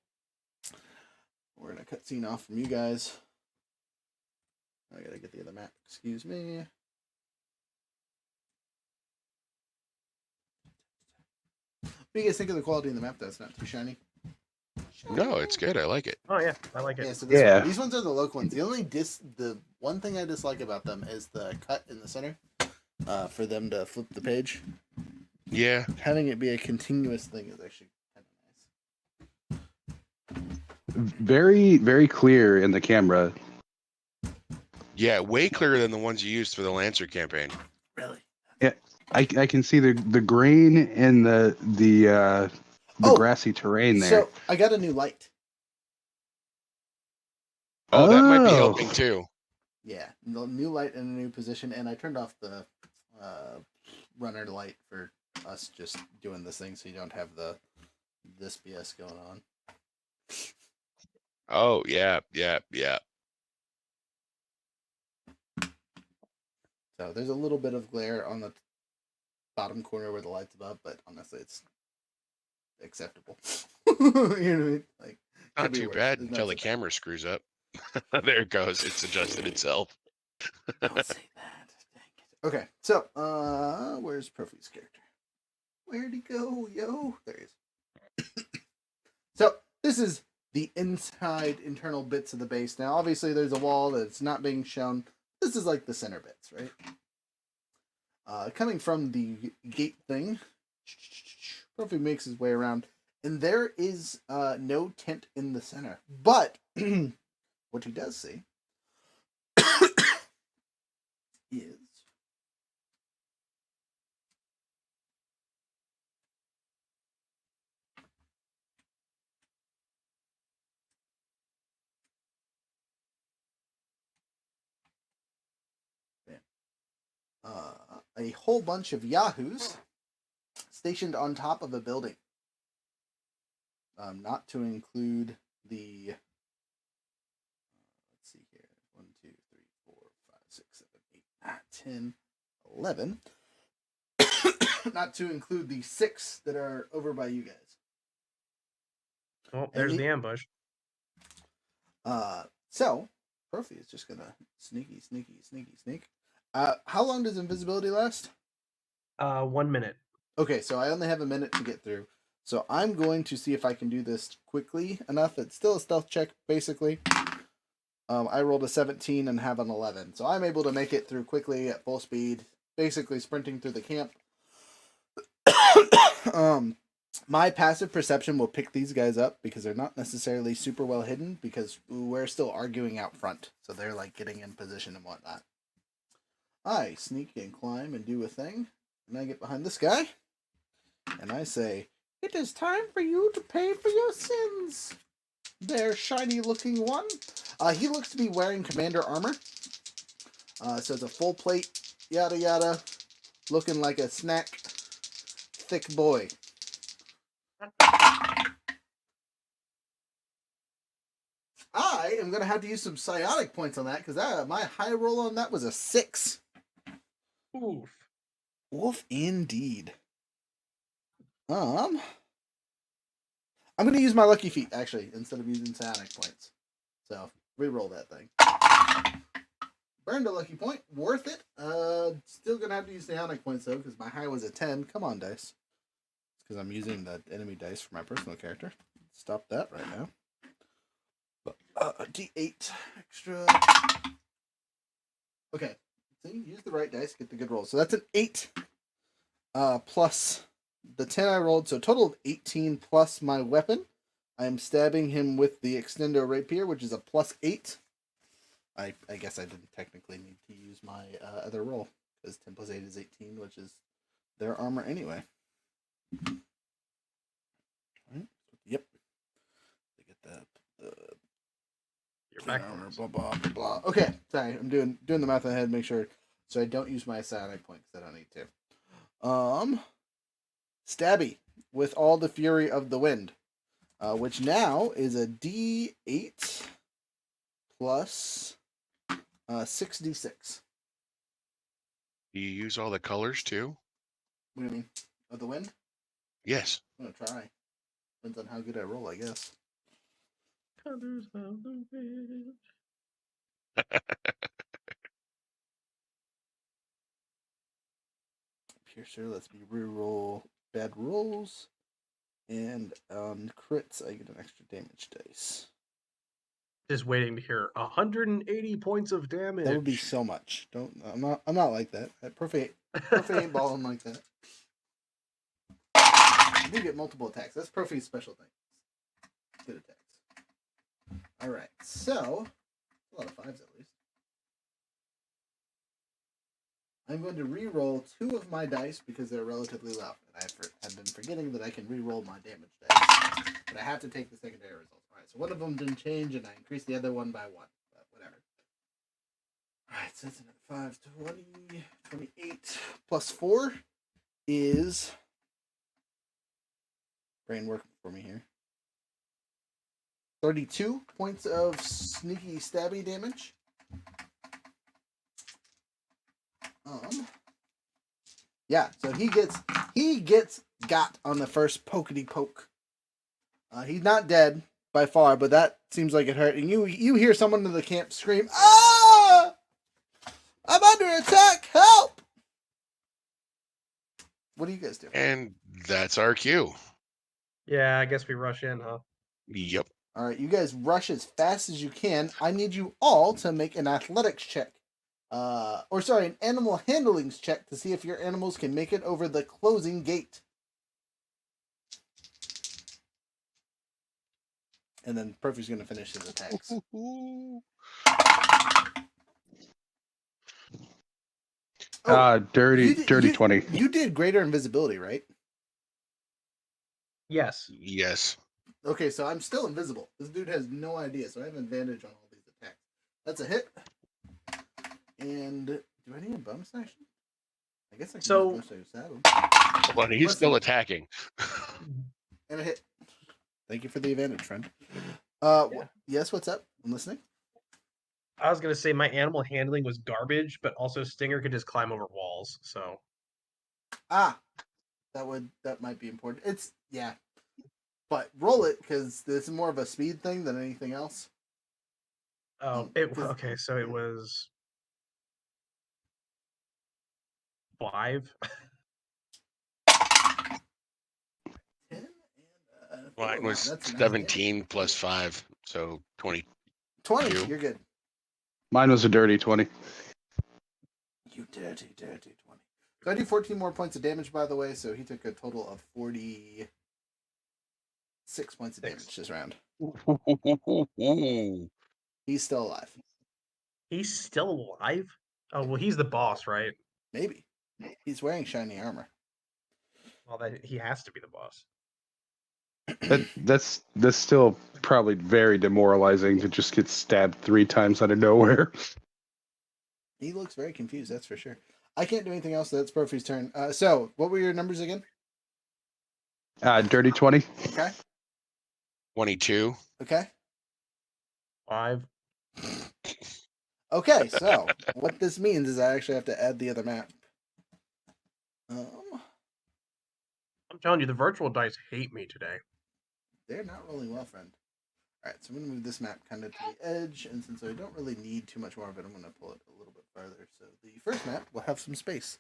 We're gonna cutscene off from you guys. I gotta get the other map. Excuse me. What do you guys think of the quality of the map? That's not too shiny. No, it's good. I like it. Oh yeah, I like it. Yeah, so these ones are the local ones. The one thing I dislike about them is the cut in the center. For them to flip the page. Yeah. Having it be a continuous thing is actually kind of nice. Very, very clear in the camera. Yeah, way clearer than the ones you used for the Lancer campaign. Really? Yeah, I can see the grain in the grassy terrain there. So I got a new light. Oh, that might be Oh. helping too. Yeah, the new light in a new position, and I turned off the runner light for us just doing this thing, so you don't have this BS going on. Oh, yeah. So there's a little bit of glare on the bottom corner where the light's above, but honestly, it's acceptable. You know what I mean? Like, Not could be too worse. bad It's until not the so camera screws up. There it goes. It's adjusted itself. bad. Don't say that. Dang it. Okay, so where's Profi's character? Where'd he go, yo? There he is. So this is the inside internal bits of the base. Now, obviously, there's a wall that's not being shown. This is like the center bits, right? Coming from the gate thing, Profi makes his way around, and there is no tent in the center. But what he does see is a whole bunch of yahoos stationed on top of a building. Not to include the let's see here, 1, 2, 3, 4, 5, 6, 7, 8, 9, 10, 11. Not to include the 6 that are over by you guys. Oh, there's the ambush. So Profi is just gonna sneak. How long does invisibility last? 1 minute. Okay, so I only have a minute to get through. So I'm going to see if I can do this quickly enough. It's still a stealth check, basically. I rolled a 17 and have an 11. So I'm able to make it through quickly at full speed, basically sprinting through the camp. My passive perception will pick these guys up because they're not necessarily super well hidden because we're still arguing out front. So they're like getting in position and whatnot. I sneak and climb and do a thing. And I get behind this guy. And I say, "It is time for you to pay for your sins. There, shiny looking one." He looks to be wearing commander armor. So it's a full plate, yada yada, looking like a snack, thick boy. I am going to have to use some psionic points on that because my high roll on that was a 6. Oof. Wolf indeed. I'm going to use my lucky feet, actually, instead of using psionic points. So, re-roll that thing. Burned a lucky point. Worth it. Still going to have to use psionic points, though, because my high was a 10. Come on, dice. It's because I'm using the enemy dice for my personal character. Stop that right now. D8 extra. Okay. See, use the right dice, get the good roll. So that's an 8 plus the 10 I rolled. So a total of 18 plus my weapon. I am stabbing him with the extendo rapier, which is a plus 8. I guess I didn't technically need to use my other roll because 10 plus 8 is 18, which is their armor anyway. Right. Yep. They get the You're back. armor, blah blah blah blah. Okay, sorry, I'm doing the math in my head. Make sure so I don't use my psionic point because I don't need to. Stabby with all the fury of the wind, which now is a D8 plus 6d6. Do you use all the colors too? What do you mean? Oh, the wind? Yes. I'm gonna try. Depends on how good I roll, I guess. Colors of the wind. Piercer lets me reroll bad rolls. And on crits, I get an extra damage dice. Just waiting to hear 180 points of damage. That would be so much. Don't. I'm not like that. Profi ain't balling like that. You do get multiple attacks. That's Profi's special thing. Good attacks. All right. So a lot of fives at least. I'm going to re-roll 2 of my dice because they're relatively low, and I've been forgetting that I can re-roll my damage dice, but I have to take the secondary results. All right. So one of them didn't change, and I increased the other one by 1. But whatever. Alright, so that's another 5, 20, 28 plus 4 is brain working for me here. 32 points of sneaky stabby damage. Yeah, so he gets got on the first pokety poke. He's not dead by far, but that seems like it hurt. And you hear someone in the camp scream, "Ah! I'm under attack! Help!" What do you guys do? And that's our cue. Yeah, I guess we rush in, huh? Yep. All right, you guys rush as fast as you can. I need you all to make an athletics check. An animal handlings check to see if your animals can make it over the closing gate. And then Profi's going to finish his attacks. Dirty 20. You did greater invisibility, right? Yes. Yes. Okay, so I'm still invisible. This dude has no idea, so I have advantage on all these attacks. That's a hit. And do I need a bonus action? I guess I can use a bonus action to stab him. But he's still attacking. And a hit. Thank you for the advantage, friend. Yeah. Yes, what's up? I'm listening. I was gonna say my animal handling was garbage, but also Stinger could just climb over walls. So That might be important. But roll it because this is more of a speed thing than anything else. okay. So it was 5. 10 and Mine was that's 17 plus 5, so 20. 20. You're good. Mine was a dirty 20. You dirty 20. So I do 14 more points of damage, by the way. So he took a total of 46 points of damage this round. He's still alive. He's still alive? Oh well, he's the boss, right? Maybe. He's wearing shiny armor. Well, that he has to be the boss. That's still probably very demoralizing to just get stabbed 3 times out of nowhere. He looks very confused, that's for sure. I can't do anything else. So that's Profi's turn. So what were your numbers again? Dirty 20. Okay. 22. Okay. 5. Okay, so what this means is I actually have to add the other map. I'm telling you, the virtual dice hate me today. They're not rolling well, friend. All right, so I'm going to move this map kind of to the edge, and since I don't really need too much more of it, I'm going to pull it a little bit farther. So the first map will have some space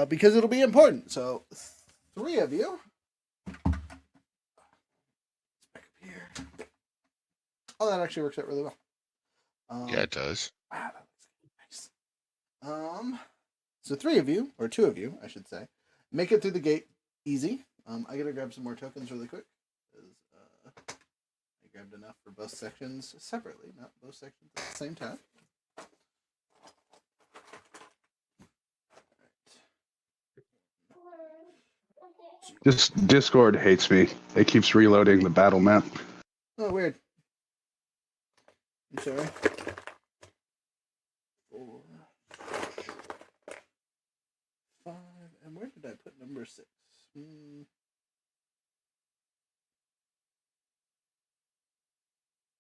because it'll be important. So 3 of you. Back up here. Oh, that actually works out really well. Yeah, it does. Wow, that looks nice. So 3 of you, or 2 of you, I should say, make it through the gate easy. I gotta grab some more tokens really quick. I grabbed enough for both sections separately, not both sections at the same time. This Discord hates me. It keeps reloading the battle map. Oh, weird. I'm sorry. 4, 5, and where did I put number 6?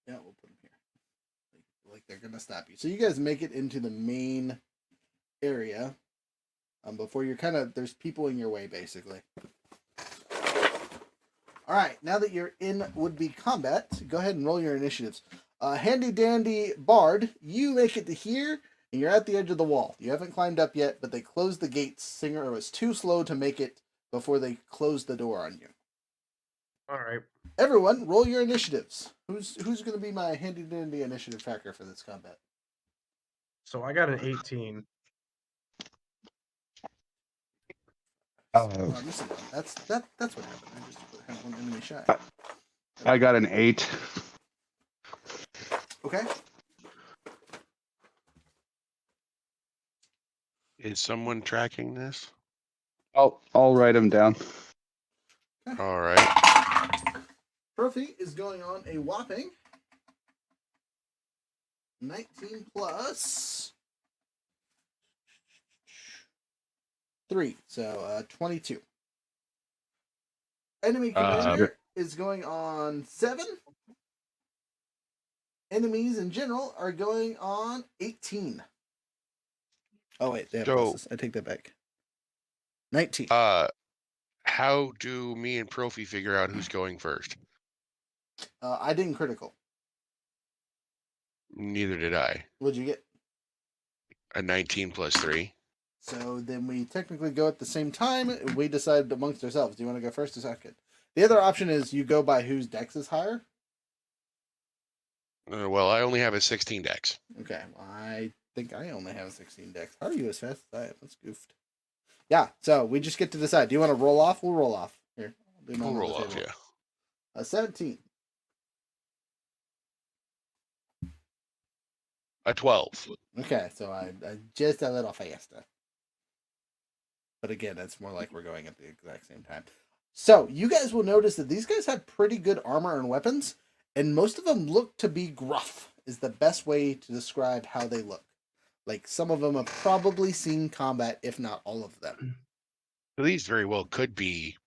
Yeah, we'll put them here. Like they're gonna stop you. So you guys make it into the main area. Before you're there's people in your way, basically. All right, now that you're in would-be combat, go ahead and roll your initiatives. Handy Dandy Bard, you make it to here, and you're at the edge of the wall. You haven't climbed up yet, but they closed the gates. Singer was too slow to make it before they closed the door on you. All right. Everyone, roll your initiatives. Who's going to be my Handy Dandy initiative tracker for this combat? So I got an 18. Listen, that's what happened. I just had one enemy shy. I got an 8. Okay. Is someone tracking this? I'll write them down. All right. Trophy is going on a whopping 19 plus 3, so 22. Enemy commander is going on 7. Enemies in general are going on 18. Oh wait, they have pluses. I take that back. 19. How do me and Profi figure out who's going first? I didn't critical. Neither did I. What'd you get? A 19 plus 3. So then we technically go at the same time. We decide amongst ourselves. Do you want to go first or second? The other option is you go by whose dex is higher. Well, I only have a 16 dex. Okay, well, I think I only have a 16 dex. How are you as fast as I am? That's goofed. Yeah, so we just get to decide. Do you want to roll off? We'll roll off. Here, We'll roll off, yeah. 17. A 12. Okay, so I just a little faster. But again, it's more like we're going at the exact same time. So you guys will notice that these guys have pretty good armor and weapons, and most of them look to be gruff, is the best way to describe how they look. Like, some of them have probably seen combat, if not all of them. So these very well could be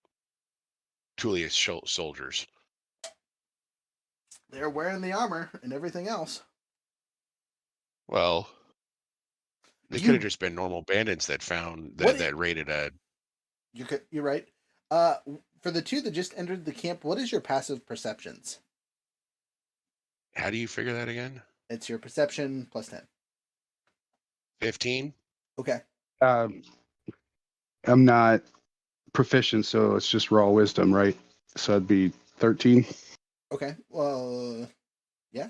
Tullius soldiers. They're wearing the armor and everything else. Well, they could have just been normal bandits that found that raided a. You're right. For the two that just entered the camp, what is your passive perceptions? How do you figure that again? It's your perception plus 10. 15. Okay. I'm not proficient, so it's just raw wisdom, right? So it'd be 13. Okay. Well, yeah.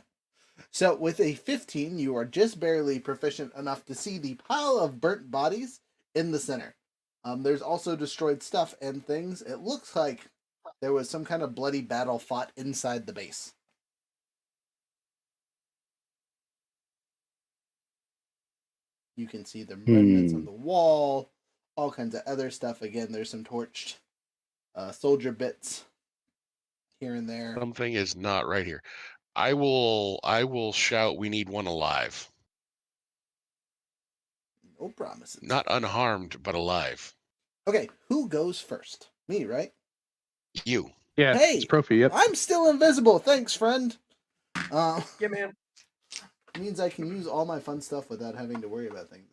So with a 15, you are just barely proficient enough to see the pile of burnt bodies in the center. There's also destroyed stuff and things. It looks like there was some kind of bloody battle fought inside the base. You can see the remnants on the wall, all kinds of other stuff. Again, there's some torched soldier bits here and there. Something is not right here. I will shout, we need one alive. No promises. Not unharmed, but alive. Okay, who goes first? Me, right? You. Yeah, hey, it's Profi, yep. I'm still invisible. Thanks, friend. Yeah, man. Means I can use all my fun stuff without having to worry about things.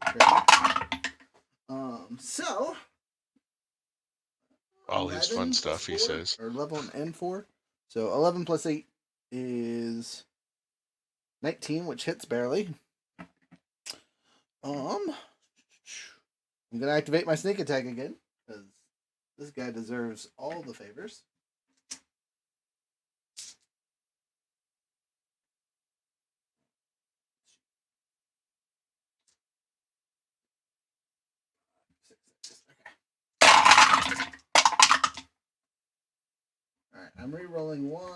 So All his fun stuff, 4, he says. Or level and 4. So 11 plus 8 is 19, which hits barely. I'm gonna activate my sneak attack again because this guy deserves all the favors. Alright, I'm re-rolling 1,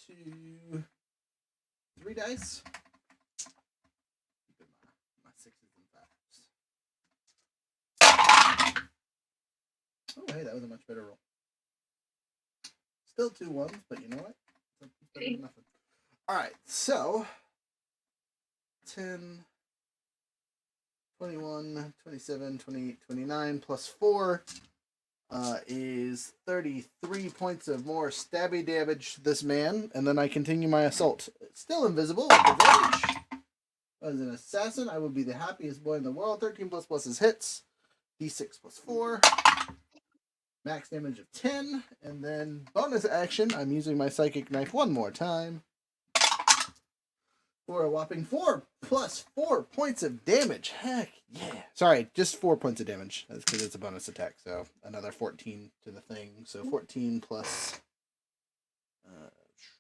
2, 3 dice. My 6s and 5s. Oh, hey, that was a much better roll. Still 2 1s, but you know what? It's better than nothing. Alright, so 10, 21, 27, 28, 29 plus 4 is 33 points of more stabby damage to this man, and then I continue my assault. Still invisible with advantage. As an assassin, I would be the happiest boy in the world. 13 plus plus is hits. D6 plus 4. Max damage of 10. And then bonus action, I'm using my psychic knife one more time. For a whopping 4 plus 4 points of damage. Heck yeah. Sorry, just 4 points of damage. That's because it's a bonus attack. So another 14 to the thing. So 14 plus.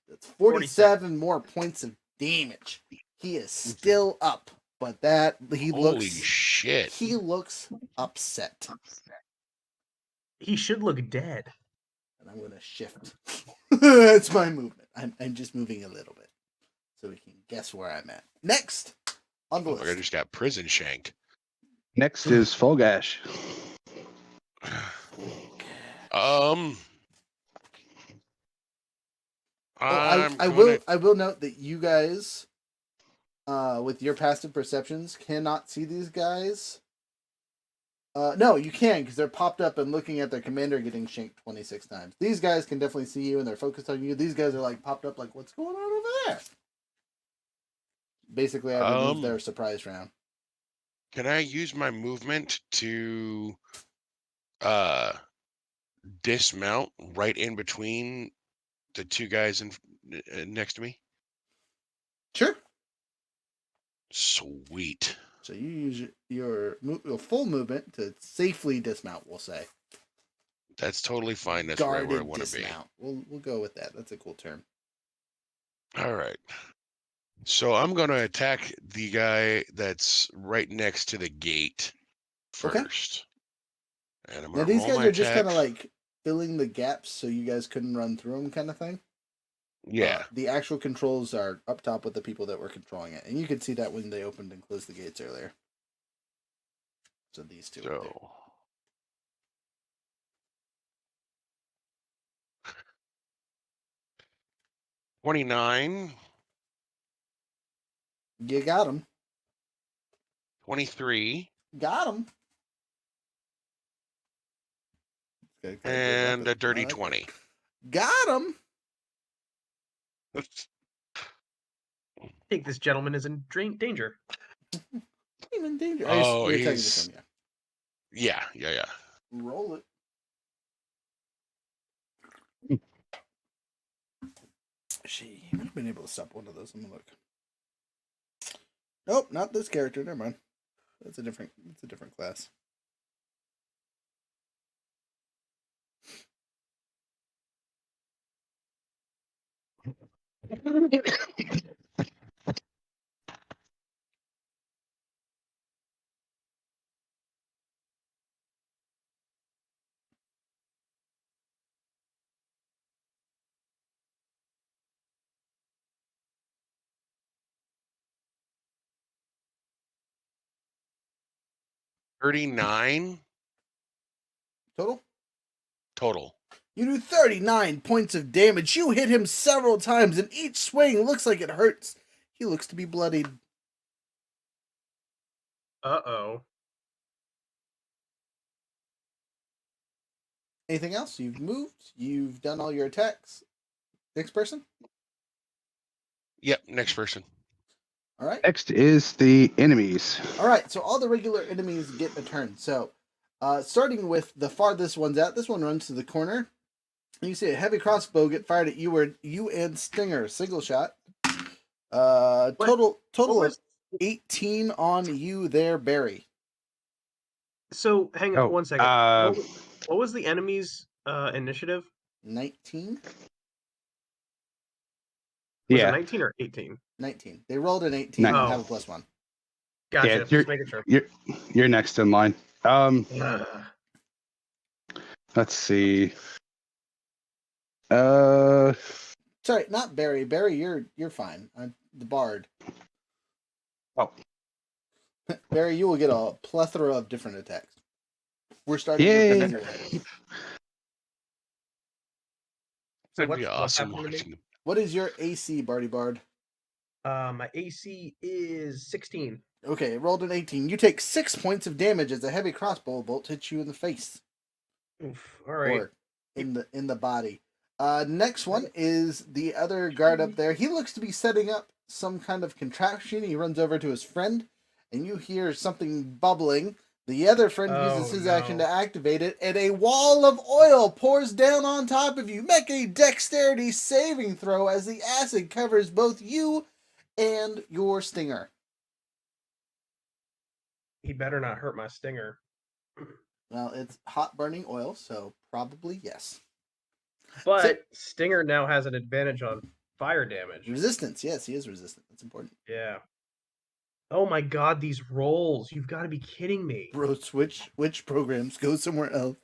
That's 47 more points of damage. He is still up. But Holy looks. shit. He looks upset. He should look dead. And I'm going to shift. That's my movement. I'm just moving a little bit. So we can guess where I'm at. Next on the Oh my god, I list. just got prison shanked. Next is Folgash. I will note that you guys, with your passive perceptions, cannot see these guys. No, you can, because they're popped up and looking at their commander getting shanked 26 times. These guys can definitely see you and they're focused on you. These guys are like popped up like, what's going on over there? Basically, I removed their surprise round. Can I use my movement to dismount right in between the two guys next to me? Sure. Sweet. So you use your full movement to safely dismount, we'll say. That's totally fine. That's Guarded right where I want to be. dismount. We'll go with that. That's a cool term. All right. So I'm going to attack the guy that's right next to the gate first. Okay. And I'm Now going to these roll guys my are just kind of attacks. like filling the gaps so you guys couldn't run through them, kind of thing. Yeah. The actual controls are up top with the people that were controlling it, and you could see that when they opened and closed the gates earlier. So these two. So 29, You got him. 23, Got him. and a dirty 20. Got him. I think this gentleman is in danger. I'm in danger. Oh, you're attacking he's... this one, yeah. Yeah. Roll it. She might have been able to stop one of those. I'm gonna look. Nope, not this character. Never mind. It's a different class. $39 Total? total. You do 39 points of damage. You hit him several times, and each swing looks like it hurts. He looks to be bloodied. Uh-oh. Anything else? You've moved. You've done all your attacks. Next person? Yep, next person. All right. Next is the enemies. All right, so all the regular enemies get a turn. So, starting with the farthest ones out, this one runs to the corner. You see a heavy crossbow get fired at you, where you and Stinger single shot. Total of 18 on you there, Barry. So, hang on 1 second. What was the enemy's initiative? 19. Was it 19 or 18? 19. They rolled an 18 and have a +1. Gotcha. Yeah, Just making sure. You're next in line. Let's see. Sorry, not Barry. Barry, you're fine. I'm the bard. Oh. Barry, you will get a plethora of different attacks. We're starting Yay. with the heavyweight. That'd be awesome. What is your AC, Bardy Bard? My AC is 16. Okay, it rolled an 18. You take 6 points of damage as a heavy crossbow bolt hits you in the face. Oof. All right. Or in the body. Next one is the other guard up there. He looks to be setting up some kind of contraption. He runs over to his friend, and you hear something bubbling. The other friend uses Oh his action to no. activate it, and a wall of oil pours down on top of you. Make a dexterity saving throw as the acid covers both you and your stinger. He better not hurt my stinger. Well, it's hot burning oil, so probably yes. But Stinger now has an advantage on fire damage. Resistance, yes, he is resistant. That's important. Yeah. Oh my god, these rolls. You've got to be kidding me. Bro, switch programs. Go somewhere else.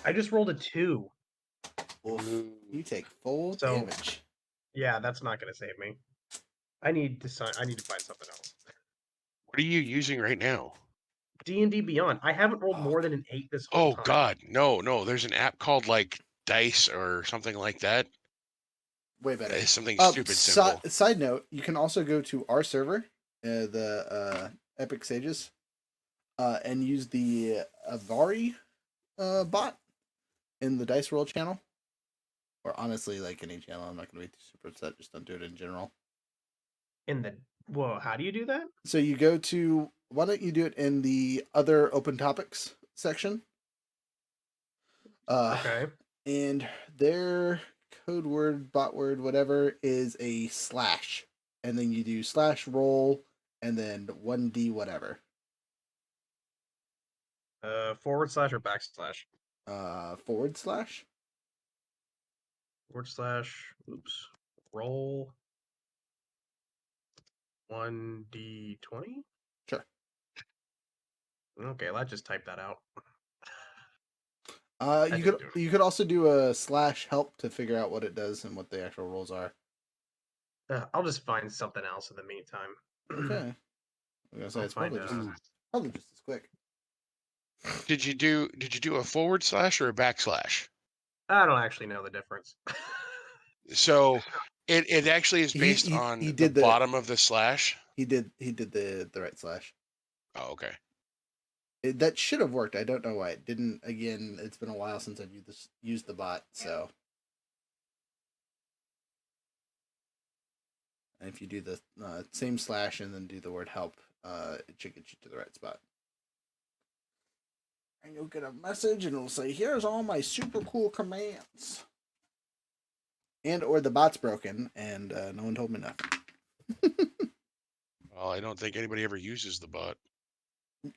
I just rolled a 2. Oof. You take full So- damage. Yeah, that's not going to save me. I need to find something else. What are you using right now? D&D Beyond. I haven't rolled more than an 8 this whole Oh time. God, no. There's an app called like Dice or something like that. Way better. It's something stupid simple. Side note, you can also go to our server, the Epic Sages, and use the Avari bot in the Dice Roll channel. Or honestly, like any channel, I'm not going to be super upset. Just don't do it in general. Whoa, how do you do that? So you go to, why don't you do it in the other open topics section? Okay. And their code word, bot word, whatever, is a slash. And then you do slash roll and then 1D whatever. / or backslash? Forward slash. / oops. Roll 1d20? Sure. Okay, let's just type that out. You could also do a slash help to figure out what it does and what the actual rolls are. I'll just find something else in the meantime. Okay. I'm gonna say I'll it's probably find, just as quick. Did you do a forward slash or a backslash? I don't actually know the difference. So it actually is based on he the did bottom of the slash. He did the right slash. Oh, okay. That should have worked. I don't know why it didn't. Again, it's been a while since I've used the bot, so. And if you do the same slash and then do the word help, it should get you to the right spot. And you'll get a message and it'll say, here's all my super cool commands. And or the bot's broken and no one told me nothing. Well, I don't think anybody ever uses the bot.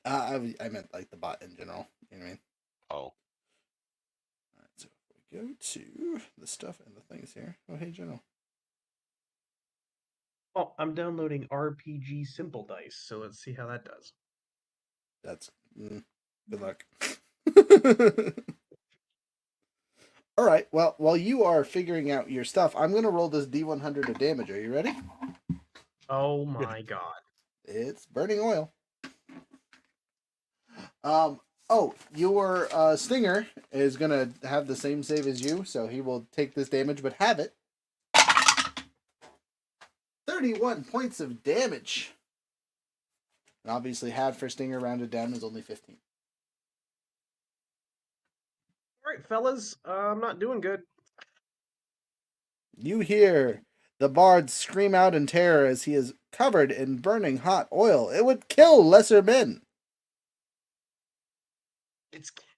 I meant like the bot in general. You know what I mean? Oh. Alright, so if we go to the stuff and the things here. Oh, hey, General. Oh, I'm downloading RPG Simple Dice, so let's see how that does. That's good luck. All right. Well, while you are figuring out your stuff, I'm going to roll this D100 of damage. Are you ready? Oh my god. It's burning oil. Your Stinger is going to have the same save as you, so he will take this damage, but have it. 31 points of damage. And obviously, half for Stinger rounded down is only 15. All right, fellas, I'm not doing good. You hear the bard scream out in terror as he is covered in burning hot oil. It would kill lesser men.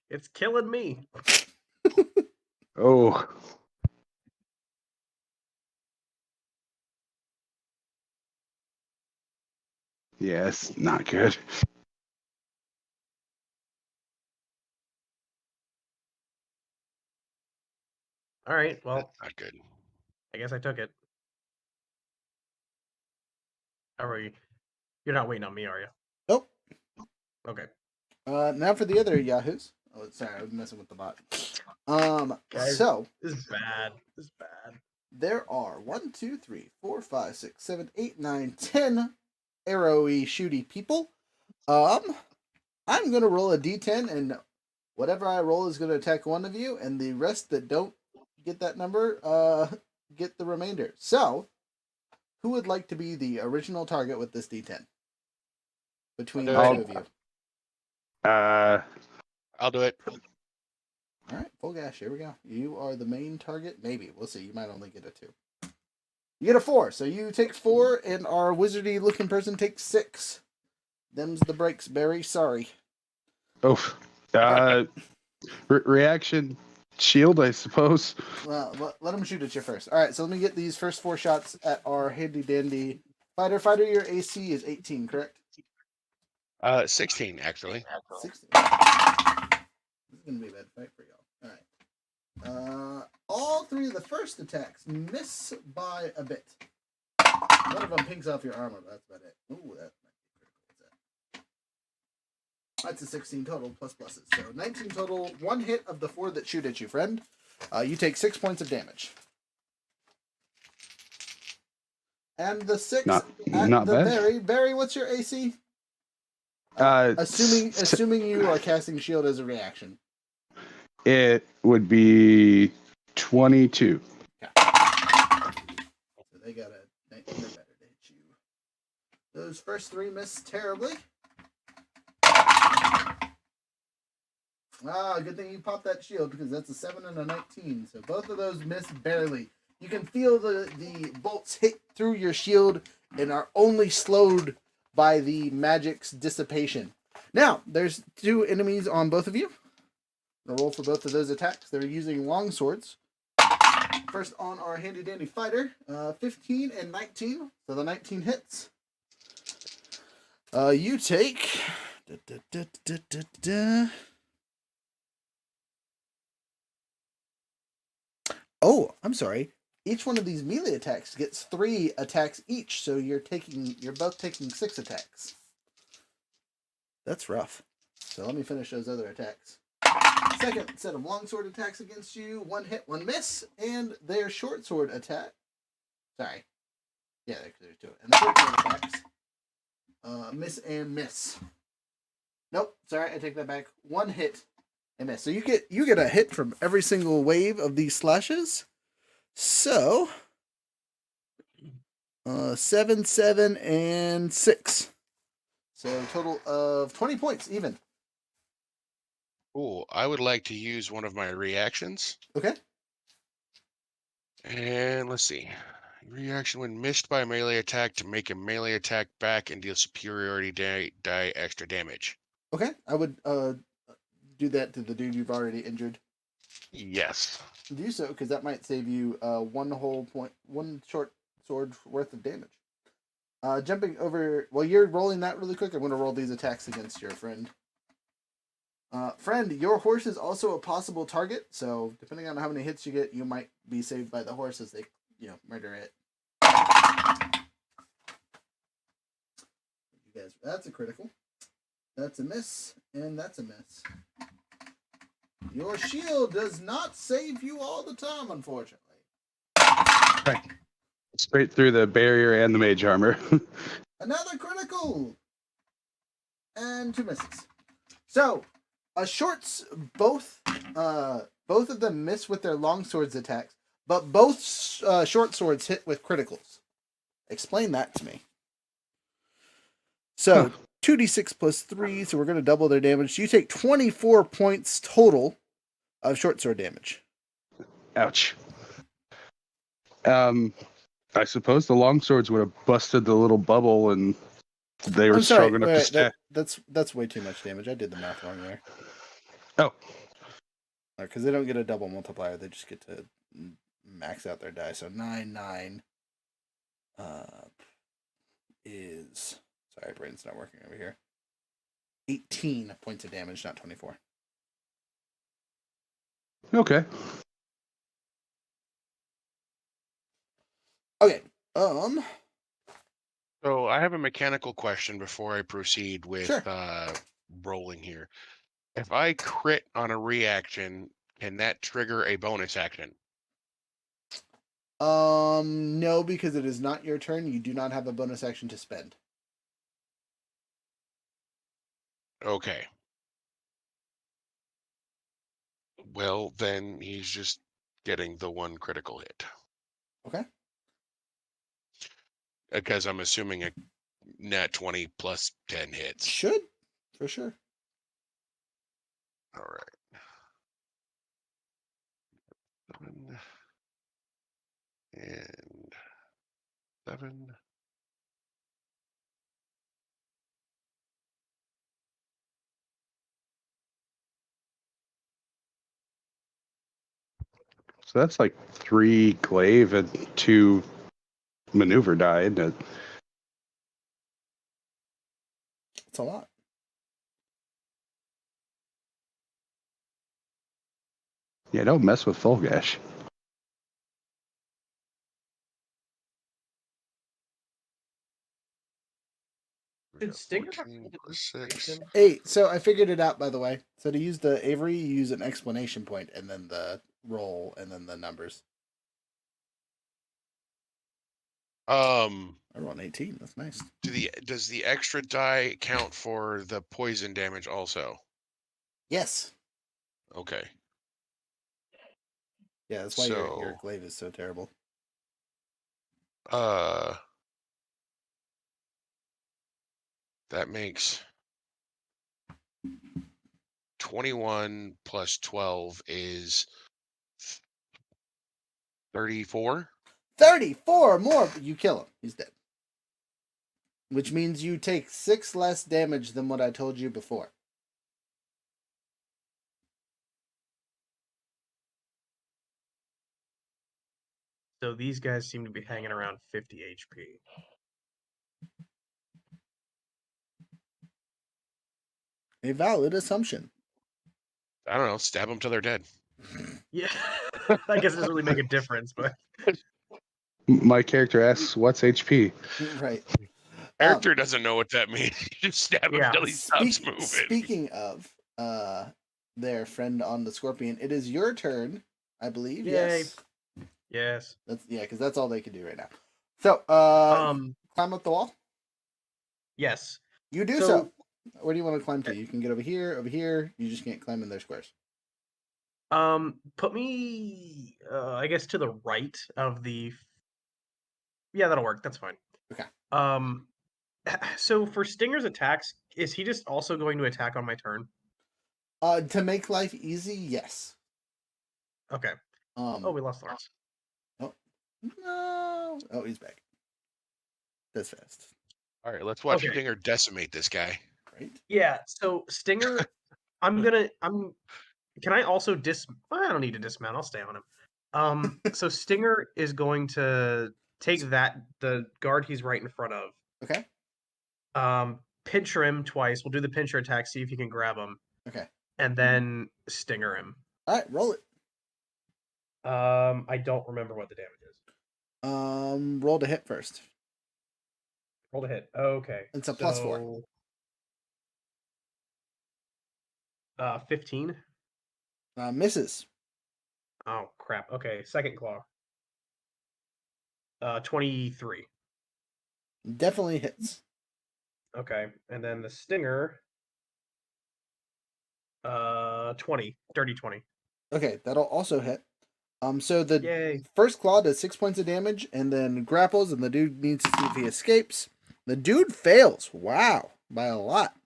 It's killing me. Oh, yes, not good. All right, well, Not good. I guess I took it. How are you? You're not waiting on me, are you? Nope. Okay. Now for the other Yahoos. Oh, sorry, I was messing with the bot. Guys, So This is bad. This is bad. there are 1, 2, 3, 4, 5, 6, 7, 8, 9, 10 arrowy shooty people. I'm gonna roll a D10, and whatever I roll is gonna attack one of you, and the rest that don't get that number, get the remainder. So, who would like to be the original target with this D10? Between the I'll two of you. I'll do it. All right, full gash. Here we go. You are the main target. Maybe we'll see. You might only get a 2. You get a 4, so you take 4, and our wizardy looking person takes 6. Them's the breaks, Barry. Sorry. Oh, Alright. reaction shield, I suppose. Well, let him shoot at you first. Alright, so let me get these first 4 shots at our handy dandy fighter. Fighter, your AC is 18, correct? 16 actually. 16. This is gonna be a bad fight for y'all. Alright. All 3 of the first attacks miss by a bit. One of them pinks off your armor, but that's about it. Ooh, that might be critical. That's a 16 total plus pluses. So 19 total. 1 hit of the 4 that shoot at you, friend. You take 6 points of damage. And the 6 Not at the bad. Barry, what's your AC? S- Assuming you are casting shield as a reaction. It would be 22. So they got a 19 or better to hit you. Those first 3 miss terribly. Good thing you popped that shield because that's a 7 and a 19. So both of those miss barely. You can feel the bolts hit through your shield and are only slowed by the magic's dissipation. Now, there's 2 enemies on both of you. I'm gonna roll for both of those attacks. They're using long swords. First on our handy dandy fighter, 15 and 19. So the 19 hits. You take. Oh, I'm sorry. Each one of these melee attacks gets 3 attacks each, so you're both taking 6 attacks. That's rough. So let me finish those other attacks. Second set of longsword attacks against you. 1 hit, 1 miss, and their short sword attack. Sorry. Yeah, there's 2. And the short sword attacks. Miss and miss. Nope, sorry, I take that back. 1 hit and miss. So you get a hit from every single wave of these slashes. So 7, 7, and 6. So a total of 20 points even. Cool. I would like to use one of my reactions. Okay. And let's see. Reaction when missed by a melee attack to make a melee attack back and deal superiority die extra damage. Okay. I would do that to the dude you've already injured. Yes. Do so, because that might save you 1 whole point, 1 short sword worth of damage. Jumping over, while you're rolling that really quick, I'm going to roll these attacks against your friend. Friend, your horse is also a possible target, so depending on how many hits you get, you might be saved by the horse as they, murder it. You guys, that's a critical. That's a miss, and that's a miss. Your shield does not save you all the time, unfortunately. Right. Straight through the barrier and the mage armor. Another critical! And 2 misses. So, both of them miss with their long swords attacks, but both short swords hit with criticals. Explain that to me. So, 2d6 plus 3, so we're going to double their damage. You take 24 points total of short sword damage. Ouch. I suppose the longswords would have busted the little bubble and they were I'm sorry, strong enough to stay. that's way too much damage. I did the math wrong there. Oh. Because they don't get a double multiplier, they just get to max out their die. So 9 is, sorry, brain's not working over here. 18 points of damage, not 24. Okay. Okay. So I have a mechanical question before I proceed with Sure. Rolling here. If I crit on a reaction, can that trigger a bonus action? No, because it is not your turn. You do not have a bonus action to spend. Okay. Well, then he's just getting the 1 critical hit. Okay. Because I'm assuming a nat 20 plus 10 hits. Should, for sure. All right. 7 and 7. So that's like 3 glaive and 2 maneuver die, isn't it? It's a lot. Yeah, don't mess with Fulgash. We Did got Stinger have 14 full plus 6. concentration? Hey, so I figured it out, by the way. So to use the Avery, you use an explanation point and then the roll and then the numbers. I rolled an 18. That's nice. Does the extra die count for the poison damage also? Yes. Okay. Yeah, that's why your So, glaive is so terrible. that makes 21 plus 12 is 34. 34 more, but you kill him. He's dead. Which means you take 6 less damage than what I told you before. So these guys seem to be hanging around 50 HP. A valid assumption. I don't know. Stab them till they're dead. Yeah, I guess it doesn't really make a difference, but My character asks, "What's HP?" Right. Character doesn't know what that means. You just stab him Yeah. till he stops moving. Speaking of their friend on the scorpion, it is your turn, I believe. Yay. Yes. yes. Because that's all they can do right now. So, climb up the wall. Yes. You do so. Where do you want to climb to? You can get over here, over here. You just can't climb in their squares. Put me, I guess to the right of the. Yeah, that'll work. That's fine. Okay. So for Stinger's attacks, is he just also going to attack on my turn? To make life easy, yes. Okay. Oh, we lost Lawrence. Oh no! Oh, he's back. That's fast, All right, let's watch Okay. Stinger decimate this guy. right? Yeah. So Stinger, Can I also I don't need to dismount. I'll stay on him. So Stinger is going to take the guard he's right in front of. Okay. Pincher him twice. We'll do the pincher attack, see if you can grab him, Okay. and then Stinger him. All right, roll it. I don't remember what the damage is. Roll to hit first. Roll to hit. Okay. It's a +4. 15. Misses. Oh crap. Okay, second claw. 23. Definitely hits. Okay, and then the stinger. 20. Dirty 20. Okay, that'll also hit. So the Yay. first claw does 6 points of damage, and then grapples, and the dude needs to see if he escapes. The dude fails. Wow, by a lot.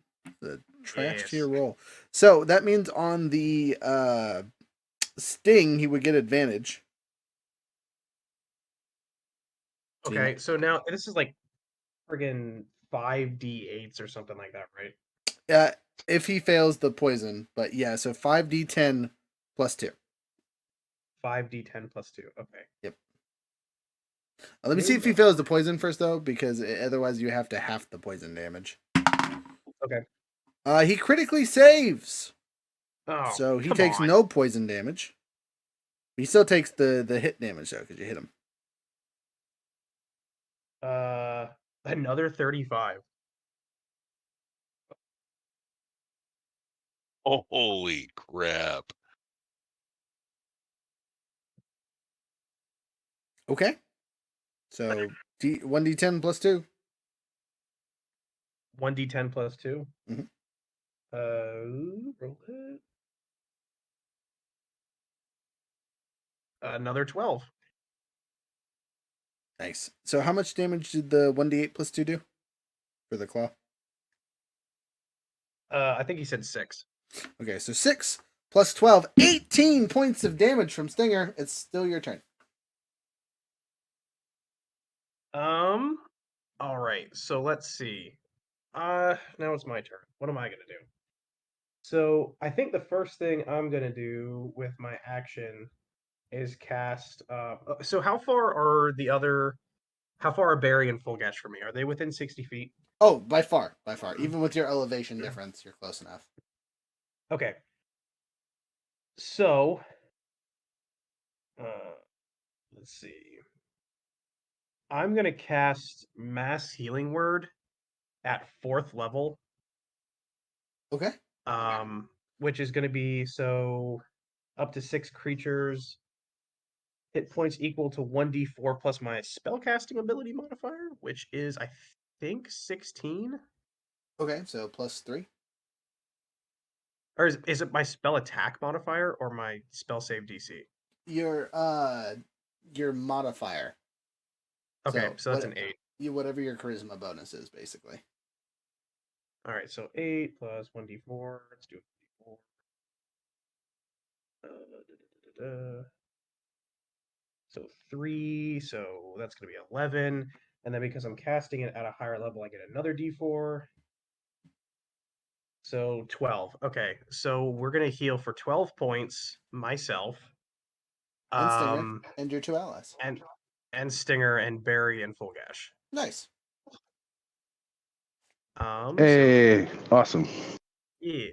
The trash to your roll. So that means on the sting, he would get advantage. Okay, so now this is like friggin' 5d8s or something like that, right? If he fails the poison, but yeah, so 5d10 plus 2. 5d10 plus 2. Okay. Yep. Let me see if he fails the poison first, though, because otherwise you have to half the poison damage. Okay. He critically saves. Oh, So he come takes on. no poison damage. He still takes the hit damage, though, because you hit him. Another 35. Holy crap. Okay. So 1d10 plus 2. 1d10 plus 2. Mhm. Roll it. Another 12. Nice. So how much damage did the 1d8 plus 2 do for the claw? I think he said 6. Okay, so 6 plus 12, 18 points of damage from Stinger. It's still your turn. All right. So let's see. Now it's my turn. What am I gonna do? So I think the first thing I'm gonna do with my action is cast. So how far are Barry and Fulgash from me? Are they within 60 feet? Oh, by far, by far. Even with your elevation difference, you're close enough. Okay. So, uh, let's see. I'm gonna cast Mass Healing Word at 4th level. Okay. Which is gonna be up to 6 creatures. Hit points equal to 1d4 plus my spellcasting ability modifier, which is I think 16. Okay, so +3. Or is it my spell attack modifier or my spell save DC? Your modifier. Okay, So so that's an 8. whatever your charisma bonus is, basically. All right, so 8 plus 1d4. Let's do 1d4. So 3, so that's going to be 11. And then because I'm casting it at a higher level, I get another d4. So 12. Okay, so we're going to heal for 12 points myself. And Stinger, and your 2 allies. And Stinger and Barry and Fulgash. Nice. Hey, awesome. Yeah.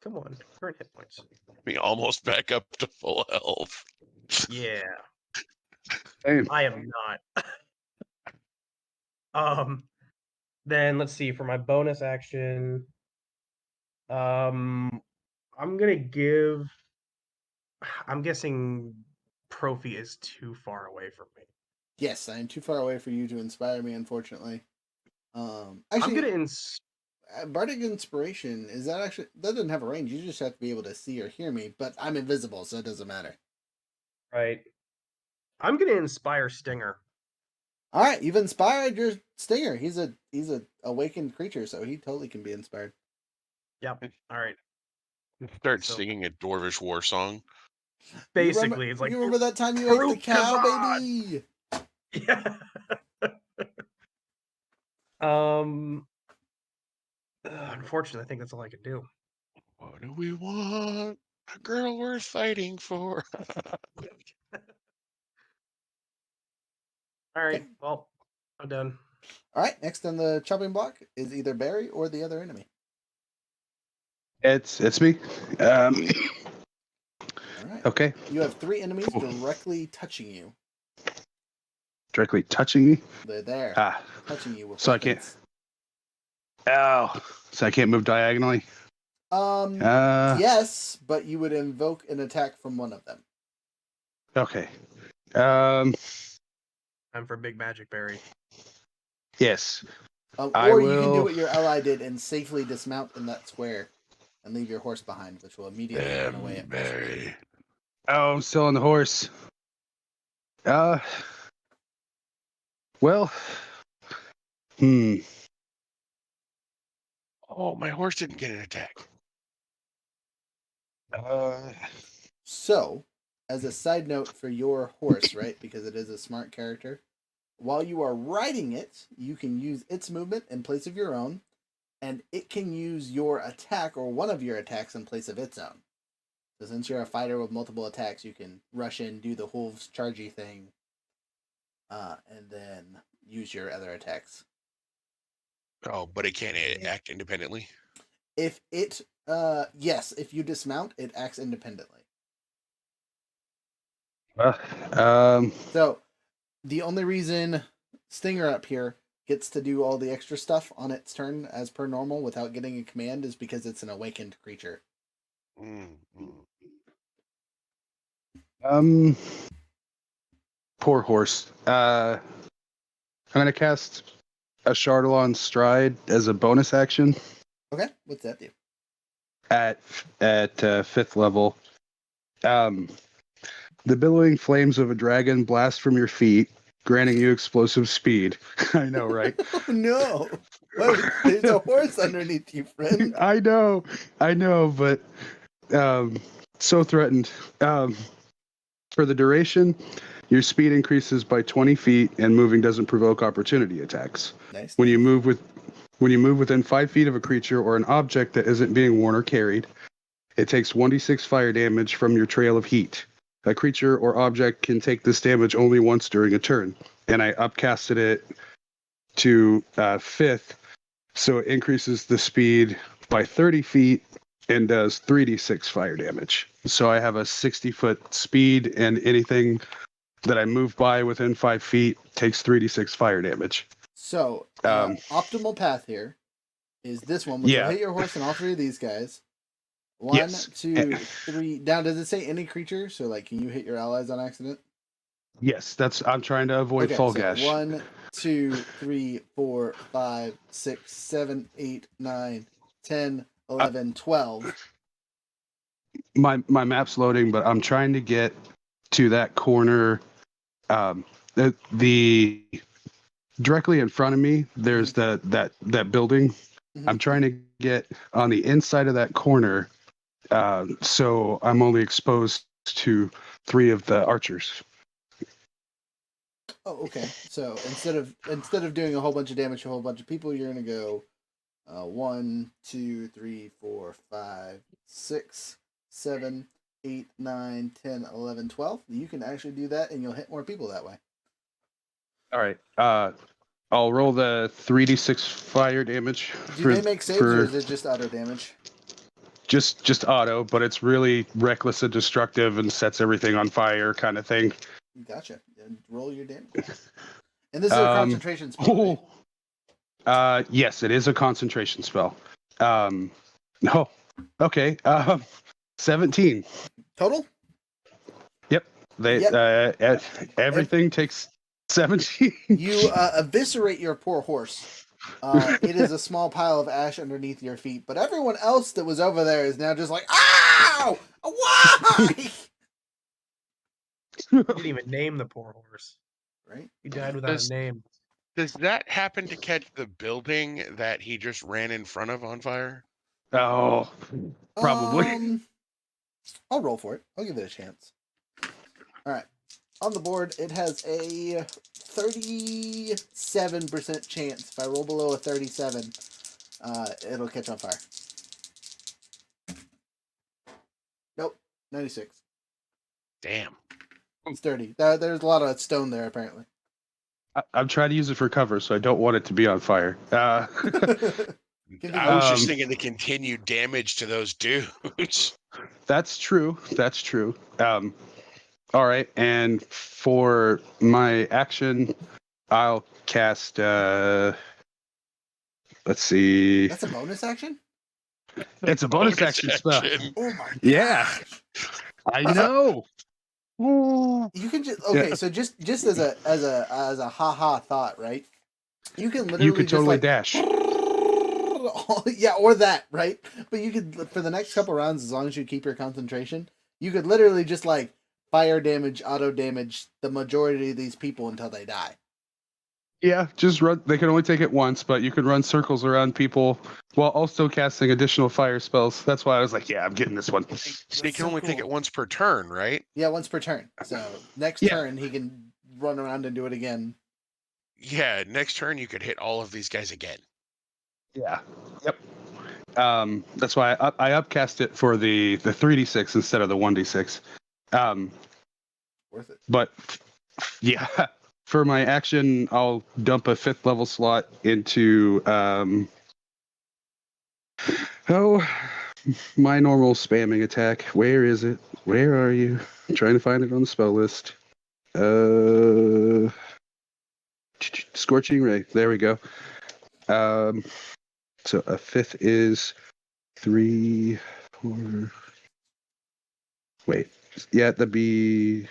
Come on, current hit points. Me almost back up to full health. Yeah. Hey, I am not. Then let's see, for my bonus action, I'm guessing Profi is too far away from me. Yes, I am too far away for you to inspire me, unfortunately. I'm Actually, gonna Bardic Inspiration, that doesn't have a range. You just have to be able to see or hear me, but I'm invisible, so it doesn't matter. right. I'm gonna inspire Stinger. All right, you've inspired your Stinger. He's a awakened creature, so he totally can be inspired. Yep. All right. Start So singing a Dwarvish war song. basically, it's like you remember that time you ate the Karuk cow, Kazan! baby? Yeah. um. Unfortunately, I think that's all I can do. What do we want? A girl worth fighting for. All right. Okay. Well, I'm done. All right, next on the chopping block is either Barry or the other enemy. it's me. All right. Okay. You have 3 enemies directly touching you. Directly touching me. They're there, Ah, touching you with so weapons. ow. So I can't move diagonally. Yes, but you would invoke an attack from one of them. Okay. Time for Big Magic Berry. Yes. Or you can do what your ally did and safely dismount in that square and leave your horse behind, which will immediately run away at full speed. Oh, I'm still on the horse. Well. Oh, my horse didn't get an attack. So, as a side note for your horse, right, because it is a smart character, while you are riding it, you can use its movement in place of your own, and it can use your attack or one of your attacks in place of its own. So since you're a fighter with multiple attacks, you can rush in, do the wolves chargy thing, and then use your other attacks. Oh, but it can't act independently. If it, if you dismount, it acts independently. So the only reason Stinger up here gets to do all the extra stuff on its turn as per normal without getting a command is because it's an awakened creature. Poor horse. I'm gonna cast a Chardalon Stride as a bonus action. Okay, what's that do? At 5th level. The billowing flames of a dragon blast from your feet, granting you explosive speed. I know, right? Oh no! There's a horse underneath you, friend. I know, but so threatened. For the duration, Your speed increases by 20 feet, and moving doesn't provoke opportunity attacks. Nice. When you move within 5 feet of a creature or an object that isn't being worn or carried, it takes 1d6 fire damage from your trail of heat. A creature or object can take this damage only once during a turn. And I upcasted it to 5th, so it increases the speed by 30 feet and does 3d6 fire damage. So I have a 60-foot speed, and anything that I move by within 5 feet takes 3d6 fire damage. So, optimal path here is this one, which will Yeah. hit your horse and all three of these guys. 1, Yes. 2, 3. Now, does it say any creature? So, like, can you hit your allies on accident? Yes, I'm trying to avoid Okay, Fall so Gash. 1, 2, 3, 4, 5, 6, 7, 8, 9, 10, 11, 12. My map's loading, but I'm trying to get to that corner. The directly in front of me, there's that building. Mhm. I'm trying to get on the inside of that corner, so I'm only exposed to 3 of the archers. Oh, okay. So instead of doing a whole bunch of damage to a whole bunch of people, you're gonna go 1, 2, 3, 4, 5, 6, 7, 8, 9, 10, 11, 12. You can actually do that, and you'll hit more people that way. All right. I'll roll the 3d6 fire damage. Do they make saves, or is it just auto damage? Just auto, but it's really reckless and destructive and sets everything on fire kind of thing. Gotcha. And roll your damage. And this is a concentration spell, right? Yes, it is a concentration spell. No. Okay. 17. Total? Yep. Everything takes 17. You eviscerate your poor horse. It is a small pile of ash underneath your feet, but everyone else that was over there is now just like, ow! Why? You didn't even name the poor horse. Right? He died without a name. Does that happen to catch the building that he just ran in front of on fire? Oh, probably. I'll roll for it. I'll give it a chance. All right. On the board, it has a 37% chance. If I roll below a 37, it'll catch on fire. Nope, 96. Damn. It's dirty. There's a lot of stone there, apparently. I'm trying to use it for cover, so I don't want it to be on fire. I was just Um, thinking the continued damage to those dudes. That's true. That's true. All right, and for my action, I'll cast. Let's see. That's a bonus action? It's a bonus action spell. Oh my Yeah. gosh. I know. You can just so just as a haha thought, right? You can literally You could totally just dash. yeah, or that, right? But you could, for the next couple rounds, as long as you keep your concentration, you could literally just like fire damage, auto damage the majority of these people until they die. Yeah, just run. They can only take it once, but you can run circles around people while also casting additional fire spells. That's why I was like, yeah, I'm getting this one. They can only take it once per turn, right? Yeah, once per turn. So next turn he can run around and do it again. Yeah, next turn you could hit all of these guys again. Yeah. Yep. That's why I upcast it for the 3d6 instead of the 1d6. Worth it. But yeah, for my action, I'll dump a 5th level slot into my normal spamming attack. Where is it? Where are you? I'm trying to find it on the spell list. Scorching Ray. There we go. So a 5th is 3, 4. Wait. Yeah, that'd be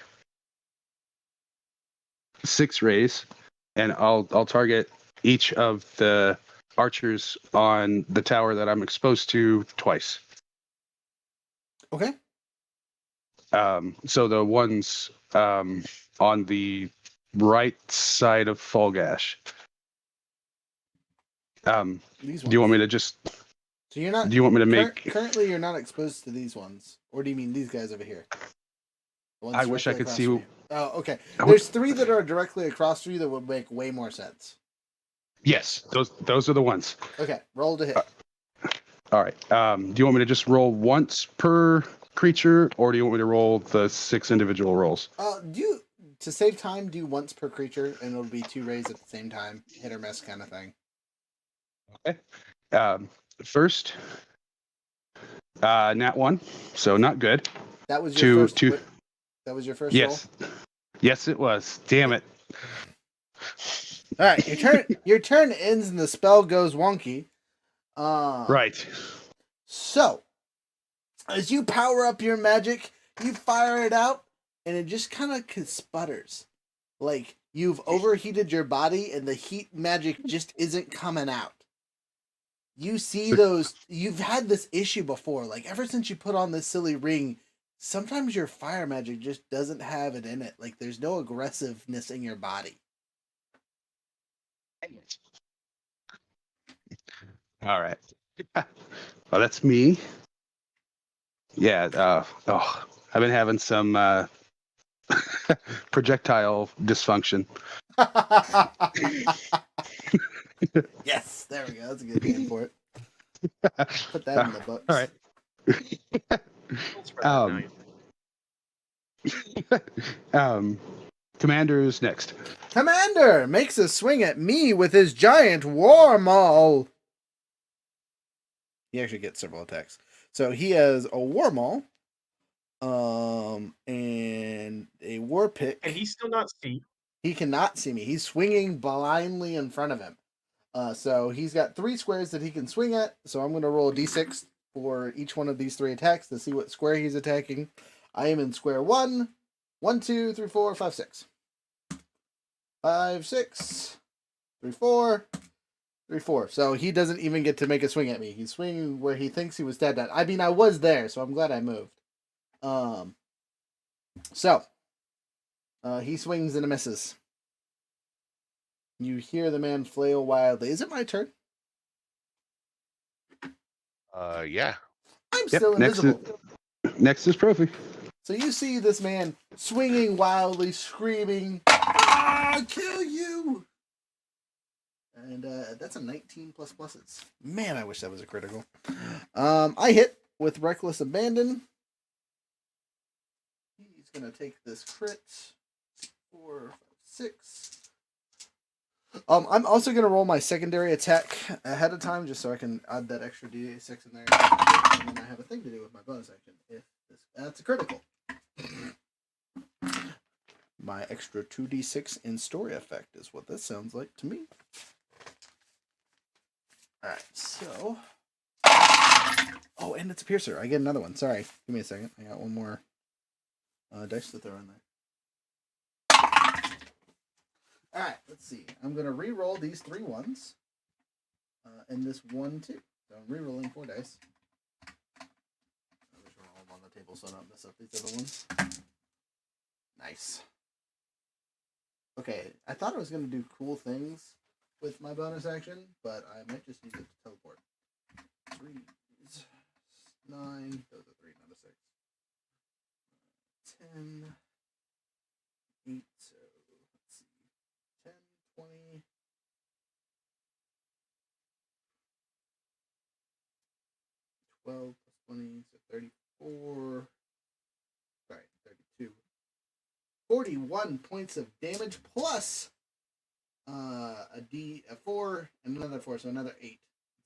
6 rays, and I'll target each of the archers on the tower that I'm exposed to twice. Okay. So the ones on the right side of Fulgash. These Do you want me to just? So you're not. Do you want me to make? Currently, you're not exposed to these ones, or do you mean these guys over here? The ones I wish I directly could across see. from you. Oh, okay. I would- There's 3 that are directly across from you that would make way more sense. Yes, those are the ones. Okay, roll to hit. All right. Do you want me to just roll once per creature, or do you want me to roll the 6 individual rolls? To save time, do once per creature, and it'll be 2 rays at the same time, hit or miss kind of thing. Okay. First, nat 1, so not good. That was your first. Two. That was your first Yes. Yes, it was. Damn it. roll. All right, your turn. Your turn ends and the spell goes wonky. Right. So, as you power up your magic, you fire it out, and it just kind of sputters, like you've overheated your body, and the heat magic just isn't coming out. You see those. You've had this issue before, like ever since you put on this silly ring. Sometimes your fire magic just doesn't have it in it. Like there's no aggressiveness in your body. All right. Well, that's me. Yeah. I've been having some projectile dysfunction. Yes, there we go. That's a good name for it. Put that in the books. All right. Don't spread that night. Commander's next. Commander makes a swing at me with his giant war maul. He actually gets several attacks. So he has a war maul, and a war pick. And he's still not see. He cannot see me. He's swinging blindly in front of him. So he's got 3 squares that he can swing at. So I'm going to roll a d6 for each one of these 3 attacks to see what square he's attacking. I am in square 1, 1, 2, 3, 4, 5, 6. 5, 6, 3, 4, 3, 4. So he doesn't even get to make a swing at me. He's swinging where he thinks he was stabbed at. I mean, I was there, so I'm glad I moved. He swings and misses. You hear the man flail wildly. Is it my turn? Yeah. I'm still invisible. Next is Profi. So you see this man swinging wildly, screaming, "I'll kill you!" And that's a 19 plus pluses. Man, I wish that was a critical. I hit with Reckless Abandon. He's going to take this crit. 4, 5, 6. I'm also going to roll my secondary attack ahead of time just so I can add that extra d6 in there. And then I have a thing to do with my bonus action. That's a critical. My extra 2d6 in story effect is what this sounds like to me. Alright, so... Oh, and it's a piercer. I get another one. Sorry. Give me a second. I got one more dice to throw in there. Alright, let's see. I'm going to re-roll these 3 ones. And this 1, 2. So I'm re-rolling 4 dice. I'll just roll them on the table so I don't mess up these other ones. Nice. Okay, I thought I was going to do cool things with my bonus action, but I might just use it to teleport. 3, 9, those are 3, not a 6. 10, 8, so let's see. 10, 20, 12 plus 20, so 34. Sorry, 32. 41 points of damage plus a 4 and another 4, so another 8.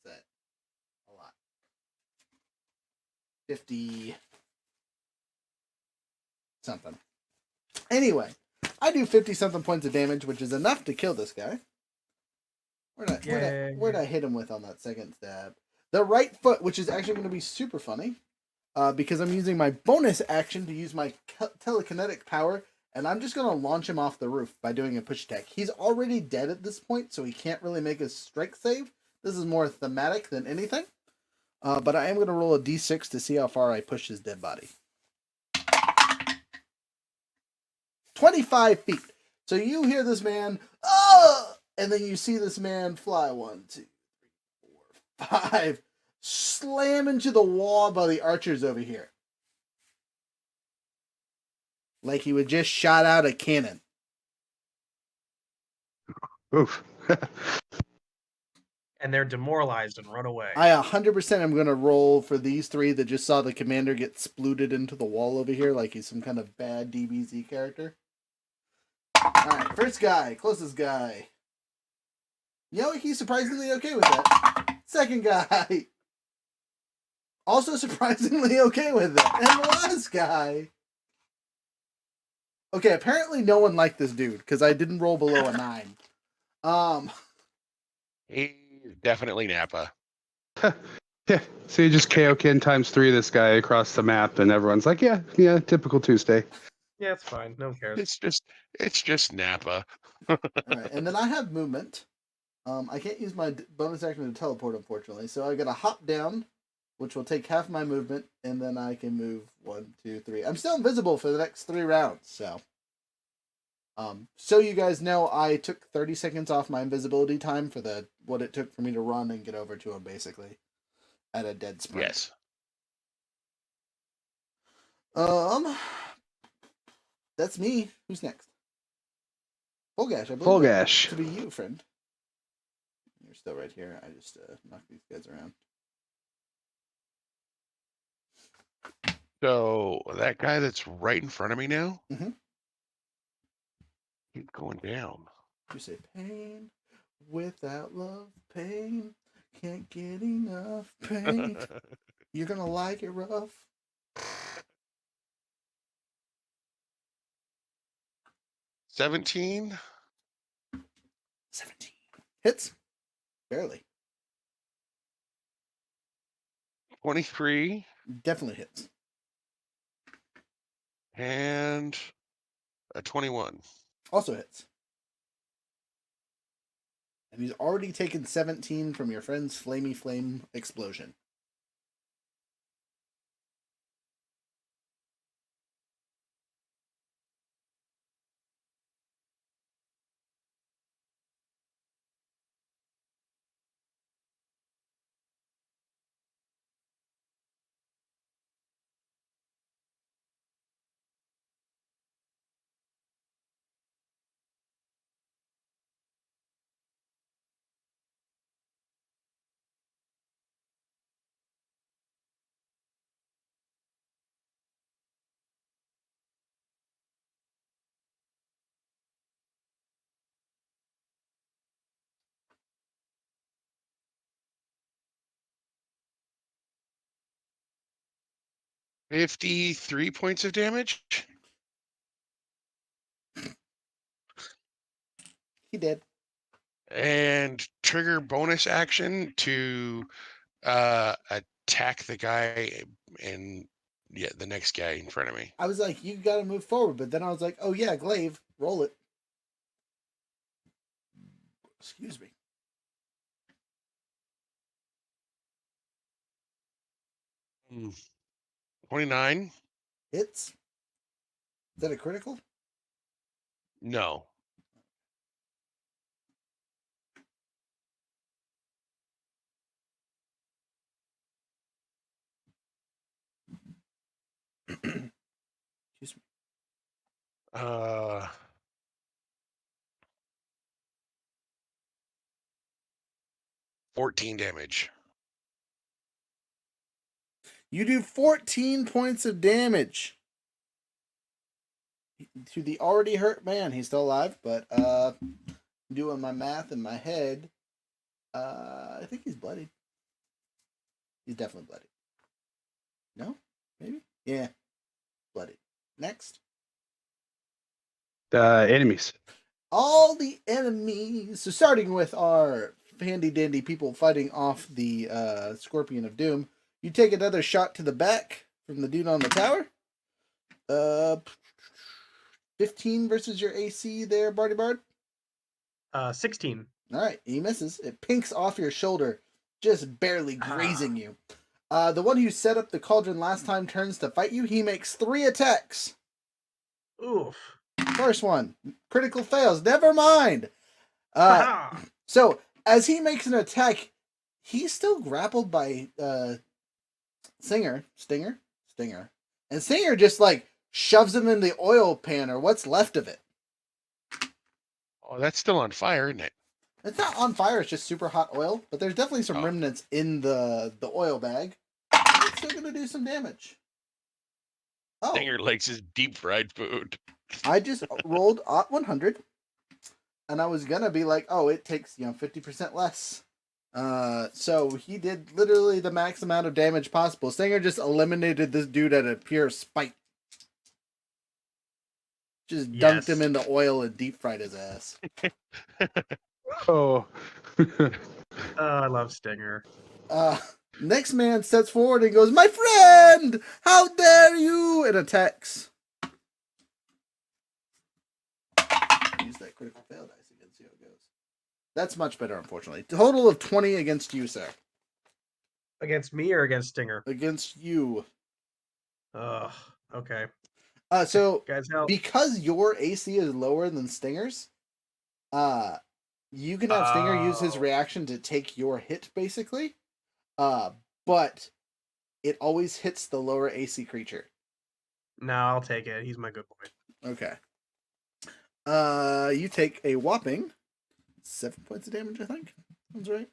That's that. A lot. 50 something. Anyway, I do 50 something points of damage, which is enough to kill this guy. Where'd I hit him with on that second stab? The right foot, which is actually going to be super funny, because I'm using my bonus action to use my telekinetic power, and I'm just going to launch him off the roof by doing a push attack. He's already dead at this point, so he can't really make a strike save. This is more thematic than anything. But I am going to roll a d6 to see how far I push his dead body. 25 feet. So you hear this man, and then you see this man fly 1, 2, 3, 4, 5, slam into the wall by the archers over here. like he would just shot out a cannon. Oof. And they're demoralized and run away. I 100% am going to roll for these three that just saw the commander get splooted into the wall over here like he's some kind of bad DBZ character. Alright, first guy, closest guy. You know, he's surprisingly okay with that. Second guy. Also surprisingly okay with it. And the last guy. Okay, apparently no one liked this dude because I didn't roll below a 9. He's definitely Napa. Yeah. So you just KO-kin times 3 this guy across the map, and everyone's like, yeah, typical Tuesday. Yeah, it's fine. No one cares. It's just Napa. Alright, and then I have movement. I can't use my bonus action to teleport, unfortunately. So I got to hop down, which will take half my movement, and then I can move 1, 2, 3. I'm still invisible for the next 3 rounds, so. So you guys know, I took 30 seconds off my invisibility time for what it took for me to run and get over to him, basically, at a dead sprint. Yes. That's me. Who's next? Fulgash, I believe. Fulgash. To be you, friend. You're still right here. I just knocked these guys around. So that guy that's right in front of me now, Mhm. he's going down. You say pain without love, pain. Can't get enough pain. You're gonna like it rough. 17, 17. Hits. Barely. 23, Definitely hits. and a 21. Also hits. And he's already taken 17 from your friend's flamey flame explosion. $53 points of damage. He did. And trigger bonus action to attack the guy and the next guy in front of me. I was like, you gotta move forward, but then I was like, oh yeah, glaive, roll it. Excuse me. Hmm. 29. Hits. Is that a critical? No. Excuse me. 14 damage. You do 14 points of damage to the already hurt man. He's still alive, but doing my math in my head, I think he's bloodied. He's definitely bloodied. No? Maybe? Yeah. Bloodied. Next. Enemies. All the enemies. So starting with our handy dandy people fighting off the Scorpion of Doom, you take another shot to the back from the dude on the tower. 15 versus your AC there, Barty Bard. 16. All right, he misses. It pinks off your shoulder, just barely grazing you. The one who set up the cauldron last time turns to fight you. He makes 3 attacks. Oof. First one, critical fails. Never mind. Haha. So as he makes an attack, he's still grappled by Stinger, and Stinger just like shoves him in the oil pan or what's left of it. Oh, that's still on fire, isn't it? It's not on fire, it's just super hot oil, but there's definitely some Oh. remnants in the oil bag. It's still going to do some damage. Oh, Stinger likes his deep fried food. I just rolled OT 100, and I was going to be like, oh, it takes, 50% less. So he did literally the max amount of damage possible. Stinger just eliminated this dude out of pure spite. Just dunked him Yes. in the oil and deep fried his ass. Oh. I love Stinger. Next man steps forward and goes, "My friend, how dare you!" and attacks. Use that critical fail dice again, see how it goes. That's much better, unfortunately. Total of 20 against you, sir. Against me or against Stinger? Against you. Ugh. Okay. So Guys, help. because your AC is lower than Stinger's, you can have Stinger use his Oh. reaction to take your hit, basically. But it always hits the lower AC creature. No, I'll take it. He's my good boy. Okay. You take a whopping 7 points of damage, I think. That's right.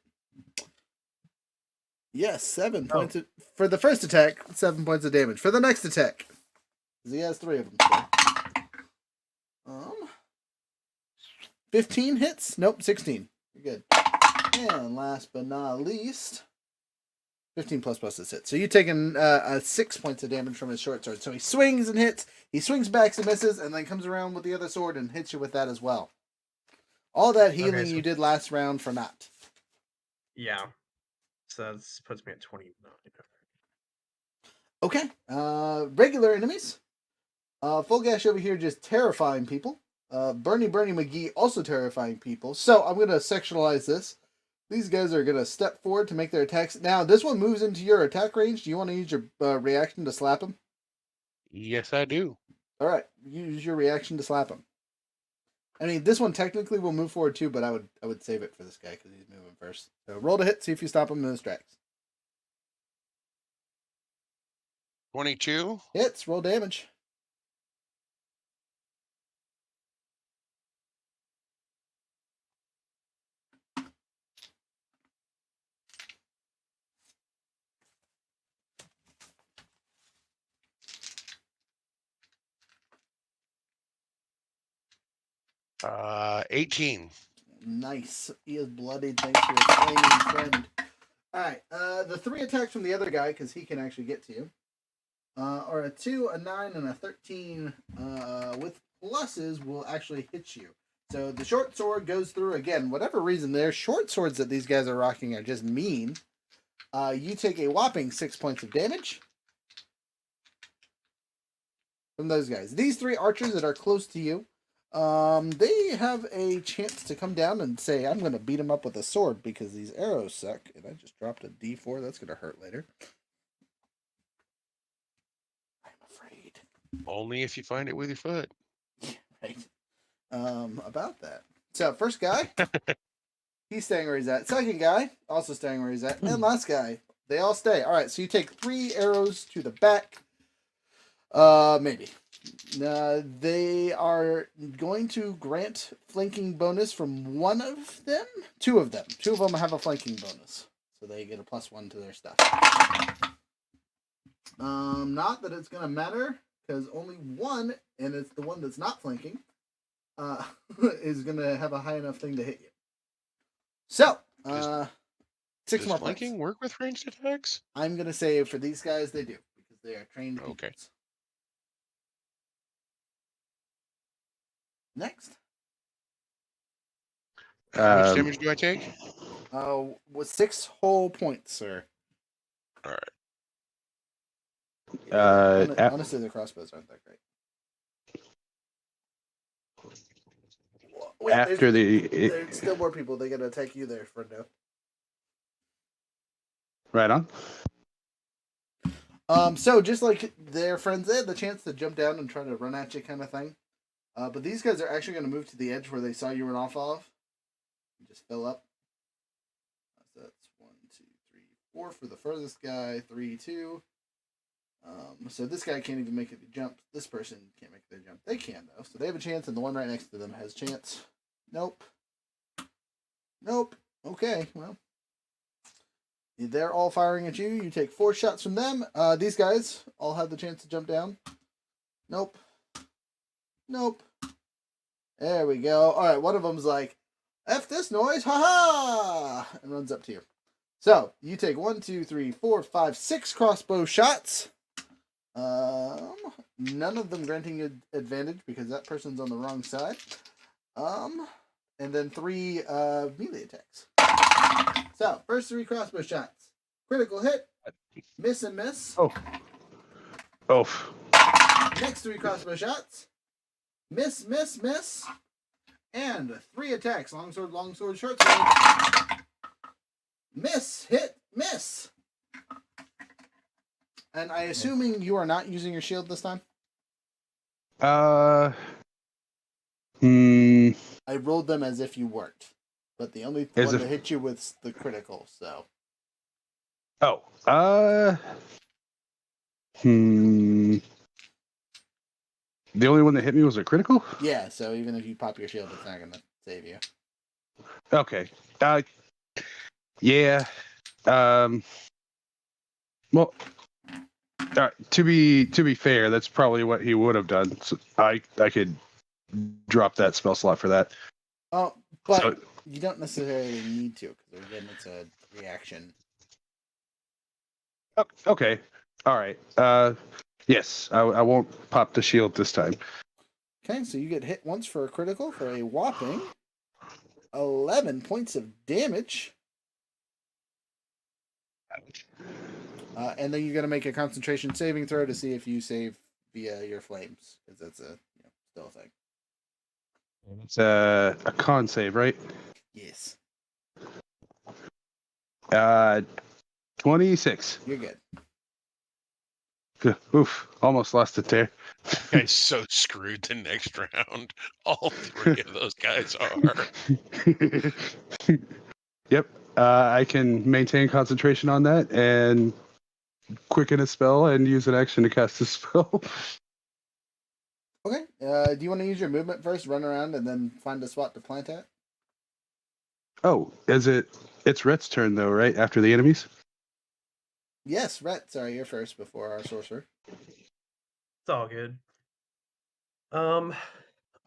Yes, 7 points for the first attack, 7 points of damage. For the next attack, because he has 3 of them. So. 15 hits? Nope, 16. You're good. And last but not least, 15 plus is hit. So you've taken 6 points of damage from his short sword. So he swings and hits. He swings back and misses, and then comes around with the other sword and hits you with that as well. All that healing so- you did last round for naught. Yeah. So that puts me at 29. Okay. Regular enemies. Full Gash over here just terrifying people. Bernie McGee also terrifying people. So I'm going to sectionalize this. These guys are going to step forward to make their attacks. Now, this one moves into your attack range. Do you want to use your reaction to slap him? Yes, I do. All right. Use your reaction to slap him. I mean, this one technically will move forward too, but I would save it for this guy because he's moving first. So roll to hit, see if you stop him in his tracks. 22. Hits, roll damage. Uh, 18. Nice. He is bloodied thanks to your flaming friend. Alright, the 3 attacks from the other guy, because he can actually get to you, are a 2, a 9, and a 13. With pluses will actually hit you. So the short sword goes through again. Whatever reason, their short swords that these guys are rocking are just mean. You take a whopping 6 points of damage from those guys. These 3 archers that are close to you, they have a chance to come down and say, I'm going to beat him up with a sword because these arrows suck. And I just dropped a D4. That's going to hurt later. I'm afraid. Only if you find it with your foot. Right. About that. So, first guy, he's staying where he's at. Second guy, also staying where he's at. And last guy, they all stay. All right, so you take 3 arrows to the back. Maybe. They are going to grant flanking bonus from one of them. 2 of them. 2 of them have a flanking bonus, so they get a +1 to their stuff. Not that it's gonna matter because only one, and it's the one that's not flanking, is gonna have a high enough thing to hit you. So, 6 Does more flanking points. work with ranged attacks? I'm gonna say for these guys they do because they are trained people. Okay. Next. How much damage do I take? With 6 whole points, sir. All right. Honestly, the crossbows aren't that great. Wait, After there's still more people. They gotta attack you there, friendo. right on. So just like their friends, they had the chance to jump down and try to run at you, kind of thing. But these guys are actually going to move to the edge where they saw you run off of. Just fill up. So that's 1, 2, 3, 4 for the furthest guy. 3, 2. So this guy can't even make it the jump. This person can't make the jump. They can though, so they have a chance, and the one right next to them has a chance. Nope. Nope. Okay, well, they're all firing at you. You take 4 shots from them. These guys all have the chance to jump down. Nope. Nope. There we go. All right, one of them's like, "F this noise, haha!" and runs up to you. So you take 1, 2, 3, 4, 5, 6 crossbow shots. None of them granting advantage because that person's on the wrong side. And then 3 melee attacks. So first 3 crossbow shots. Critical hit. Miss and miss. Oh. Next 3 crossbow shots. Miss, miss, miss. And 3 attacks. Long sword, short sword. Miss, hit, miss. And I assuming you are not using your shield this time? I rolled them as if you weren't. But the only one that hit you was the critical, so. Oh. The only one that hit me was a critical? Yeah, so even if you pop your shield, it's not going to save you. Okay. Yeah. Well, to be fair, that's probably what he would have done. So I could drop that spell slot for that. Oh, but you don't necessarily need to, because again, it's a reaction. Okay. All right. Yes, I won't pop the shield this time. Okay, so you get hit once for a critical for a whopping 11 points of damage. And then you're going to make a concentration saving throw to see if you save via your flames, because that's still a thing. It's a con save, right? Yes. 26. You're good. Oof, almost lost it there. Guy's so screwed the next round. All 3 of those guys are. Yep. I can maintain concentration on that and quicken a spell and use an action to cast a spell. Okay. Do you want to use your movement first, run around, and then find a spot to plant at? Oh, it's Rhett's turn though, right? After the enemies? Yes, Rhett. Sorry, you're first before our sorcerer. It's all good. All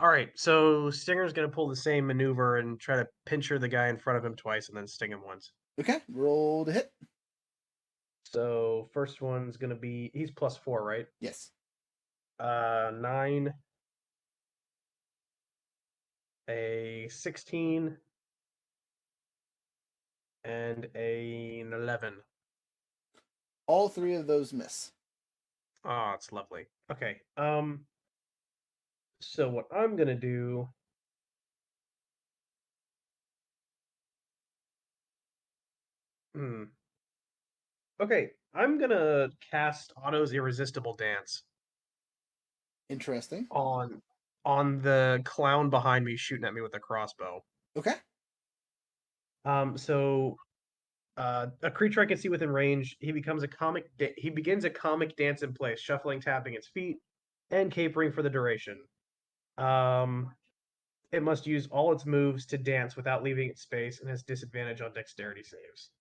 right. So Stinger's gonna pull the same maneuver and try to pincher the guy in front of him twice and then sting him once. Okay. Roll to hit. So first one's gonna be he's +4, right? Yes. 9, a 16, and an 11. All 3 of those miss. Oh, it's lovely. Okay. So what I'm gonna do. Okay, I'm gonna cast Otto's Irresistible Dance Interesting. on the clown behind me shooting at me with a crossbow. Okay. So a creature I can see within range, he begins a comic dance in place, shuffling, tapping its feet, and capering for the duration. It must use all its moves to dance without leaving its space and has disadvantage on dexterity saves.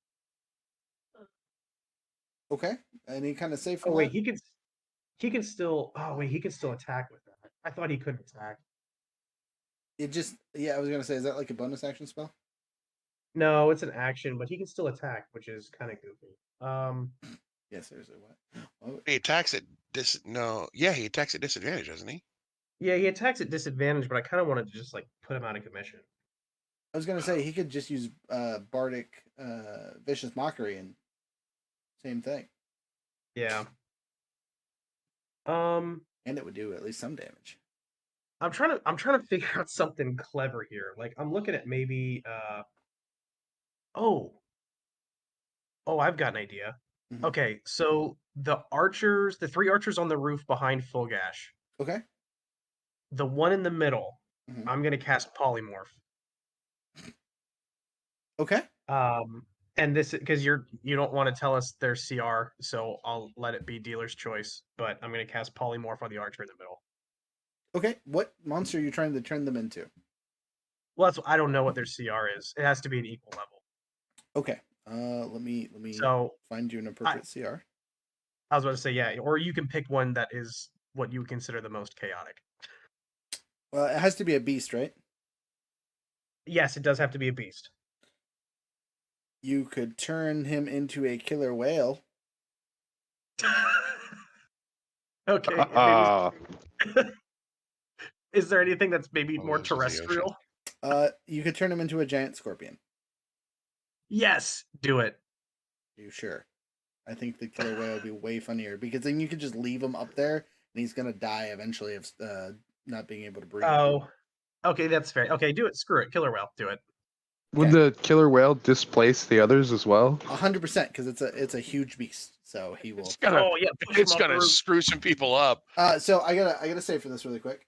Okay. Any kind of save for Oh wait, that? he can still. Oh wait, he can still attack with that. I thought he couldn't attack. I was gonna say, is that like a bonus action spell? No, it's an action, but he can still attack, which is kind of goofy. Yeah, seriously, what? He attacks at he attacks at disadvantage, doesn't he? Yeah, he attacks at disadvantage, but I kind of wanted to just like put him out of commission. I was gonna say he could just use bardic vicious mockery and same thing. Yeah. And it would do at least some damage. I'm trying to figure out something clever here. Like I'm looking at maybe oh, I've got an idea. Mm-hmm. Okay, so the 3 archers on the roof behind Fulgash. Okay. The one in the middle, Mm-hmm. I'm gonna cast Polymorph. Okay. And this because you don't want to tell us their CR, so I'll let it be dealer's choice. But I'm gonna cast polymorph on the archer in the middle. Okay, what monster are you trying to turn them into? Well, I don't know what their CR is. It has to be an equal level. Okay, let me So find you an I, appropriate CR. I was about to say yeah, or you can pick one that is what you would consider the most chaotic. Well, it has to be a beast, right? Yes, it does have to be a beast. You could turn him into a killer whale. Okay, maybe is there anything that's maybe more Hobos of the ocean. terrestrial? You could turn him into a giant scorpion. Yes, do it. You sure? I think the killer whale would be way funnier because then you could just leave him up there and he's gonna die eventually of not being able to breathe. Oh, okay, that's fair. Okay, do it. Screw it. Killer whale, do it. Would the killer whale displace the others as well? 100% because it's a huge beast, so he will. It's gonna Oh yeah, push him it's off the gonna roof. screw some people up. So I gotta say for this really quick.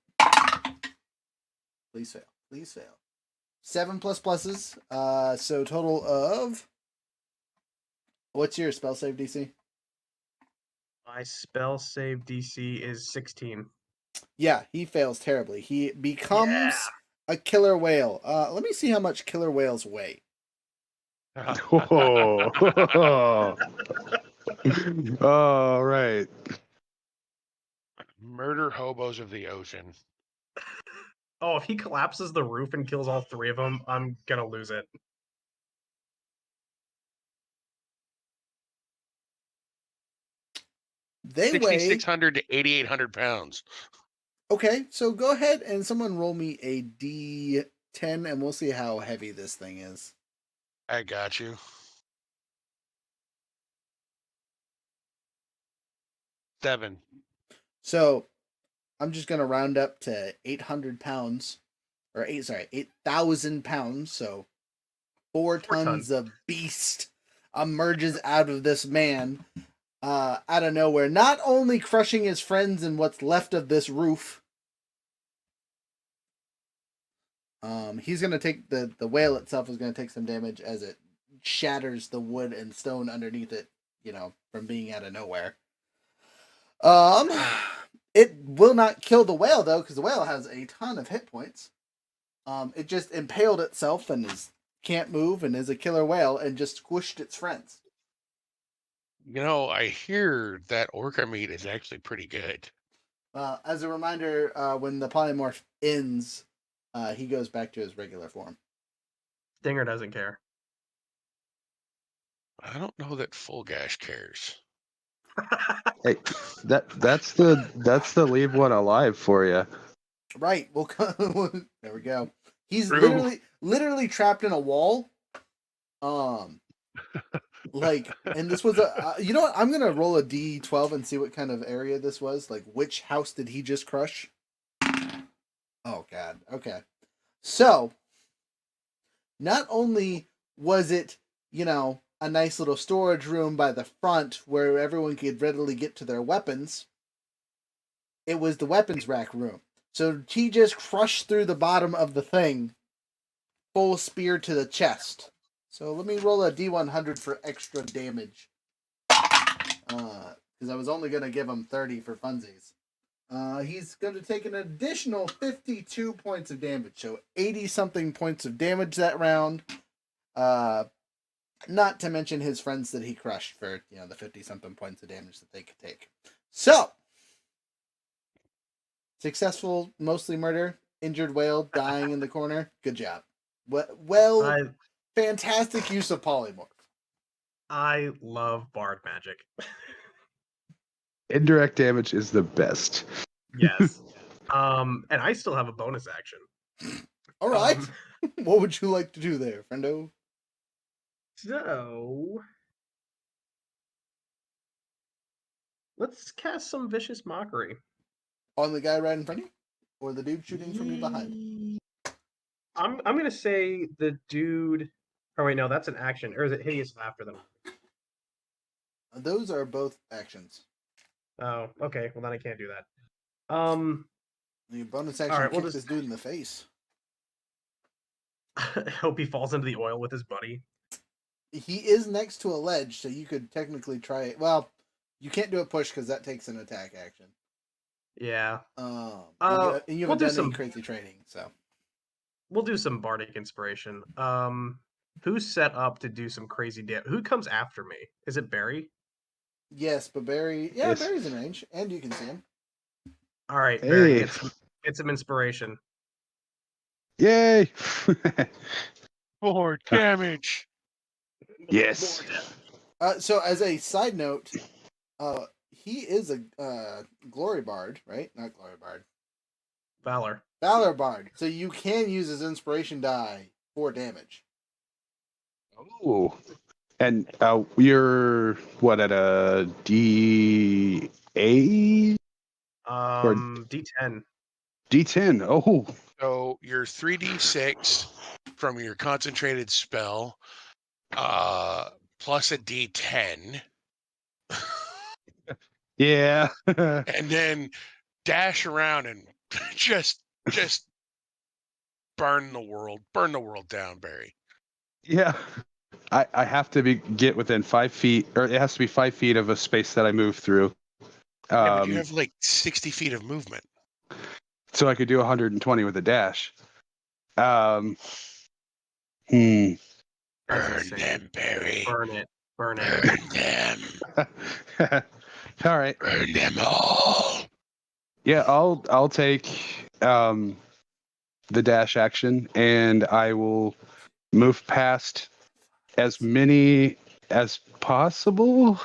Please fail. Please fail. 7 pluses. So total of. What's your spell save DC? My spell save DC is 16. Yeah, he fails terribly. He becomes Yeah. a killer whale. Let me see how much killer whales weigh. Oh. All right. Murder hobos of the ocean. Oh, if he collapses the roof and kills all 3 of them, I'm gonna lose it. They weigh. 6,600 to 8,800 pounds. Okay, so go ahead and someone roll me a D10 and we'll see how heavy this thing is. I got you. 7. So I'm just gonna round up to 800 pounds, or 8,000 pounds. So 4 tons of beast emerges out of this man, out of nowhere. Not only crushing his friends and what's left of this roof. He's gonna take the whale itself is gonna take some damage as it shatters the wood and stone underneath it. From being out of nowhere. It will not kill the whale though, because the whale has a ton of hit points. It just impaled itself and can't move and is a killer whale and just squished its friends. I hear that orca meat is actually pretty good. As a reminder, when the polymorph ends, he goes back to his regular form. Stinger doesn't care. I don't know that Full Gash cares. Hey, that's the leave one alive for you. Right. We'll there we go. He's True. literally trapped in a wall. And this was you know what? I'm gonna roll a D12 and see what kind of area this was. Like, which house did he just crush? Oh God. Okay. So, not only was it, a nice little storage room by the front where everyone could readily get to their weapons, it was the weapons rack room. So he just crushed through the bottom of the thing, full spear to the chest. So let me roll a D100 for extra damage. Because I was only going to give him 30 for funsies. He's going to take an additional 52 points of damage. So 80-something points of damage that round. Not to mention his friends that he crushed for, the 50-something points of damage that they could take. So, successful, mostly murder, injured whale dying in the corner. Good job. Well, fantastic use of polymorph. I love bard magic. Indirect damage is the best. Yes. And I still have a bonus action. All right. What would you like to do there, friendo? So let's cast some vicious mockery. On the guy right in front of you? Or the dude shooting from you behind? I'm gonna say the dude. Oh wait, no, that's an action. Or is it hideous laughter then? Those are both actions. Oh, okay. Well then I can't do that. Your bonus action right, we'll kick just- this dude in the face. I hope he falls into the oil with his buddy. he is next to a ledge, so you could technically try it. Well, you can't do a push because that takes an attack action. Yeah. And you We'll haven't do done any some. crazy training, so. We'll do some bardic inspiration. Who's set up to do some crazy damage? Who comes after me? Is it Barry? Yes, but Yes. Barry's in range, and you can see him. All right, Barry, Hey. get some inspiration. Yay! More damage. Yes. So as a side note, he is a glory bard, right? Not glory bard. Valor. Valor bard. So you can use his inspiration die for damage. Oh. And you're what at a D8 or D10. D10? Oh, So your 3d6 from your concentrated spell, plus a d10, yeah. and then dash around and just burn the world down, Barry. Yeah. I have to get within 5 feet, or it has to be 5 feet of a space that I move through. Yeah, but you have like 60 feet of movement. So I could do 120 with a dash. Burn insane. them, Barry. Burn it. Burn them. All right. Burn them all. Yeah, I'll take the dash action, and I will move past as many as possible.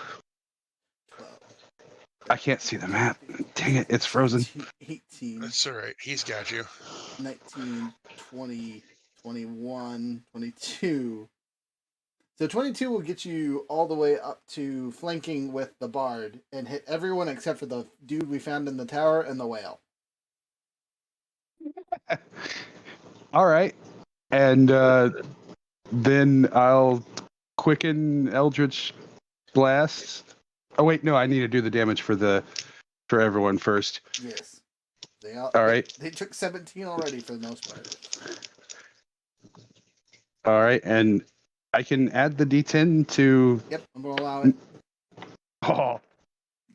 I can't see the map. Dang it, it's frozen. 18, That's all right. He's got you. 19, 20, 21, 22. So 22 will get you all the way up to flanking with the bard and hit everyone except for the dude we found in the tower and the whale. All right. And then I'll quicken Eldritch Blast. Oh wait, no, I need to do the damage for everyone first. Yes. All right. They took 17 already for the most part. All right, and I can add the D10 to. Yep, I'm going to allow it. Oh,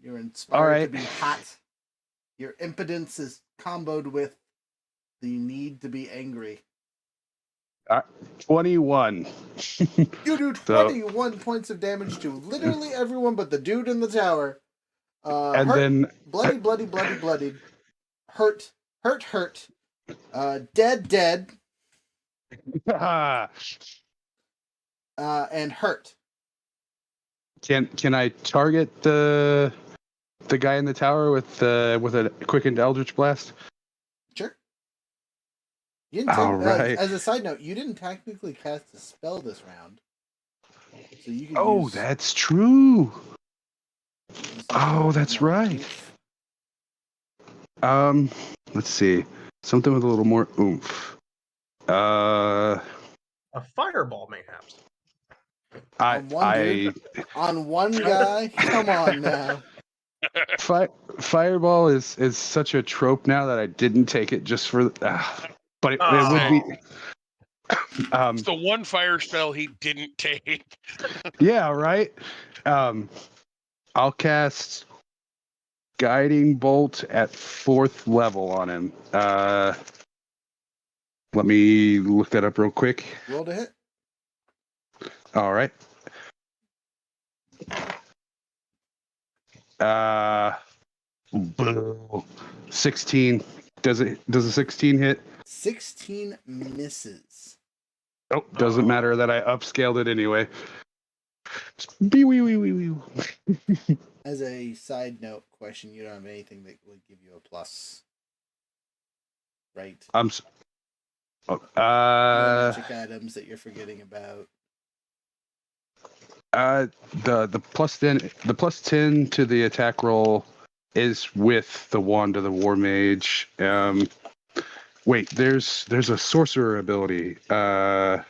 You're inspired all right. to be hot. Your impotence is comboed with the need to be angry. 21. You do 21 points of damage to literally everyone but the dude in the tower. And hurt, then bloodied. Hurt. Dead. And hurt. Can I target the guy in the tower with a quickened Eldritch Blast? Sure. You didn't All right. as a side note, you didn't technically cast a spell this round. So you can Oh, use, that's true. Oh, that's right. Let's see. Something with a little more oomph. A fireball, mayhaps. On one guy? Come on now. Fireball is such a trope now that I didn't take it just for but it would be it's the one fire spell he didn't take. Yeah, right. I'll cast Guiding Bolt at 4th level on him. Let me look that up real quick. Roll to hit. All right. 16. Does a 16 hit? 16 misses. Oh, doesn't matter that I upscaled it anyway. As a side note question, you don't have anything that would give you a plus, right? No magic items that you're forgetting about. The plus 10 to the attack roll is with the Wand of the War Mage. Wait, there's a sorcerer ability. I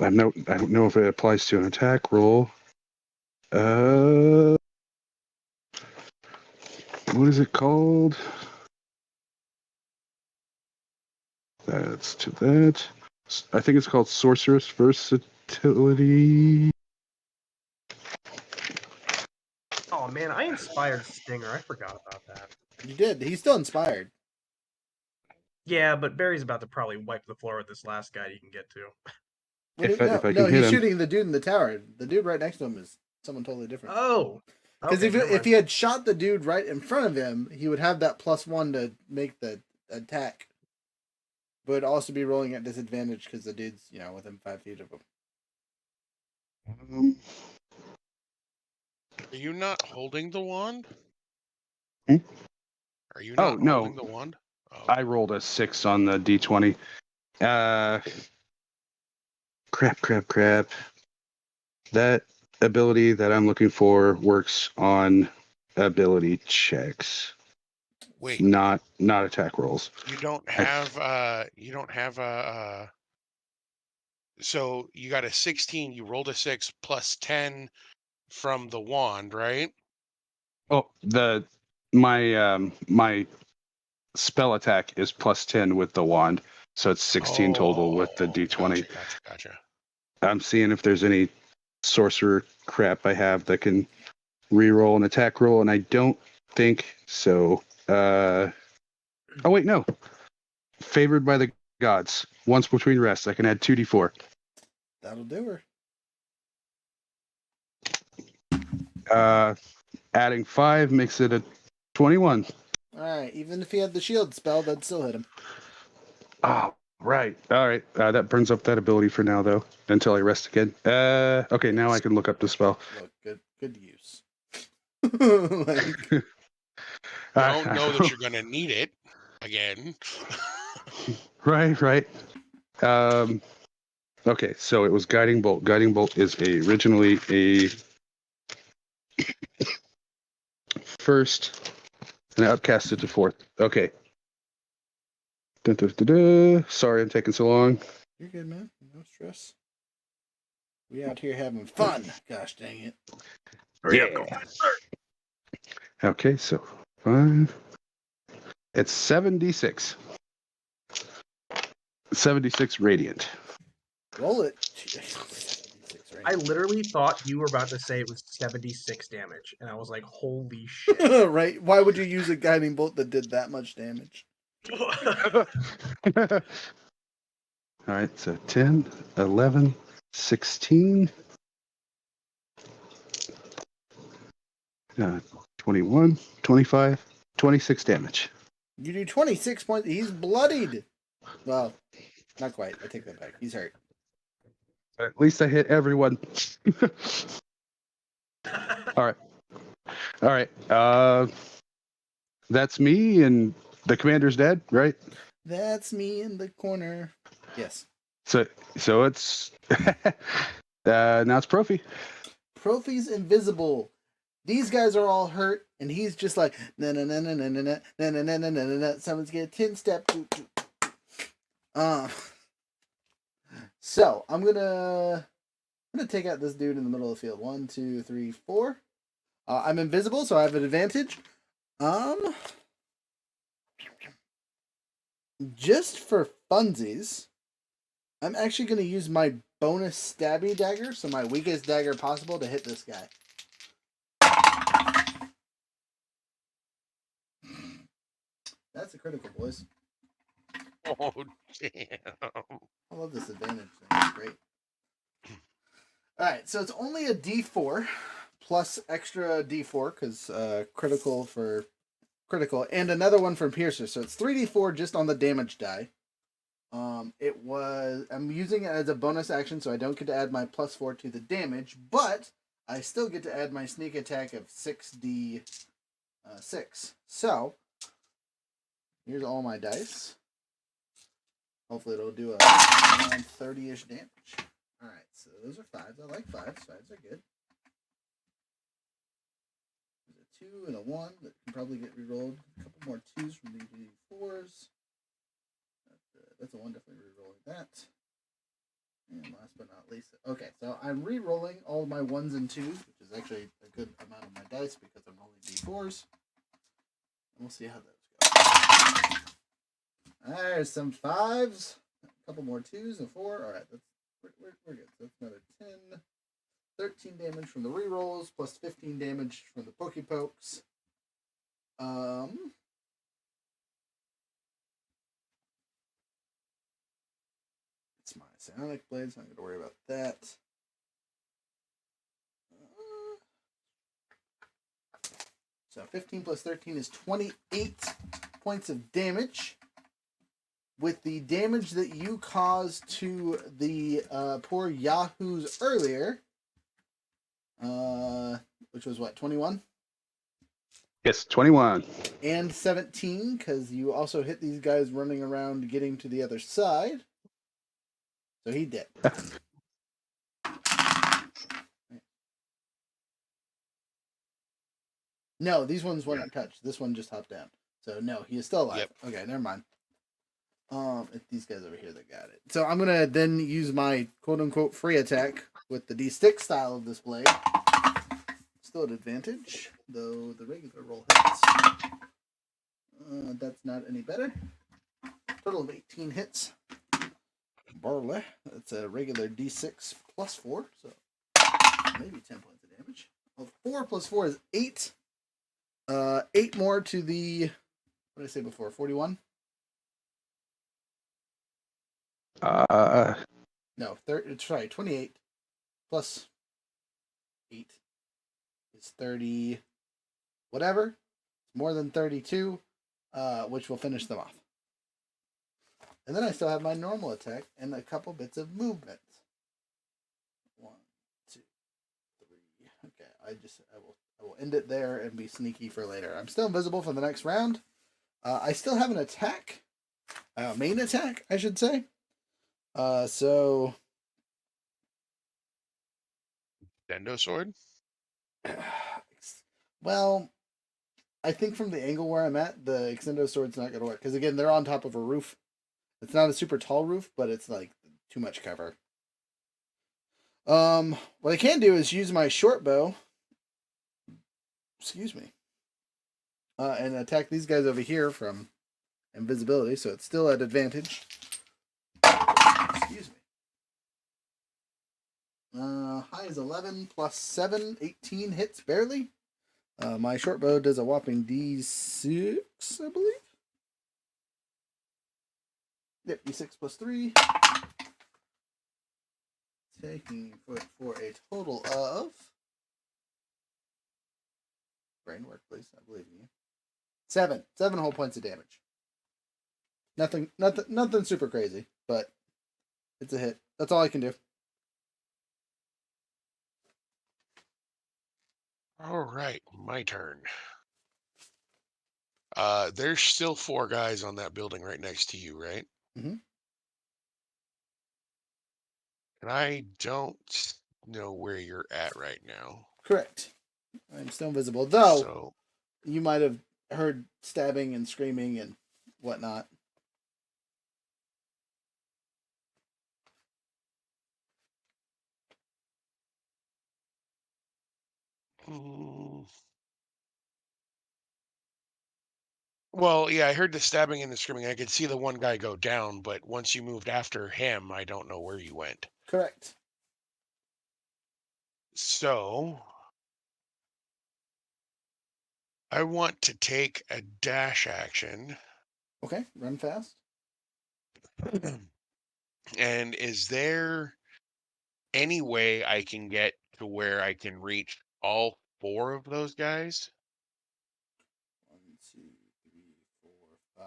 don't know if it applies to an attack roll. What is it called? That's to that. I think it's called Sorceress utility. Oh man, I inspired Stinger. I forgot about that. You did. He's still inspired. Yeah, but Barry's about to probably wipe the floor with this last guy you can get to. If I No, can hit he's him. shooting the dude in the tower. The dude right next to him is someone totally different. Oh, Because okay, never if mind. he had shot the dude right in front of him, he would have that +1 to make the attack. But would also be rolling at disadvantage because the dude's, within 5 feet of him. Are you not holding the wand? Hmm? Are you Oh, not no. holding the wand? Oh. I rolled a 6 on the d20. Crap. That ability that I'm looking for works on ability checks, Wait, not attack rolls. you don't have so you got a 16, you rolled a 6 plus 10 from the wand, right? Oh, my spell attack is +10 with the wand, so it's 16 total with the d20. Gotcha. I'm seeing if there's any sorcerer crap I have that can reroll an attack roll, and I don't think so. Oh wait, no. Favored by the gods. Once between rests, I can add 2d4. That'll do Uh, adding 5 makes it a 21. her. Alright, even if he had the shield spell, that'd still hit him. Oh, right. All right. That burns up that ability for now, though, until I rest again. Okay, now I can look up the spell. Look, good use. Like, Don't know that you're gonna need it again. Right. Okay, so it was Guiding Bolt. Guiding Bolt is originally a first, and I upcast it to fourth. Okay. Sorry I'm taking so long. you're good, man. No stress. We out here having fun. Gosh dang it. Yeah. Okay, so 5. It's 76. 76 radiant. Roll it. I literally thought you were about to say it was 76 damage, and I was like, holy shit. Right? Why would you use a guiding bolt that did that much damage? All right, so 10, 11, 16, 21, 25, 26 damage. You do 26 points. He's bloodied. Well, not quite. I take that back. He's hurt. At least I hit everyone. All right. That's me, and the commander's dead, right? That's me in the corner. Yes. So it's now it's Profi. Profi's invisible. These guys are all hurt, and he's just like na na na na na na na na na na na na na. Someone's get a 10-step. So I'm gonna take out this dude in the middle of the field. 1, 2, 3, 4. I'm invisible, so I have an advantage. Just for funsies, I'm actually gonna use my bonus stabby dagger, so my weakest dagger possible, to hit this guy. That's a critical, boys. Oh damn. I love this advantage thing. It's great. Alright, so it's only a d4 plus extra d4 because critical, and another one from Piercer. So it's 3d4 just on the damage die. I'm using it as a bonus action, so I don't get to add my +4 to the damage, but I still get to add my sneak attack of 6d6. So here's all my dice. Hopefully it'll do around 30-ish damage. Alright, so those are 5s. I like 5s. 5s are good. There's a 2 and a 1 that can probably get rerolled. A couple more 2s from the d4s. That's a 1, definitely rerolling that. And last but not least, okay, so I'm re-rolling all of my 1s and 2s, which is actually a good amount of my dice because I'm rolling d4s. And we'll see how those go. There's some 5s, a couple more 2s and 4. Alright, we're good. So that's another 10. 13 damage from the rerolls, plus 15 damage from the Pokepokes. It's my Psionic Blade, so I'm going to worry about that. So 15 plus 13 is 28 points of damage. With the damage that you caused to the poor Yahoos earlier, which was what, 21? Yes, 21. And 17, because you also hit these guys running around getting to the other side. So he did. No, these ones weren't touched. This one just hopped down. So no, he is still alive. Yep. Okay, never mind. It's these guys over here that got it. So I'm gonna then use my quote unquote free attack with the D6 style of this blade. Still at advantage, though the regular roll hits. That's not any better. Total of 18 hits. Barley. That's a regular D6 plus 4, so maybe 10 points of damage. Well, 4 plus 4 is 8. 8 more to the, what did I say before? 41? No, 28 plus 8 is 30. Whatever. It's more than 32, which will finish them off. And then I still have my normal attack and a couple bits of movement. 1, 2, 3. Okay, I will end it there and be sneaky for later. I'm still invisible for the next round. I still have an attack, main attack, I should say. So Dendo sword. Well, I think from the angle where I'm at, the extendo sword's not going to work because again, they're on top of a roof. It's not a super tall roof, but it's like too much cover. What I can do is use my short bow. Excuse me. And attack these guys over here from invisibility, so it's still at advantage. Excuse me. High is 11 plus 7, 18 hits barely. My short bow does a whopping D6, I believe. Yep, D6 plus 3. Taking for a total of. Brain work, please. I believe in you. 7 whole points of damage. Nothing super crazy, but it's a hit. That's all I can do. All right, my turn. There's still 4 guys on that building right next to you, right? Mm-hmm. And I don't know where you're at right now. Correct. I'm still invisible, though. So you might have heard stabbing and screaming and whatnot. Well, yeah, I heard the stabbing and the screaming. I could see the one guy go down, but once you moved after him, I don't know where you went. Correct. So I want to take a dash action. Okay, run fast. And is there any way I can get to where I can reach all 4 of those guys? 1, 2, 3, 4, 5.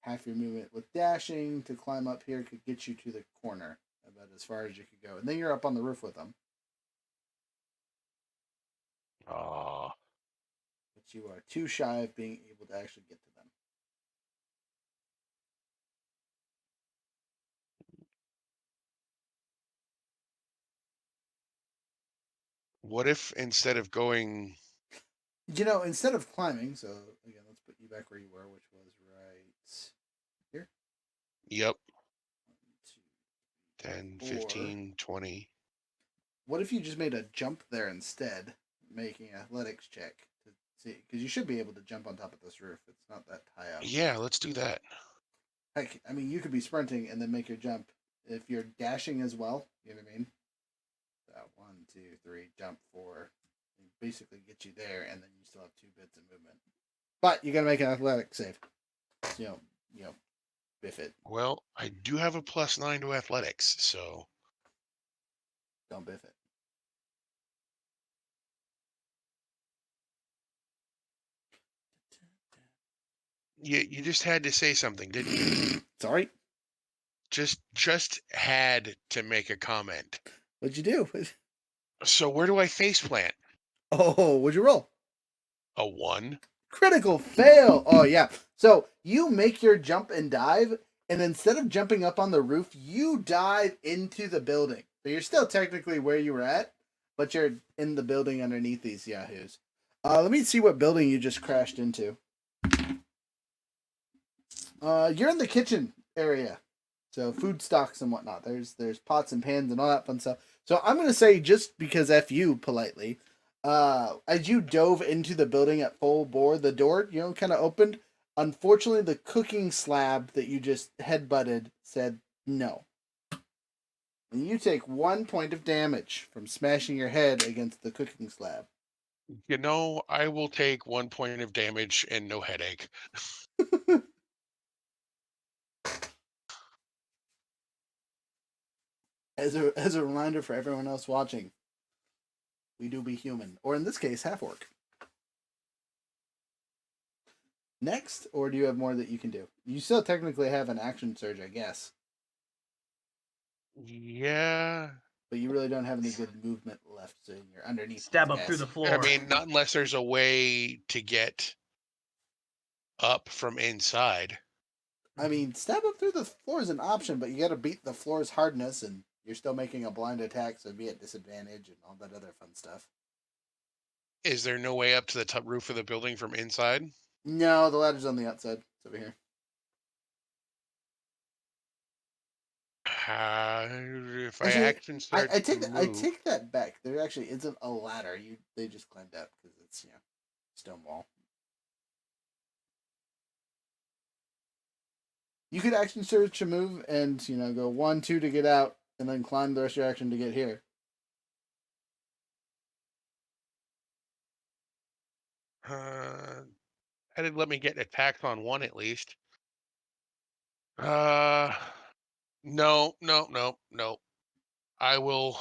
Half your movement with dashing to climb up here could get you to the corner, about as far as you could go, and then you're up on the roof with them. Oh, But you are too shy of being able to actually get to them. what if instead of going, Instead of climbing, so again, let's put you back where you were, which was right here. yep, 1, 2, 10, 4. 15, 20. What if you just made a jump there instead, making an athletics check to see? Because you should be able to jump on top of this roof. It's not that high up. Yeah, let's do that. Heck, I mean, you could be sprinting and then make your jump if you're dashing as well, you know what I mean? That 1, 2, 3, jump 4, basically get you there, and then you still have 2 bits of movement. But you gotta make an athletic save. You know, biff it. Well, I do have a +9 to athletics, so Don't biff it. you just had to say something, didn't you? Sorry. Just had to make a comment. What'd you do? So where do I face plant? Oh, what'd you roll? A 1? Critical fail. Oh yeah. So you make your jump and dive, and instead of jumping up on the roof, you dive into the building. So you're still technically where you were at, but you're in the building underneath these yahoos. Let me see what building you just crashed into. You're in the kitchen area, so food stocks and whatnot. There's pots and pans and all that fun stuff. So I'm gonna say, just because F you politely, as you dove into the building at full bore, the door, kind of opened. Unfortunately, the cooking slab that you just headbutted said no. And you take 1 point of damage from smashing your head against the cooking slab. I will take 1 point of damage and no headache. As a reminder for everyone else watching, we do be human, or in this case, half orc. Next, or do you have more that you can do? You still technically have an action surge, I guess, Yeah. but you really don't have any good movement left, so you're underneath. Stab these up through the guys. floor. I mean, not unless there's a way to get up from inside. I mean, stab up through the floor is an option, but you got to beat the floor's hardness, and you're still making a blind attack, so be at disadvantage and all that other fun stuff. Is there no way up to the top roof of the building from inside? No, the ladder's on the outside. It's over here. If I Actually, action search I to move, take that back. There actually isn't a ladder. They just climbed up because it's stone wall. You could action search a move and go 1, 2 to get out, and then climb the rest of your action to get here. that did let me get attacked on 1 at least. No. I will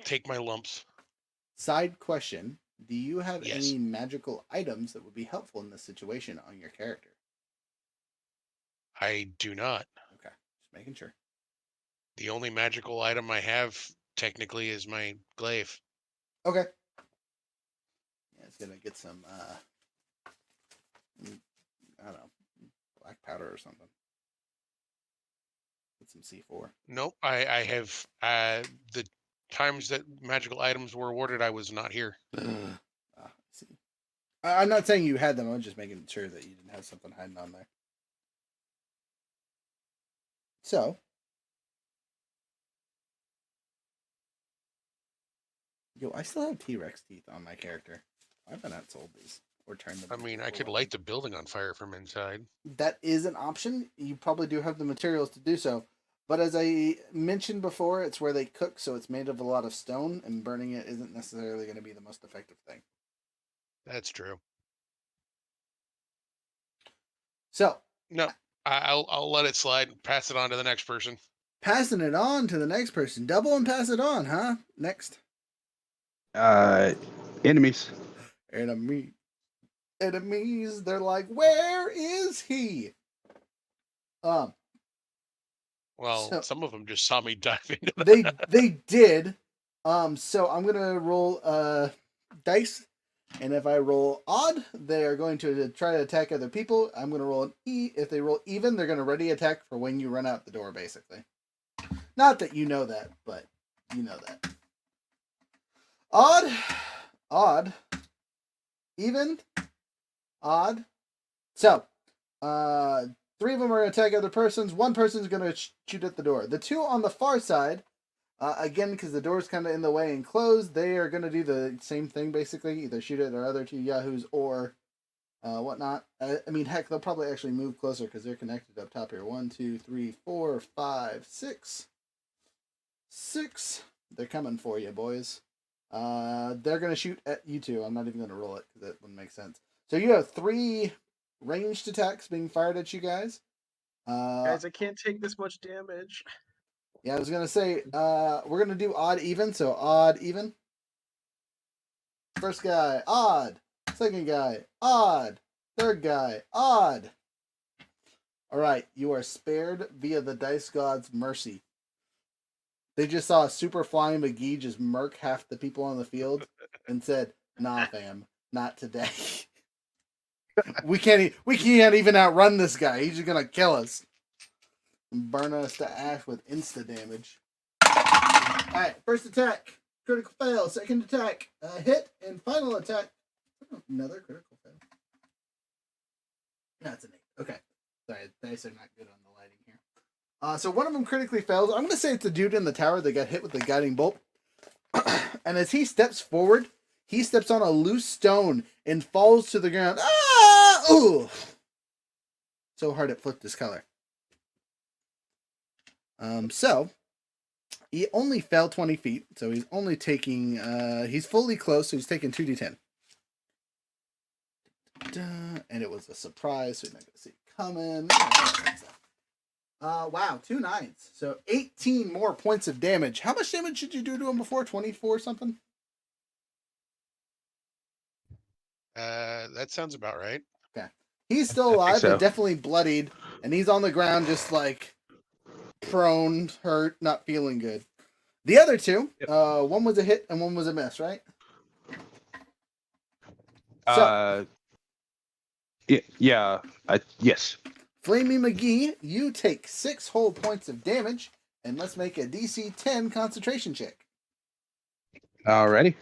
take my lumps. Side question: do you have Yes. any magical items that would be helpful in this situation on your character? I do not. Okay, just making sure. The only magical item I have technically is my glaive. Okay. Yeah, it's gonna get some I don't know, black powder or something. Get some C4. Nope. I have the times that magical items were awarded, I was not here. I see. I'm not saying you had them. I'm just making sure that you didn't have something hiding on there. So, I still have T-Rex teeth on my character. Why have I not sold these or turned them? I mean, I could light the building on fire from inside. That is an option. You probably do have the materials to do so. But as I mentioned before, it's where they cook, so it's made of a lot of stone, and burning it isn't necessarily going to be the most effective thing. That's true. So, no, I'll let it slide and pass it on to the next person. Passing it on to the next person. Double and pass it on, huh? Next. Enemies. Enemies. They're like, where is he? Well, some of them just saw me dive into they did. So I'm gonna roll dice, and if I roll odd, they are going to try to attack other people. I'm gonna roll an E. If they roll even, they're gonna ready attack for when you run out the door, basically. Not that you know that, but you know that. Odd, even, odd. So, 3 of them are going to attack other persons. 1 person's going to shoot at the door. The 2 on the far side, again, because the door's kind of in the way and closed, they are going to do the same thing, basically. Either shoot at our other 2 yahoos or whatnot. I mean, heck, they'll probably actually move closer because they're connected up top here. 1, 2, 3, 4, 5, 6. 6. They're coming for you, boys. They're gonna shoot at you two. I'm not even gonna roll it because that wouldn't make sense. So you have 3 ranged attacks being fired at you guys. Guys, I can't take this much damage. Yeah, I was gonna say, we're gonna do odd even. So odd even. First guy, odd. Second guy, odd. Third guy, odd. All right, you are spared via the dice god's mercy. They just saw a super flying McGee just murk half the people on the field and said, "Nah, fam, not today. we can't even outrun this guy. He's just gonna kill us and burn us to ash with insta damage." All right, first attack, critical fail. Second attack, hit, and final attack, another critical fail. That's an 8. Okay, sorry, dice are not good on the lighting here. So one of them critically fails. I'm going to say it's the dude in the tower that got hit with the guiding bolt. And as he steps forward, he steps on a loose stone and falls to the ground. Ah! Ooh! So hard it flipped his color. So he only fell 20 feet. So he's only taking, he's fully close. So he's taking 2d10. And it was a surprise. So you're not going to see it coming. Wow, 2 9s. So 18 more points of damage. How much damage did you do to him before? 24 something? That sounds about right. Okay. He's still alive, so. but definitely bloodied. And he's on the ground just like prone, hurt, not feeling good. The other 2, one was a hit and one was a miss, right? So, yes. Flamey McGee, you take 6 whole points of damage, and let's make a DC 10 concentration check. Alrighty.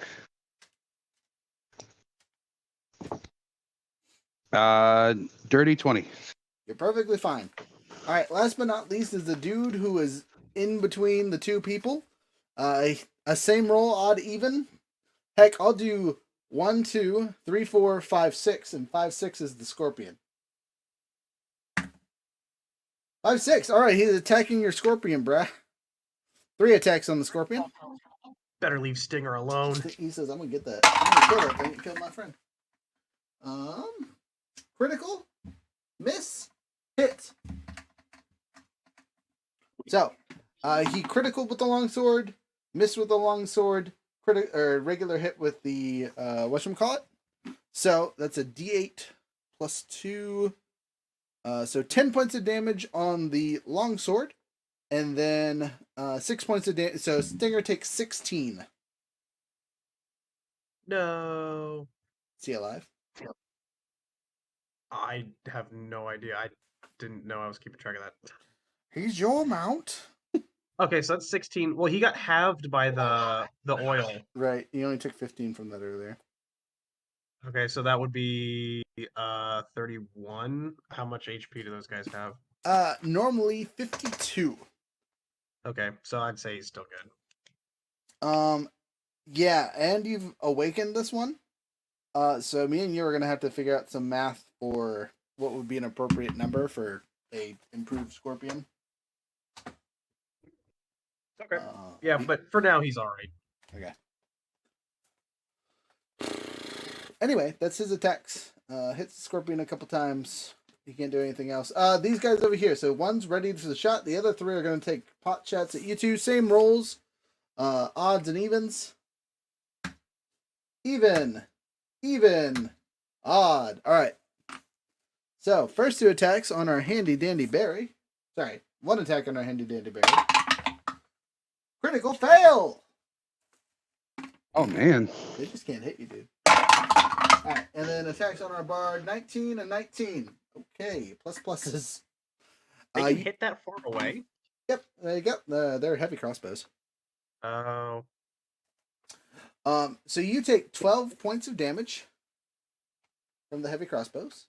Dirty 20. You're perfectly fine. All right, last but not least is the dude who is in between the 2 people. A same roll, odd even. Heck, I'll do 1, 2, 3, 4, 5, 6, and 5, 6 is the scorpion. 5, 6. All right, he's attacking your scorpion, bruh. 3 attacks on the scorpion. Better leave Stinger alone. He says, "I'm gonna get that. I'm gonna kill that thing and kill my friend." Critical, miss, hit. So, he critical with the longsword, miss with the longsword, regular hit with the whatchamacallit. So that's a D8 plus 2. So 10 points of damage on the longsword, and then 6 points of damage. So Stinger takes 16. No. Is he alive? I have no idea. I didn't know I was keeping track of that. He's your mount. Okay, so that's 16. Well, he got halved by the oil. Right. He only took 15 from that earlier. Okay, so that would be 31. How much HP do those guys have? Normally 52. Okay, so I'd say he's still good. Yeah, and you've awakened this one. So me and you are gonna have to figure out some math for what would be an appropriate number for a improved scorpion. Okay. Yeah, but for now he's all right. Okay. Anyway, that's his attacks. Hits the scorpion a couple times. He can't do anything else. These guys over here. So one's ready for the shot. The other 3 are going to take pot shots at you two. Same rolls. Odds and evens. Even. Odd. All right. So first 2 attacks on our handy dandy berry. Sorry, 1 attack on our handy dandy berry. Critical fail. Oh, man. They just can't hit you, dude. Alright, and then attacks on our bard, 19 and 19. Okay, pluses. They can hit that far away? Yep, there you go. They're heavy crossbows. Oh. So you take 12 points of damage from the heavy crossbows.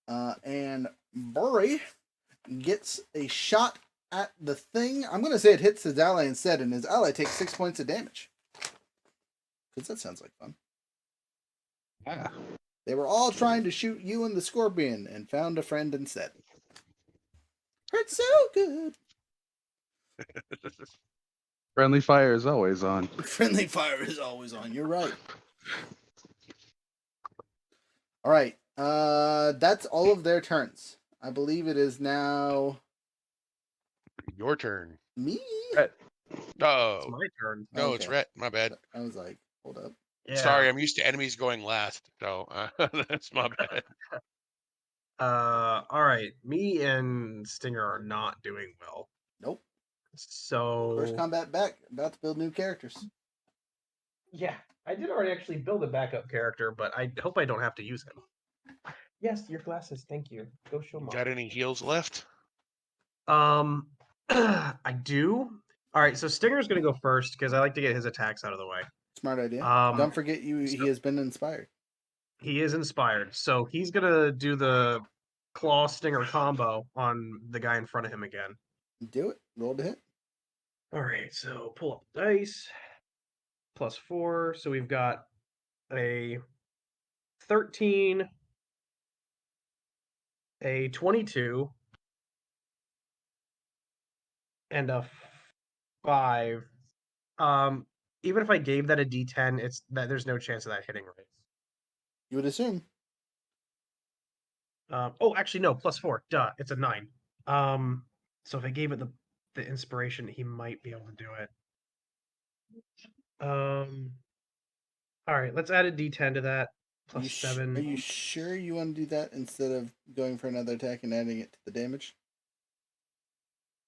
And Burry gets a shot at the thing. I'm going to say it hits his ally instead, and his ally takes 6 points of damage. Because that sounds like fun. Yeah. They were all trying to shoot you and the scorpion and found a friend instead. Hurt so good. Friendly fire is always on. Friendly fire is always on. You're right. All right. That's all of their turns. I believe it is now Your turn. me. It's No, my turn. no, it's Okay. Rhett. My bad. I was like, hold up. Yeah. Sorry, I'm used to enemies going last, so that's my bad. All right. Me and Stinger are not doing well. Nope. So First combat back. About to build new characters. yeah, I did already actually build a backup character, but I hope I don't have to use him. Yes, your glasses. Thank you. Go show mom. Got any heals left? I do. All right, so Stinger's gonna go first because I like to get his attacks out of the way. Smart idea. Um, Don't forget he so- has been inspired. He is inspired, so he's gonna do the claw stinger combo on the guy in front of him again. Do it. Roll to hit. All right, so pull up the dice. +4, so we've got a 13, a 22, and a 5. Even if I gave that a D10, it's that there's no chance of that hitting right. You would assume. Oh, actually no, +4. Duh, it's a 9. So if I gave it the inspiration, he might be able to do it. All right, let's add a D10 to that. +7. Are you sure you want to do that instead of going for another attack and adding it to the damage?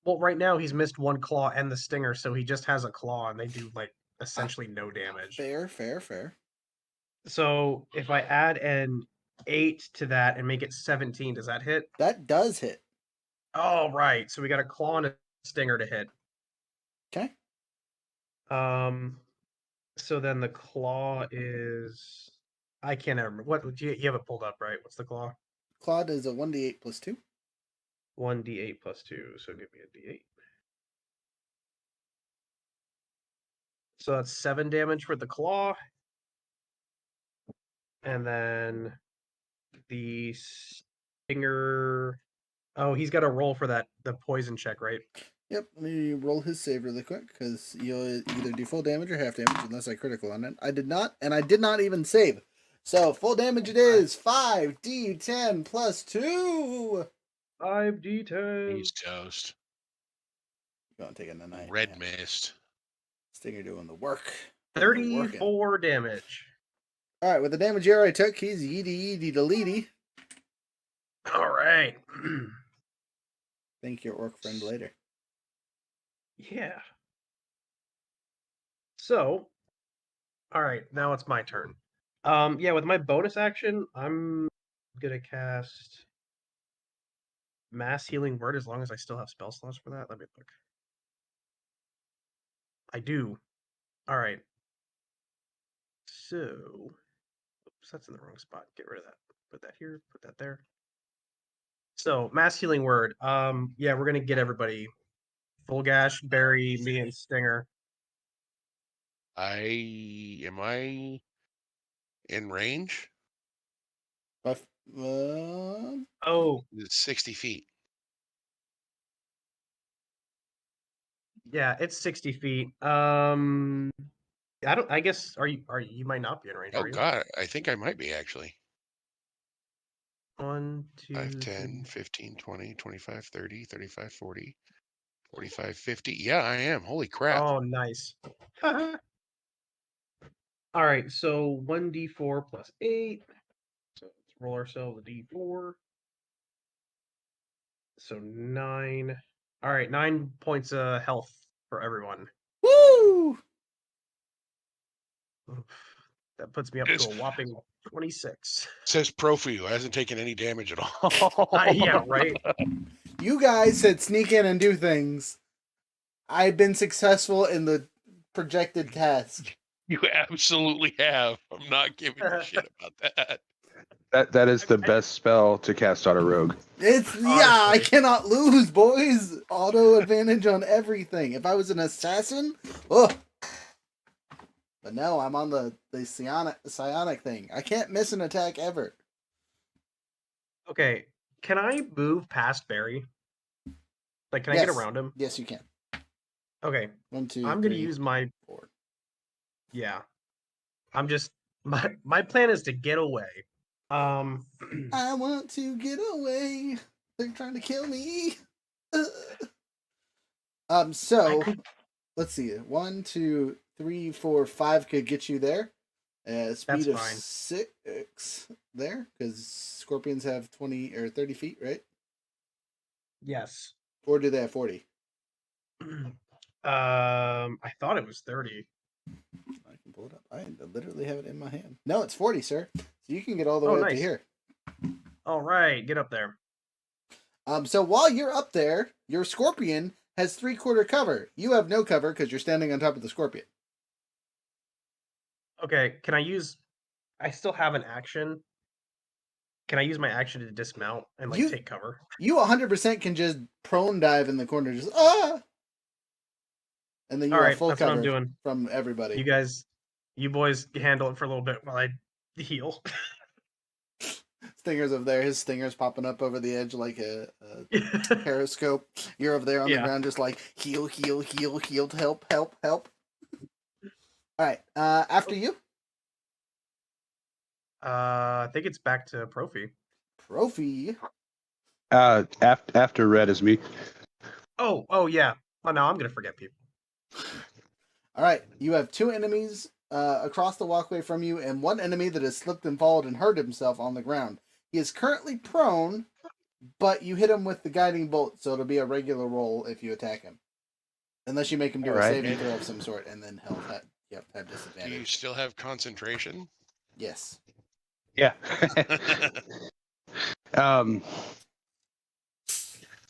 Well, right now he's missed one claw and the stinger, so he just has a claw, and they do like essentially no damage. Fair. So if I add an 8 to that and make it 17, does that hit? That does hit. Oh, right. So we got a claw and a stinger to hit. Okay. So then the claw is I can't remember. What you have it pulled up, right? What's the claw? Claude is a 1d8 plus 2. 1d8 plus 2. So give me a d8. So that's 7 damage with the claw. And then the stinger. Oh, he's got to roll for the poison check, right? Yep, let me roll his save really quick, because you'll either do full damage or half damage, unless I critical on it. I did not, and I did not even save. So, full damage it is 5d10 plus 2! 5d10. He's toast. You're going to take it in the night. Red yeah. mist. Stinger doing the work. 34 damage. Alright, with the damage here I took, he's yeety deleety. All right. Thank your orc friend later. Yeah. So, all right, now it's my turn. Yeah, with my bonus action, I'm gonna cast Mass Healing Word as long as I still have spell slots for that. Let me look. I do. All right. So, oops, that's in the wrong spot. Get rid of that. Put that here. Put that there. So, Mass Healing Word. Yeah, we're gonna get everybody. Full Gash, Barry, me, and Stinger. Am I in range? But, Oh, It's 60 feet. yeah, it's 60 feet. I guess you might not be in range, Oh are you? god, I think I might be actually. 1, 2, 5, 10, 15, 20, 25, 30, 35, 40, 45, 50. Yeah, I am. Holy crap. Oh, nice. All right, so 1d4 plus 8. So let's roll ourselves a d4. So 9. All right, 9 points of health for everyone. woo! Oof. That puts me up to a whopping 26. Says Profi, who hasn't taken any damage at all. Yeah, right? You guys said sneak in and do things. I've been successful in the projected task. You absolutely have. I'm not giving a shit about that. That is the best spell to cast on a rogue. I Honestly. cannot lose, boys. Auto advantage on everything. If I was an assassin, oh. But no, I'm on the psionic thing. I can't miss an attack ever. Okay, can I move past Barry? Like, can I get Yes. around him? Yes, you can. Okay, 1, 2, I'm gonna 3, use my 4. yeah. I'm just my plan is to get away. Um, I want to get away. They're trying to kill me. I So could. let's see. 1, 2, 3, 4, 5 could get you there. That's Speed of fine. 6 there, because scorpions have 20 or 30 feet, right? Yes. Or do they have 40? I thought it was 30. I can pull it up. I literally have it in my hand. No, it's 40, sir. So you can get all the Oh, way up to nice. here. All right, get up there. So while you're up there, your scorpion has 3/4 cover. You have no cover because you're standing on top of the scorpion. Okay, can I use? I still have an action. Can I use my action to dismount and like You take cover? you 100% can just prone dive in the corner, just and then you All have right, full that's what I'm cover doing. from everybody. You guys, you boys handle it for a little bit while I heal. Stinger's over there. His stinger's popping up over the edge like a periscope. You're over there on the Yeah. ground, just like heal, heal, heal, heal, help, help, help. All right. After you, I think it's back to Profi. Profi. After red is me. Oh yeah. Oh no, I'm gonna forget people. All right. You have 2 enemies across the walkway from you, and 1 enemy that has slipped and fallen and hurt himself on the ground. He is currently prone, but you hit him with the guiding bolt, so it'll be a regular roll if you attack him, unless you make him do All a right. saving throw of some sort, and then he'll have Do you disadvantage. still have concentration? Yes. Yeah.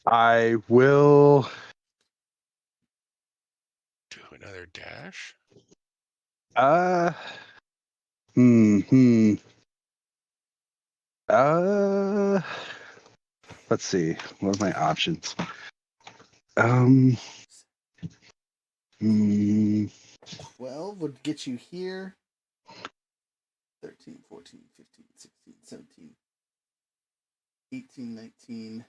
I will. Do another dash? Uh. Hmm. Let's see. What are my options? Um. 12 would get you here. 13, 14, 15, 16, 17, 18, 19,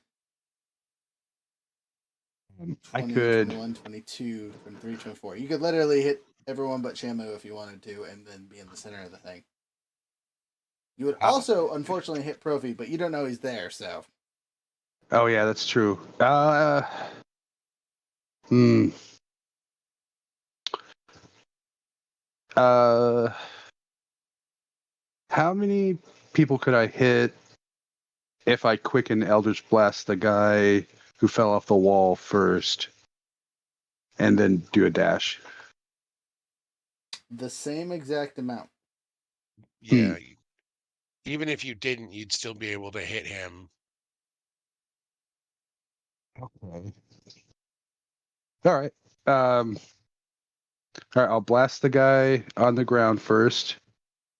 I 20, could. 21, 22, 23, 24. You could literally hit everyone but Shamu if you wanted to, and then be in the center of the thing. You would also, unfortunately, hit Profi, but you don't know he's there, so. Oh yeah, that's true. Hmm. Uh. How many people could I hit if I quicken Eldritch Blast the guy who fell off the wall first, and then do a dash? The same exact amount. Yeah. Even if you didn't, you'd still be able to hit him. Okay. All right. All right. I'll blast the guy on the ground first.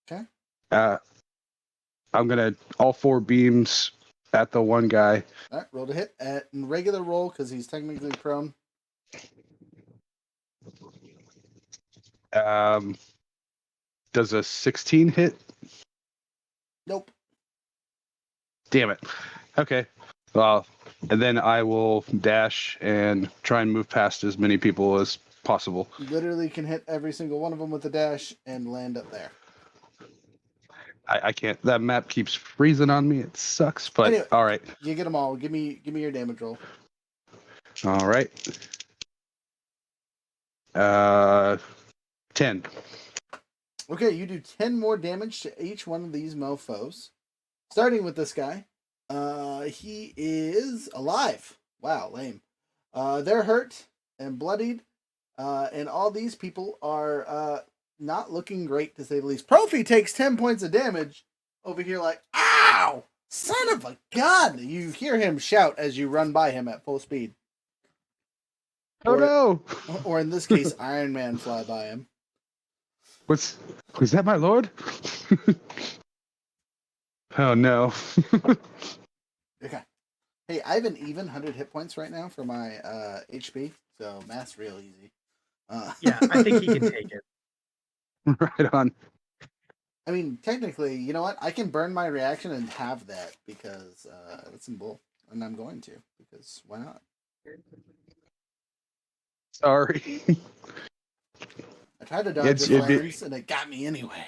Okay. I'm gonna all 4 beams at the one guy. All right, roll to hit at regular roll because he's technically prone. Does a 16 hit? Nope. Damn it. Okay. Well, and then I will dash and try and move past as many people as possible. You literally can hit every single one of them with a dash and land up there. I can't. That map keeps freezing on me. It sucks, but Anyway, all right. you get them all. Give me your damage roll. All right. 10. Okay, you do 10 more damage to each one of these mofos. Starting with this guy. He is alive. Wow, lame. They're hurt and bloodied. And all these people are not looking great, to say the least. Profi takes 10 points of damage over here like, ow! Son of a gun! You hear him shout as you run by him at full speed. Oh no! Or in this case, Iron Man fly by him. Was that my lord? Oh no. Okay. Hey, I have an even 100 hit points right now for my HP, so math's real easy. Yeah, I think he can take it. Right on. I mean, technically, you know what? I can burn my reaction and have that because that's some bull, and I'm going to because why not? Sorry. I tried to dodge your It'd be flames, and it got me anyway.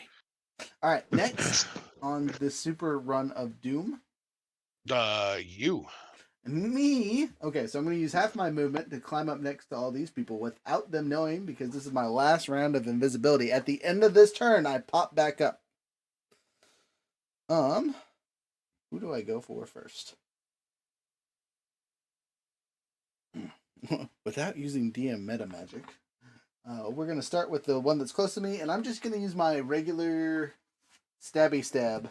All right, next on the super run of Doom, You. me. Okay, so I'm going to use half my movement to climb up next to all these people without them knowing because this is my last round of invisibility. At the end of this turn, I pop back up. Who do I go for first? Without using DM meta magic. We're going to start with the one that's close to me, and I'm just going to use my regular stabby stab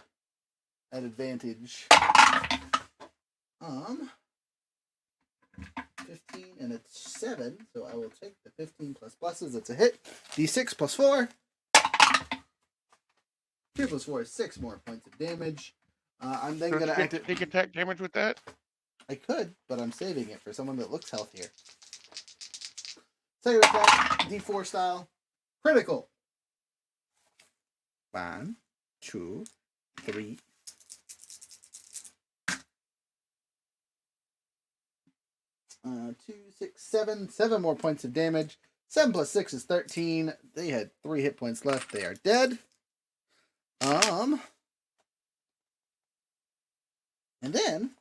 at advantage. 15, and it's 7, so I will take the 15 plus pluses. That's a hit. D6 plus 4. 2 plus 4 is 6 more points of damage. I'm then going to activate. Take attack damage with that? I could, but I'm saving it for someone that looks healthier. Second attack, D4 style. Critical. 1, 2, 3. 2, 6, 7. 7 more points of damage. 7 plus 6 is 13. They had 3 hit points left. They are dead. And then,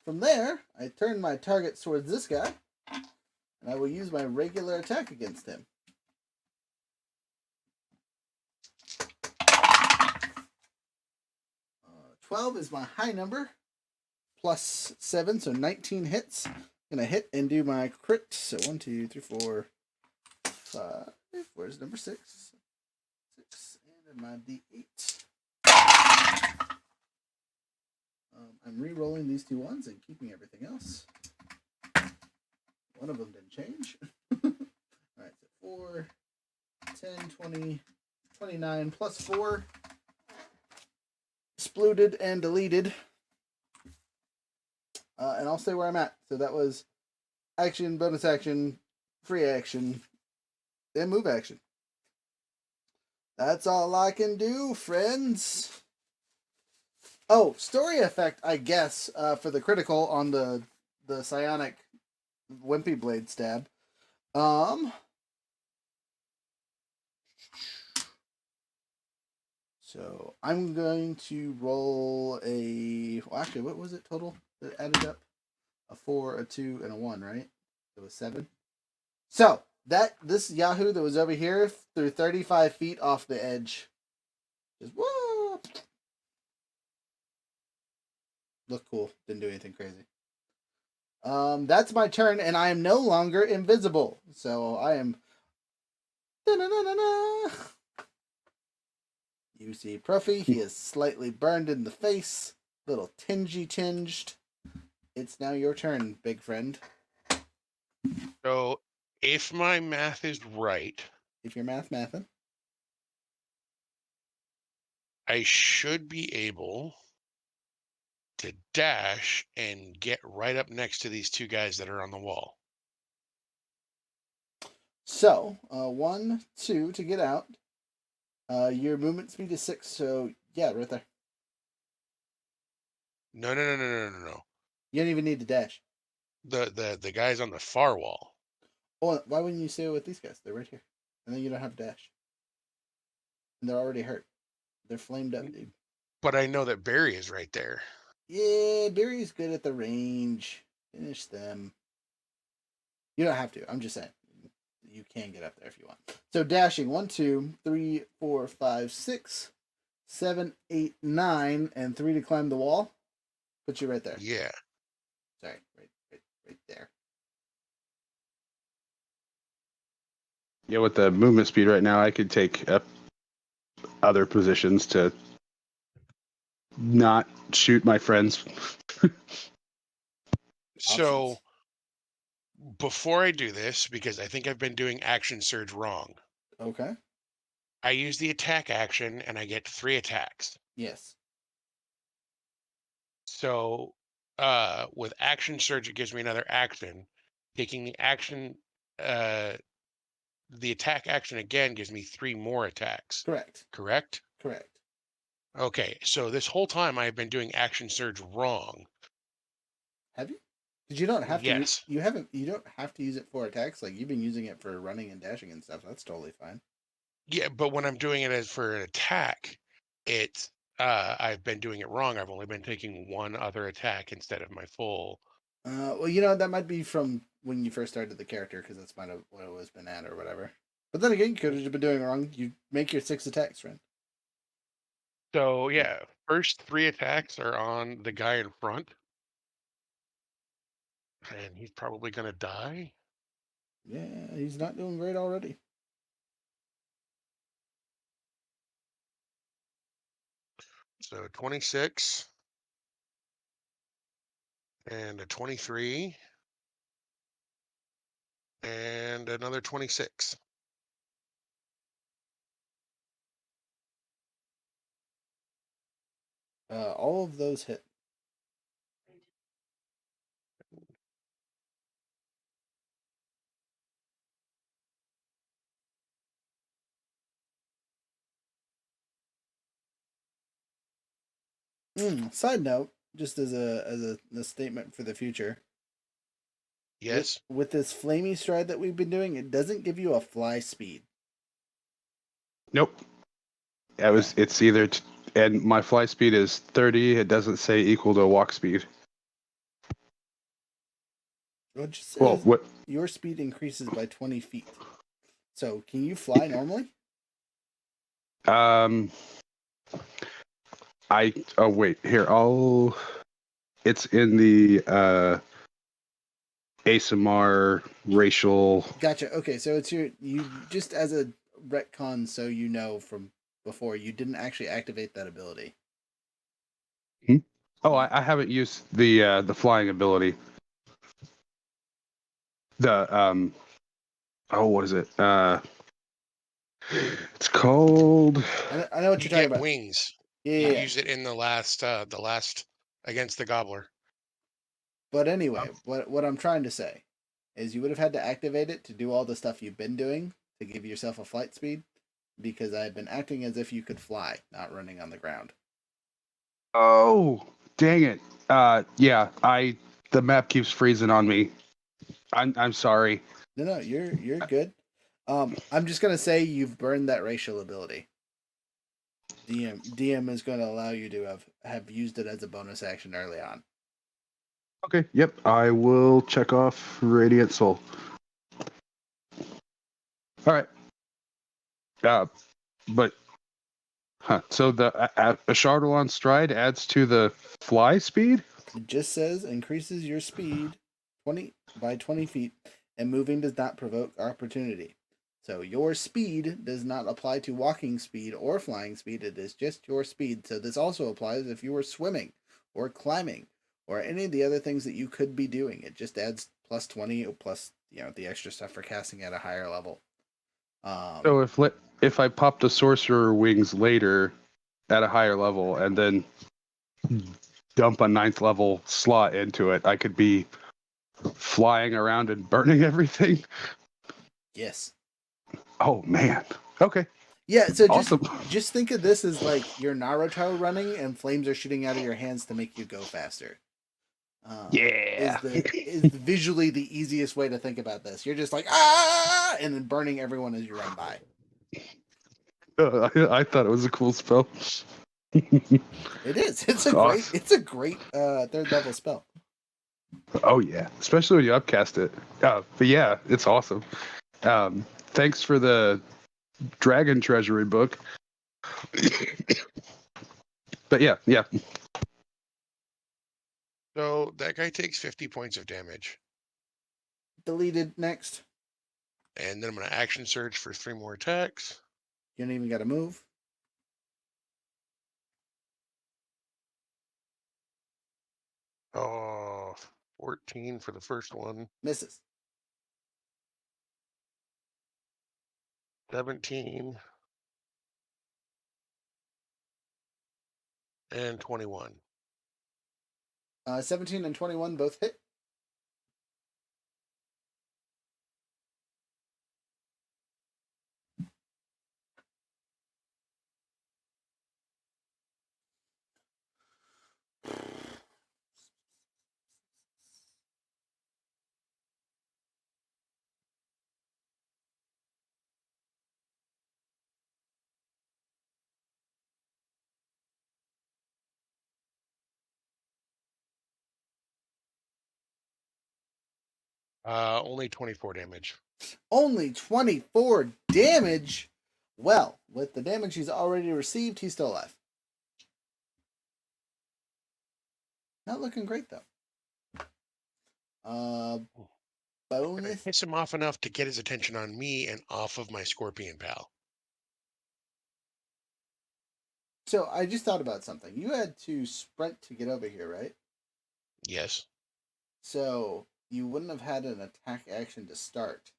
from there, I turn my target towards this guy, and I will use my regular attack against him. 12 is my high number, plus 7, so 19 hits. I'm going to hit and do my crit. So 1, 2, 3, 4, 5. Where's number 6? 6, and my D8. I'm re-rolling these 2 ones and keeping everything else. One of them didn't change. Alright, so 4, 10, 20, 29 plus 4. Exploded and deleted. And I'll stay where I'm at. So that was action, bonus action, free action, and move action. That's all I can do, friends. Oh, story effect, I guess, for the critical on the psionic wimpy blade stab. So I'm going to roll a. Well, actually, what was it total that added up? A 4, a 2, and a 1, right? It was 7. So this Yahoo that was over here threw 35 feet off the edge. Just whoa. Looked cool. Didn't do anything crazy. That's my turn, and I am no longer invisible. So I am. Da-na-na-na-na. You see Pruffy. He is slightly burned in the face. Little tinged. It's now your turn, big friend. So, if my math is right, If you're mathin'. I should be able to dash and get right up next to these 2 guys that are on the wall. So, 1, 2 to get out. Your movement speed is 6, so yeah, right there. No. You don't even need to dash. The guys on the far wall. Oh, why wouldn't you stay with these guys? They're right here. And then you don't have to dash. And they're already hurt. They're flamed up, dude. But I know that Barry is right there. Yeah, Barry's good at the range. Finish them. You don't have to. I'm just saying. You can get up there if you want. So dashing 1, 2, 3, 4, 5, 6, 7, 8, 9, and 3 to climb the wall. Put you right there. Yeah. Sorry, right there. Yeah, with the movement speed right now, I could take up other positions to not shoot my friends. So, Options. before I do this, because I think I've been doing action surge wrong, Okay. I use the attack action and I get 3 attacks. Yes. So, with action surge, it gives me another action. Taking the action the attack action again gives me 3 more attacks. Correct. Correct? Correct. Okay, so this whole time I've been doing action surge wrong. Have you? Because you don't have to. Yes. You haven't. You don't have to use it for attacks. Like you've been using it for running and dashing and stuff. That's totally fine. Yeah, but when I'm doing it as for an attack, it's I've been doing it wrong. I've only been taking one other attack instead of my full. Well, that might be from when you first started the character, because that's might have what it was been at or whatever. But then again, you could have just been doing it wrong. You make your 6 attacks, friend. So yeah, first 3 attacks are on the guy in front. And he's probably gonna die. Yeah, he's not doing great already. So 26 and a 23 and another 26. All of those hit. Side note, just as a statement for the future. Yes. With this flamey stride that we've been doing, it doesn't give you a fly speed. Nope. It's either and my fly speed is 30. It doesn't say equal to walk speed. It just says Well, what? your speed increases by 20 feet. So, can you fly normally? Oh wait, here it's in the ASMR racial. Gotcha. Okay, so it's you just as a retcon, so you know from before, you didn't actually activate that ability. Oh, I haven't used the flying ability. The what is it? It's called. I know what You you're talking get about. wings. Yeah, You yeah. use it in the last against the gobbler. But anyway, what I'm trying to say is you would have had to activate it to do all the stuff you've been doing to give yourself a flight speed, because I've been acting as if you could fly, not running on the ground. Oh, dang it. Yeah, the map keeps freezing on me. I'm sorry. No, you're good. I'm just gonna say you've burned that racial ability. DM is going to allow you to have used it as a bonus action early on. Okay, yep. I will check off Radiant Soul. All right. But so the a Chardalon stride adds to the fly speed? It just says increases your speed 20 feet, and moving does not provoke opportunity. So your speed does not apply to walking speed or flying speed. It is just your speed. So this also applies if you were swimming or climbing or any of the other things that you could be doing. It just adds plus 20 plus the extra stuff for casting at a higher level. So if I pop the sorcerer wings later at a higher level and then dump a 9th level slot into it, I could be flying around and burning everything. Yes. Oh man. Okay. Yeah, so awesome. just think of this as like your Naruto running and flames are shooting out of your hands to make you go faster. Yeah. Is visually the easiest way to think about this. You're just like and then burning everyone as you run by. I thought it was a cool spell. It is. It's a awesome. great 3rd level spell. Oh yeah, especially when you upcast it. But yeah, it's awesome. Thanks for the Dragon Treasury book. But yeah. So that guy takes 50 points of damage. Deleted next. And then I'm going to action surge for 3 more attacks. You don't even got to move. Oh, 14 for the first one. Misses. 17 and 21. 17 and 21 both hit. Only 24 damage. Only 24 damage. Well, with the damage he's already received, he's still alive. Not looking great though. Gonna Bonus. piss him off enough to get his attention on me and off of my scorpion pal. So I just thought about something. You had to sprint to get over here, right? Yes. So you wouldn't have had an attack action to start.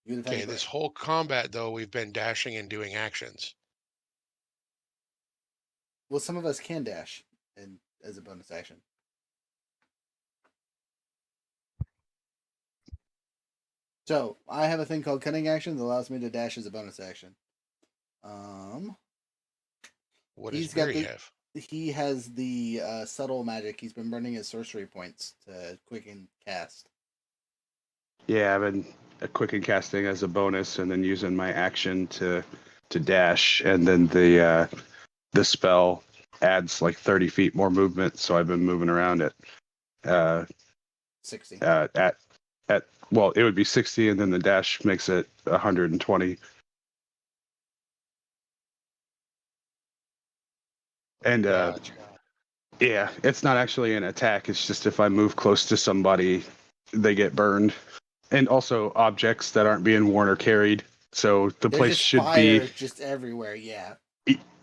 You would have had Okay, to this break. whole combat, though, we've been dashing and doing actions. Well, some of us can dash and as a bonus action. So I have a thing called cunning action that allows me to dash as a bonus action. What does He's got Barry the have? he has the subtle magic. He's been burning his sorcery points to quicken cast. Yeah, I've been quicken casting as a bonus, and then using my action to dash, and then the spell adds like 30 feet more movement. So I've been moving around at 60. at well, it would be 60, and then the dash makes it 120. And Gotcha. yeah, it's not actually an attack. It's just if I move close to somebody, they get burned. And also objects that aren't being worn or carried. So the There's place just should fire be. just everywhere. Yeah.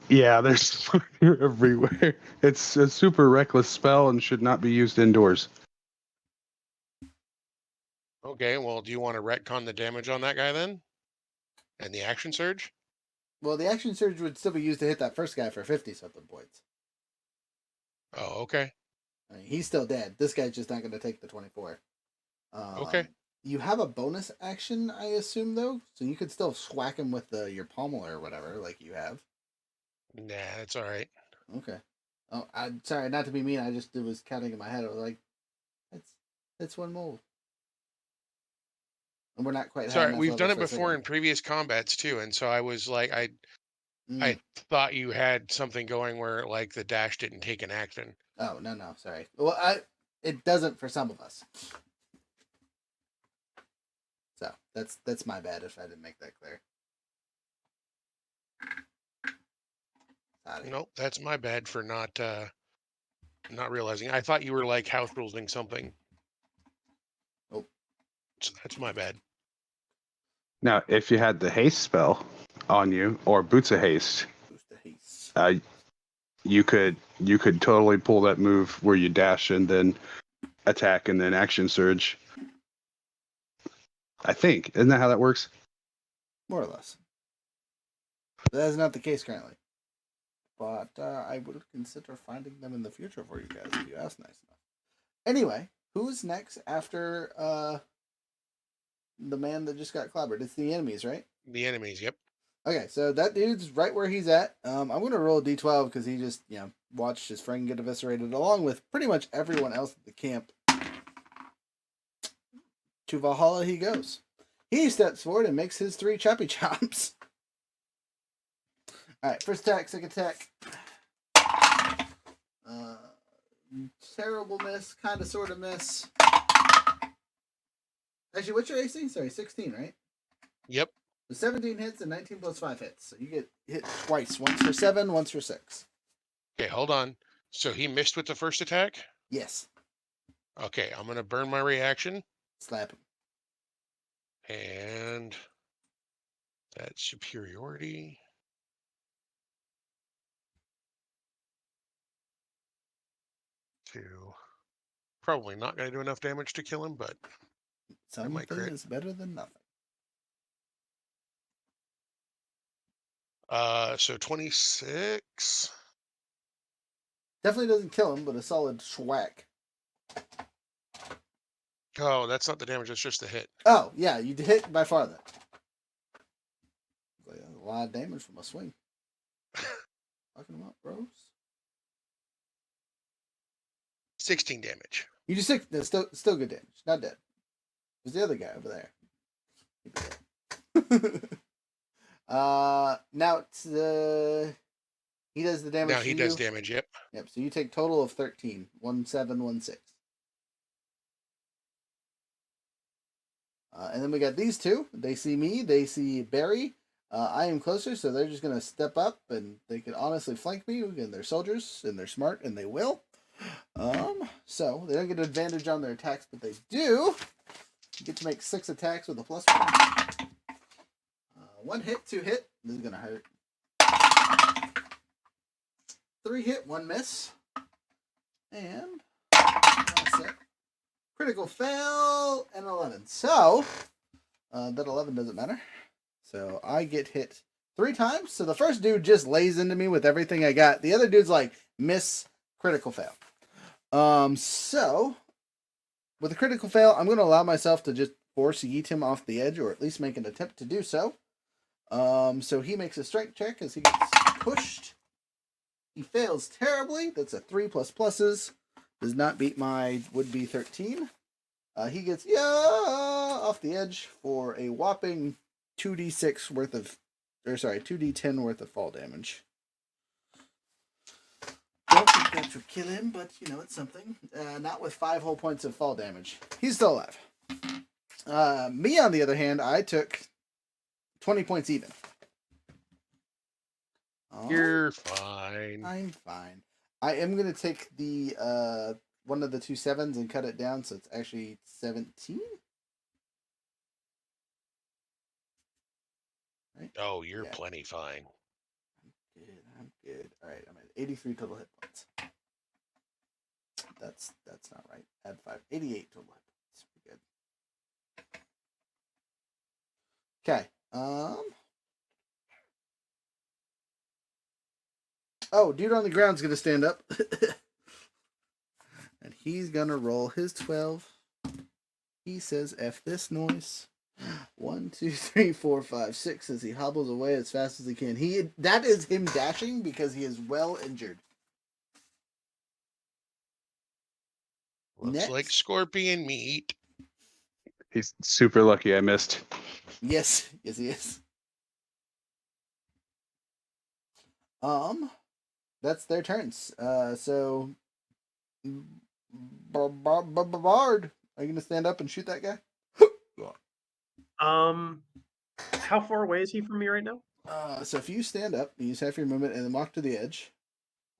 Yeah, there's fire everywhere. It's a super reckless spell and should not be used indoors. Okay, well, do you want to retcon the damage on that guy then? And the action surge? Well, the action surge would still be used to hit that first guy for 50 something points. Oh, okay. I mean, he's still dead. This guy's just not going to take the 24. Okay. You have a bonus action, I assume, though, so you could still swack him with your pommel or whatever, like you have. Nah, that's all right. Okay. Oh, I'm sorry, not to be mean. I just was counting in my head. I was like, that's one move, and we're not quite high Sorry, enough we've done level it for a before second. in previous combats too, and so I was like, I Mm. thought you had something going where like the dash didn't take an action. Oh no, sorry. Well, it doesn't for some of us. So that's my bad if I didn't make that clear. Sorry. Nope, that's my bad for not realizing. I thought you were like house ruling something. Nope. So that's my bad. Now, if you had the haste spell on you or boots of haste, Boost the haste. you could totally pull that move where you dash and then attack and then action surge. I think. Isn't that how that works? More or less. That is not the case currently. But I would consider finding them in the future for you guys if you ask nice enough. Anyway, who's next after the man that just got clobbered? It's the enemies, right? The enemies, yep. Okay, so that dude's right where he's at. I'm going to roll a d12 because he just, watched his friend get eviscerated along with pretty much everyone else at the camp. To Valhalla he goes. He steps forward and makes his 3 choppy chops. Alright, first attack, second attack. Terrible miss, kind of sort of miss. Actually, what's your AC? Sorry, 16, right? Yep. The 17 hits and 19 plus 5 hits. So you get hit twice. Once for 7, once for 6. Okay, hold on. So he missed with the first attack? Yes. Okay, I'm gonna burn my reaction. Slap him. And that's superiority. Probably not going to do enough damage to kill him, but Something crit. is better than nothing. So 26. Definitely doesn't kill him, but a solid schwack. Oh, that's not the damage, that's just the hit. Oh, yeah, you hit by far then. A lot of damage from a swing. Fucking him up, bros. 16 damage. You just sick. That's still good damage. Not dead. There's the other guy over there. Now it's He does the damage Now to he you. does damage. Yep. Yep. So you take total of 13. 1, 7, 1, 6. And then we got these two. They see me. They see Barry. I am closer, so they're just gonna step up, and they can honestly flank me. And they're soldiers, and they're smart, and they will. So they don't get an advantage on their attacks, but they do get to make 6 attacks with a +1. 1 hit, 2 hit. This is gonna hurt. 3 hit, 1 miss, and that's it. Critical fail and 11. So that 11 doesn't matter. So I get hit 3 times. So the first dude just lays into me with everything I got. The other dude's like miss, critical fail. So with a critical fail, I'm going to allow myself to just force yeet him off the edge, or at least make an attempt to do so. So he makes a strength check as he gets pushed. He fails terribly. That's a 3 plus pluses. Does not beat my would-be 13. He gets off the edge for a whopping 2d6 worth of, 2d10 worth of fall damage. Don't think that would kill him, but it's something. Not with 5 whole points of fall damage. He's still alive. Me, on the other hand, I took 20 points even. You're fine. I'm fine. I am going to take the one of the 2 7s and cut it down, so it's actually 17. Right? Oh, you're Yeah. plenty fine. I'm good. All right, I'm at 83 total hit points. That's not right. Add 5. 88 total hit points. We're good. Okay. Oh, dude on the ground's gonna stand up. And he's gonna roll his 12. He says, F this noise. 1, 2, 3, 4, 5, 6 as he hobbles away as fast as he can. That is him dashing because he is well injured. Looks Next. like scorpion meat. He's super lucky I missed. Yes, he is. That's their turns. So Bard, are you gonna stand up and shoot that guy? How far away is he from me right now? So if you stand up, you use half your movement and then walk to the edge.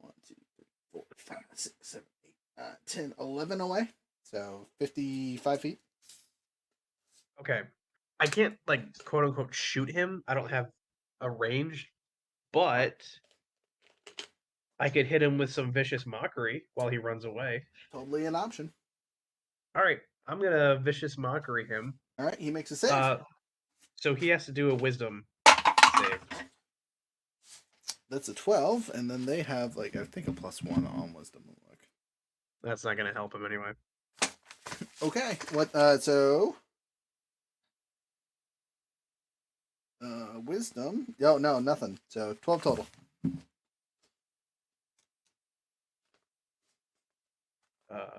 1, 2, 3, 4, 5, 6, 7, 8, 10, 11 away. So 55 feet. Okay. I can't, like, quote unquote shoot him. I don't have a range, but I could hit him with some vicious mockery while he runs away. Totally an option. All right, I'm gonna vicious mockery him. All right, he makes a save. So he has to do a wisdom save. That's a 12, and then they have I think a +1 on wisdom. Look. That's not gonna help him anyway. Okay. What? So. Wisdom. No, nothing. So 12 total. Uh,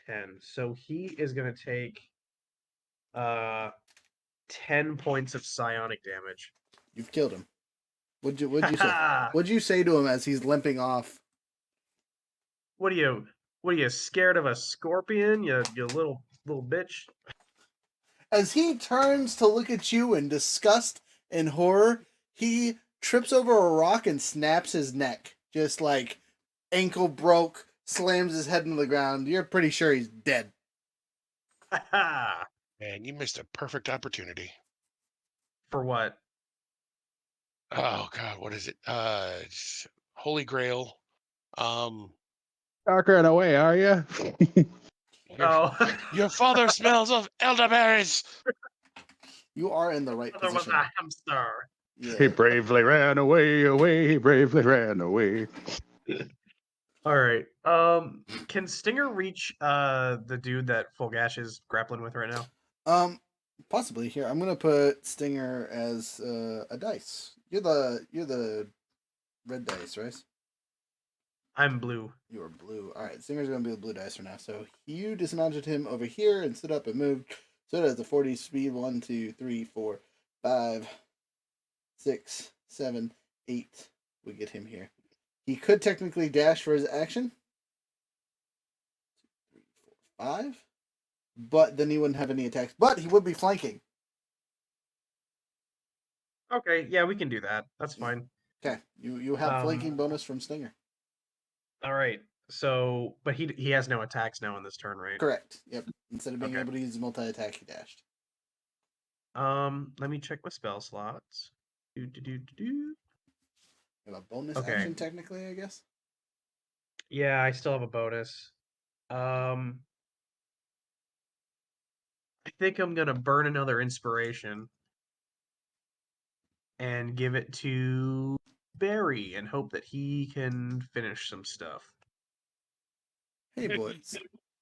10. So he is gonna take 10 points of psionic damage. You've killed him. What'd you say? What'd you say to him as he's limping off? What are you scared of a scorpion, you little bitch? As he turns to look at you in disgust and horror, he trips over a rock and snaps his neck. Just ankle broke, slams his head into the ground. You're pretty sure he's dead. Man, you missed a perfect opportunity. For what? Oh God, what is it? Holy Grail. Dark ran away, are you? Your father smells of elderberries. You are in the right There was position. a hamster. Yeah. He bravely ran away, he bravely ran away. All right. Can Stinger reach the dude that Fulgash is grappling with right now? Possibly. Here, I'm gonna put Stinger as a dice. You're the red dice, right? I'm blue. You are blue. All right, Stinger's gonna be the blue dice for now. So you dismounted him over here and stood up and moved. So it has a 40 speed. 1, 2, 3, 4, 5, 6, 7, 8, we get him here. He could technically dash for his action. 3, 4, 5. But then he wouldn't have any attacks. But he would be flanking. Okay, yeah, we can do that. That's fine. Okay, you have flanking bonus from Stinger. All right. So, but he has no attacks now on this turn, right? Correct. Yep. Instead of being Okay. able to use multi-attack, he dashed. Let me check my spell slots. Do. You have a bonus Okay. action technically, I guess. Yeah, I still have a bonus. I think I'm gonna burn another inspiration and give it to Barry and hope that he can finish some stuff. Hey boys,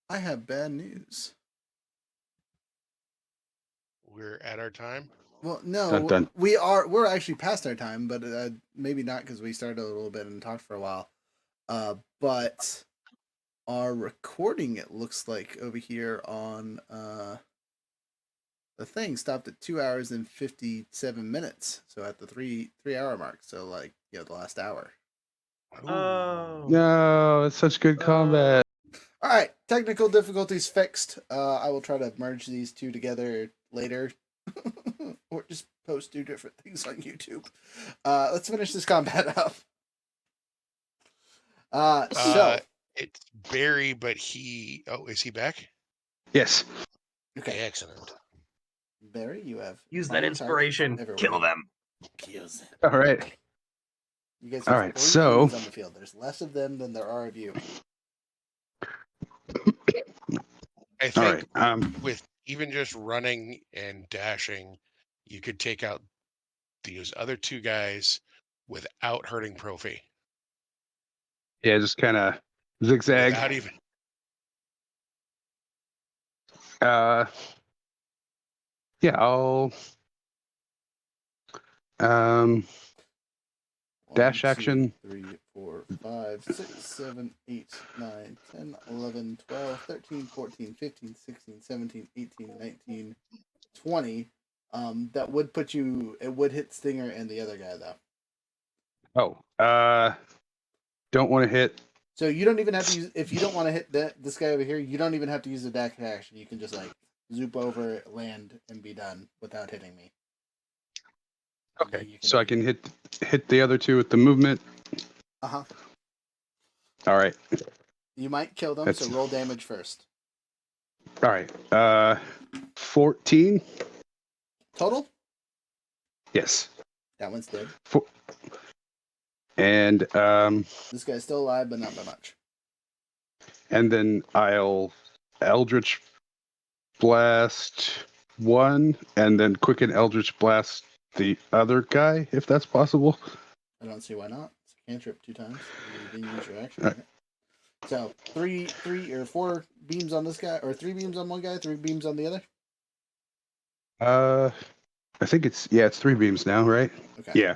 I have bad news. We're at our time. Well, no, Dun, dun. we're actually past our time, but maybe not because we started a little bit and talked for a while. But our recording, it looks like over here on the thing stopped at 2 hours and 57 minutes. So at the 3 hour mark. So like the last hour. Oh. No, it's such good combat. All right, technical difficulties fixed. I will try to merge these two together later, or just post 2 different things on YouTube. Let's finish this combat up. So It's Barry, but he. Oh, is he back? Yes. okay, Excellent. Barry, you have Use on that target inspiration. everywhere. Kill them. Kills them. All right. You guys All have right, 3 so- enemies on the field. There's less of them than there are of you. I All think right. with even just running and dashing, you could take out these other 2 guys without hurting Profi. Yeah, just kind of zigzag. Without even. Yeah, I'll Dash 1, action. 2, 3, 4, 5, 6, 7, 8, 9, 10, 11, 12, 13, 14, 15, 16, 17, 18, 19, 20. That would put you. It would hit Stinger and the other guy though. Don't want to hit. So you don't even have to use. If you don't want to hit this guy over here, you don't even have to use the dash action. You can just like zoop over, land, and be done without hitting me. Okay, so I can hit the other 2 with the movement. Uh-huh. All right. You might kill them, so roll damage first. All right. 14. Total? Yes. That one's dead. And This guy's still alive, but not by much. and then I'll Eldritch Blast 1, and then Quicken Eldritch Blast the other guy, if that's possible. I don't see why not. It's a cantrip 2 times. You didn't use your action. Right? So 3 or 4 beams on this guy, or 3 beams on one guy, 3 beams on the other. I think it's 3 beams now, right? Okay. Yeah.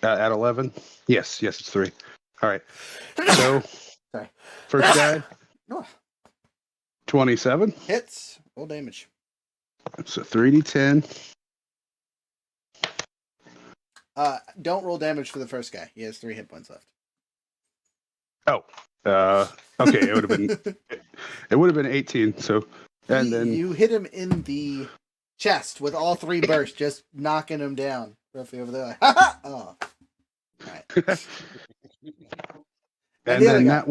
At 11. Yes, it's 3. All right. So Sorry. first guy, No. 27. Hits. Roll damage. So 3d10. Don't roll damage for the first guy. He has 3 hit points left. Oh. Okay, it would have been 18. So and then you hit him in the chest with all 3 bursts, just knocking him down roughly over there. Like, ha ha! Oh. All right. and the then other guy.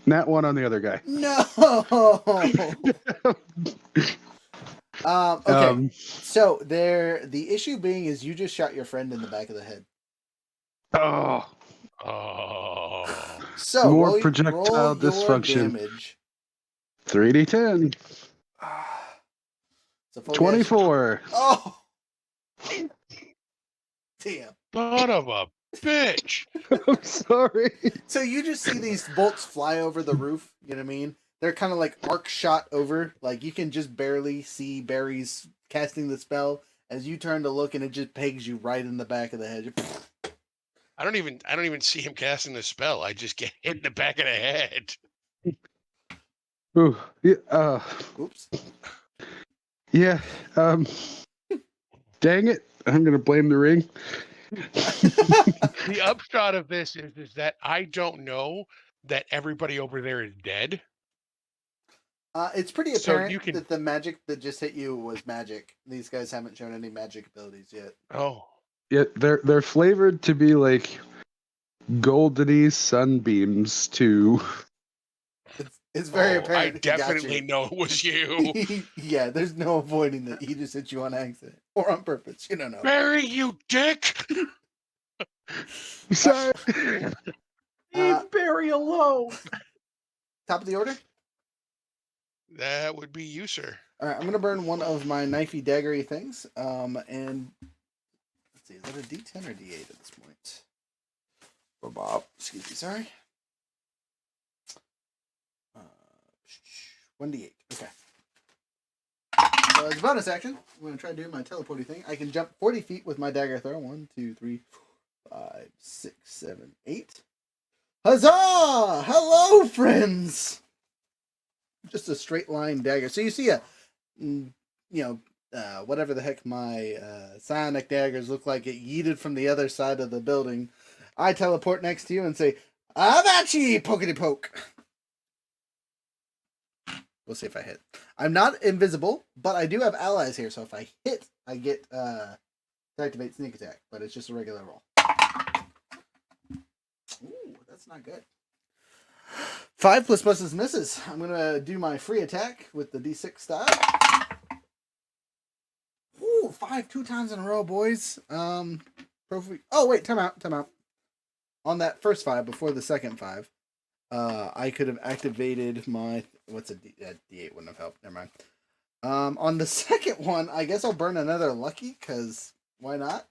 that one on the other guy. No. Okay. So the issue being is you just shot your friend in the back of the head. Oh. So more projectile roll dysfunction. Damage. 3d10. So 24. Oh. Damn. Son of a bitch. I'm sorry. So you just see these bolts fly over the roof, you know what I mean? They're kind of like arc shot over, like you can just barely see Barry's casting the spell as you turn to look and it just pegs you right in the back of the head. I don't even see him casting the spell. I just get hit in the back of the head. Ooh, yeah, Oops. yeah. Dang it. I'm going to blame the ring. The upshot of this is that I don't know that everybody over there is dead. It's pretty So apparent you can. that the magic that just hit you was magic. These guys haven't shown any magic abilities yet. Oh, Yeah, they're flavored to be like goldeny sunbeams to. It's very I apparent he got definitely you. know it was you. Yeah, there's no avoiding that. He just hit you on accident or on purpose. You don't know. Barry, you dick! Sorry. Leave Barry alone. Top of the order. That would be you, sir. All right, I'm gonna burn one of my knifey daggery things. And let's see, is that a D10 or D8 at this point? For Bob, excuse me, sorry. 1d8. Okay. So as a bonus action, I'm going to try to do my teleporting thing. I can jump 40 feet with my dagger throw. 1, 2, 3, 4, 5, 6, 7, 8. Huzzah! Hello, friends! Just a straight line dagger. So you see whatever the heck my psionic daggers look like, it yeeted from the other side of the building. I teleport next to you and say, Avachi, pokety poke. We'll see if I hit. I'm not invisible, but I do have allies here, so if I hit, I get to activate sneak attack, but it's just a regular roll. Ooh, that's not good. 5 plus pluses misses. I'm gonna do my free attack with the D6 style. Ooh, 5 2 times in a row, boys. Oh wait, time out. On that first 5 before the second 5. I could have activated my D8 wouldn't have helped. Never mind. On the second one, I guess I'll burn another lucky because why not?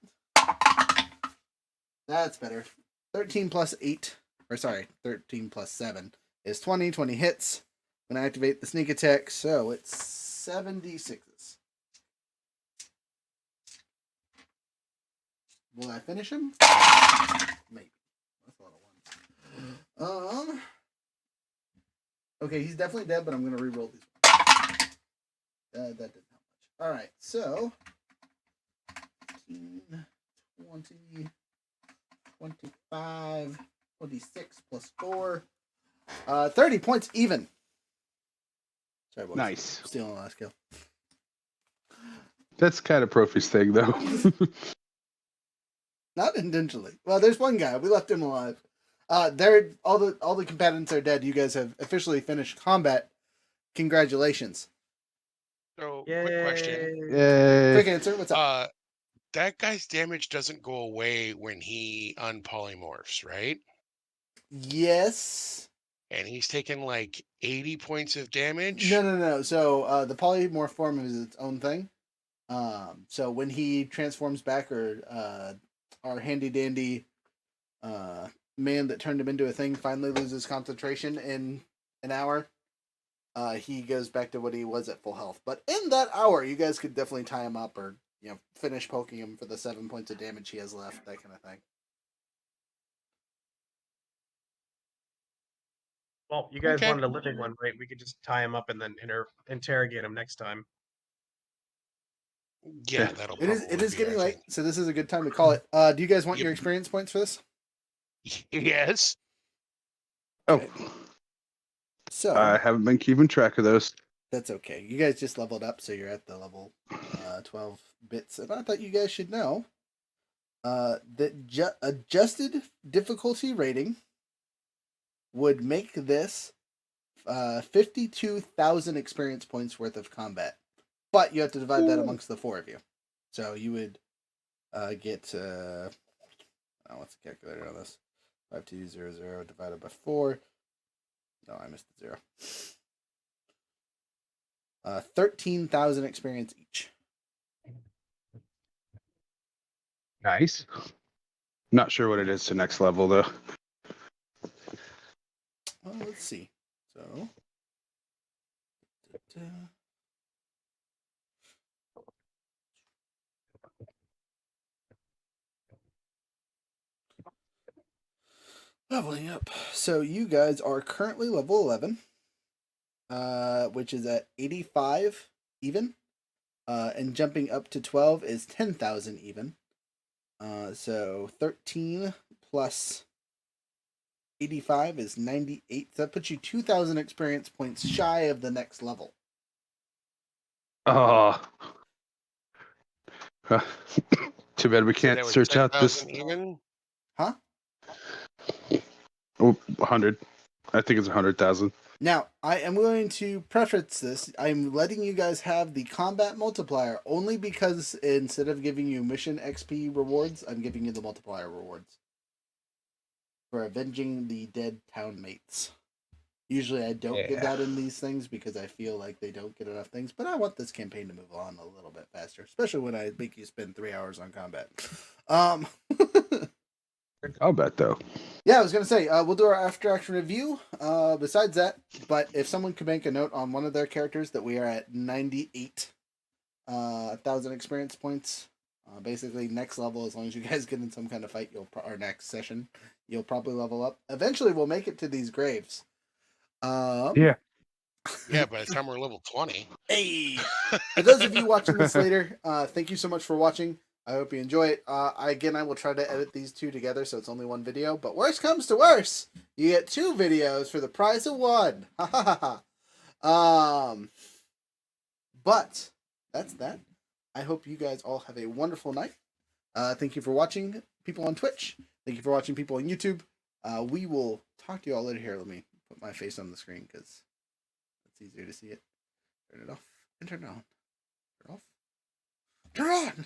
That's better. 13 plus 7 is 20. 20 hits. I'm gonna activate the sneak attack, so it's 76s. Will I finish him? Maybe. That's a lot of ones. Okay, he's definitely dead, but I'm gonna re-roll these. That didn't help much. All right, so 15, 20, 25, 26 plus 4, 30 points even. Sorry, boys. Nice. Stealing the last kill. That's kind of Profi's thing, though. Not intentionally. Well, there's one guy. We left him alive. They're all the combatants are dead. You guys have officially finished combat. Congratulations. So, quick question. Quick Yay. answer. What's up? That guy's damage doesn't go away when he unpolymorphs, right? Yes. And he's taken like 80 points of damage. No. So the polymorph form is its own thing. So when he transforms back, or our handy dandy man that turned him into a thing finally loses concentration in an hour, he goes back to what he was at full health. But in that hour, you guys could definitely tie him up, or finish poking him for the 7 points of damage he has left, that kind of thing. Well, you guys Okay. wanted a living one, right? We could just tie him up and then interrogate him next time. Yeah, that'll. It is probably be getting our late, thing. so this is a good time to call it. Do you guys want Yep. your experience points for this? Yes. Okay. Oh, So I haven't been keeping track of those. that's okay. You guys just leveled up, so you're at the level 12 bits. And I thought you guys should know that adjusted difficulty rating would make this 52,000 experience points worth of combat. But you have to divide that amongst the 4 of you. So you would get... what's the calculator on this? 5200 divided by 4. No, I missed the 0. 13,000 experience each. Nice. Not sure what it is to next level, though. Well, let's see. So... Leveling up. So you guys are currently level 11, which is at 85 even. And jumping up to 12 is 10,000 even. So 13 plus 85 is 98. So that puts you 2,000 experience points shy of the next level. Oh. Too bad we So can't that was search out this 10,000 even. Huh? 100. I think it's 100,000. Now, I am going to preface this. I'm letting you guys have the combat multiplier only because instead of giving you mission XP rewards, I'm giving you the multiplier rewards for avenging the dead town mates. Usually I don't give that in these things because I feel like they don't get enough things, but I want this campaign to move on a little bit faster, especially when I make you spend 3 hours on combat. I'll bet though. Yeah, I was gonna say we'll do our after action review. Besides that, but if someone could make a note on one of their characters that we are at 98 thousand experience points, basically next level. As long as you guys get in some kind of fight, our next session, you'll probably level up. Eventually, we'll make it to these graves. Yeah. Yeah, by the time we're level 20. Hey, for those of you watching this later, thank you so much for watching. I hope you enjoy it. I will try to edit these two together so it's only one video. But worst comes to worst, you get 2 videos for the price of 1. But that's that. I hope you guys all have a wonderful night. Thank you for watching, people on Twitch. Thank you for watching, people on YouTube. We will talk to you all later. Here, let me put my face on the screen because it's easier to see it. Turn it off and turn it on. Turn it off. Turn it on.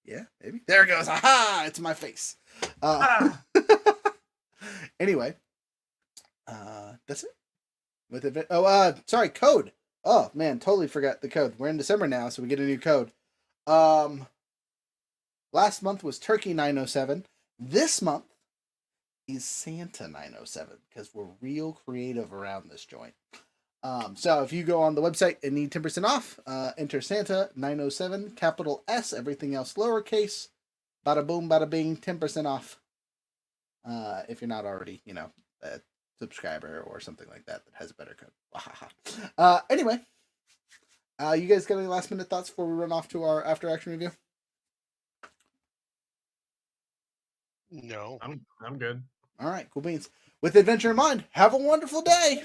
Yeah, maybe. There it goes. Aha! It's my face. Anyway, that's it. With it. Sorry, code. Oh man, totally forgot the code. We're in December now, so we get a new code. Last month was Turkey 907. This month is Santa 907 because we're real creative around this joint. So if you go on the website and need 10% off, enter Santa 907, capital S, everything else lowercase. Bada boom, bada bing, 10% off. If you're not already, a subscriber or something like that has a better code. Anyway, you guys got any last minute thoughts before we run off to our after action review? No. I'm good. All right, cool beans. With adventure in mind, have a wonderful day.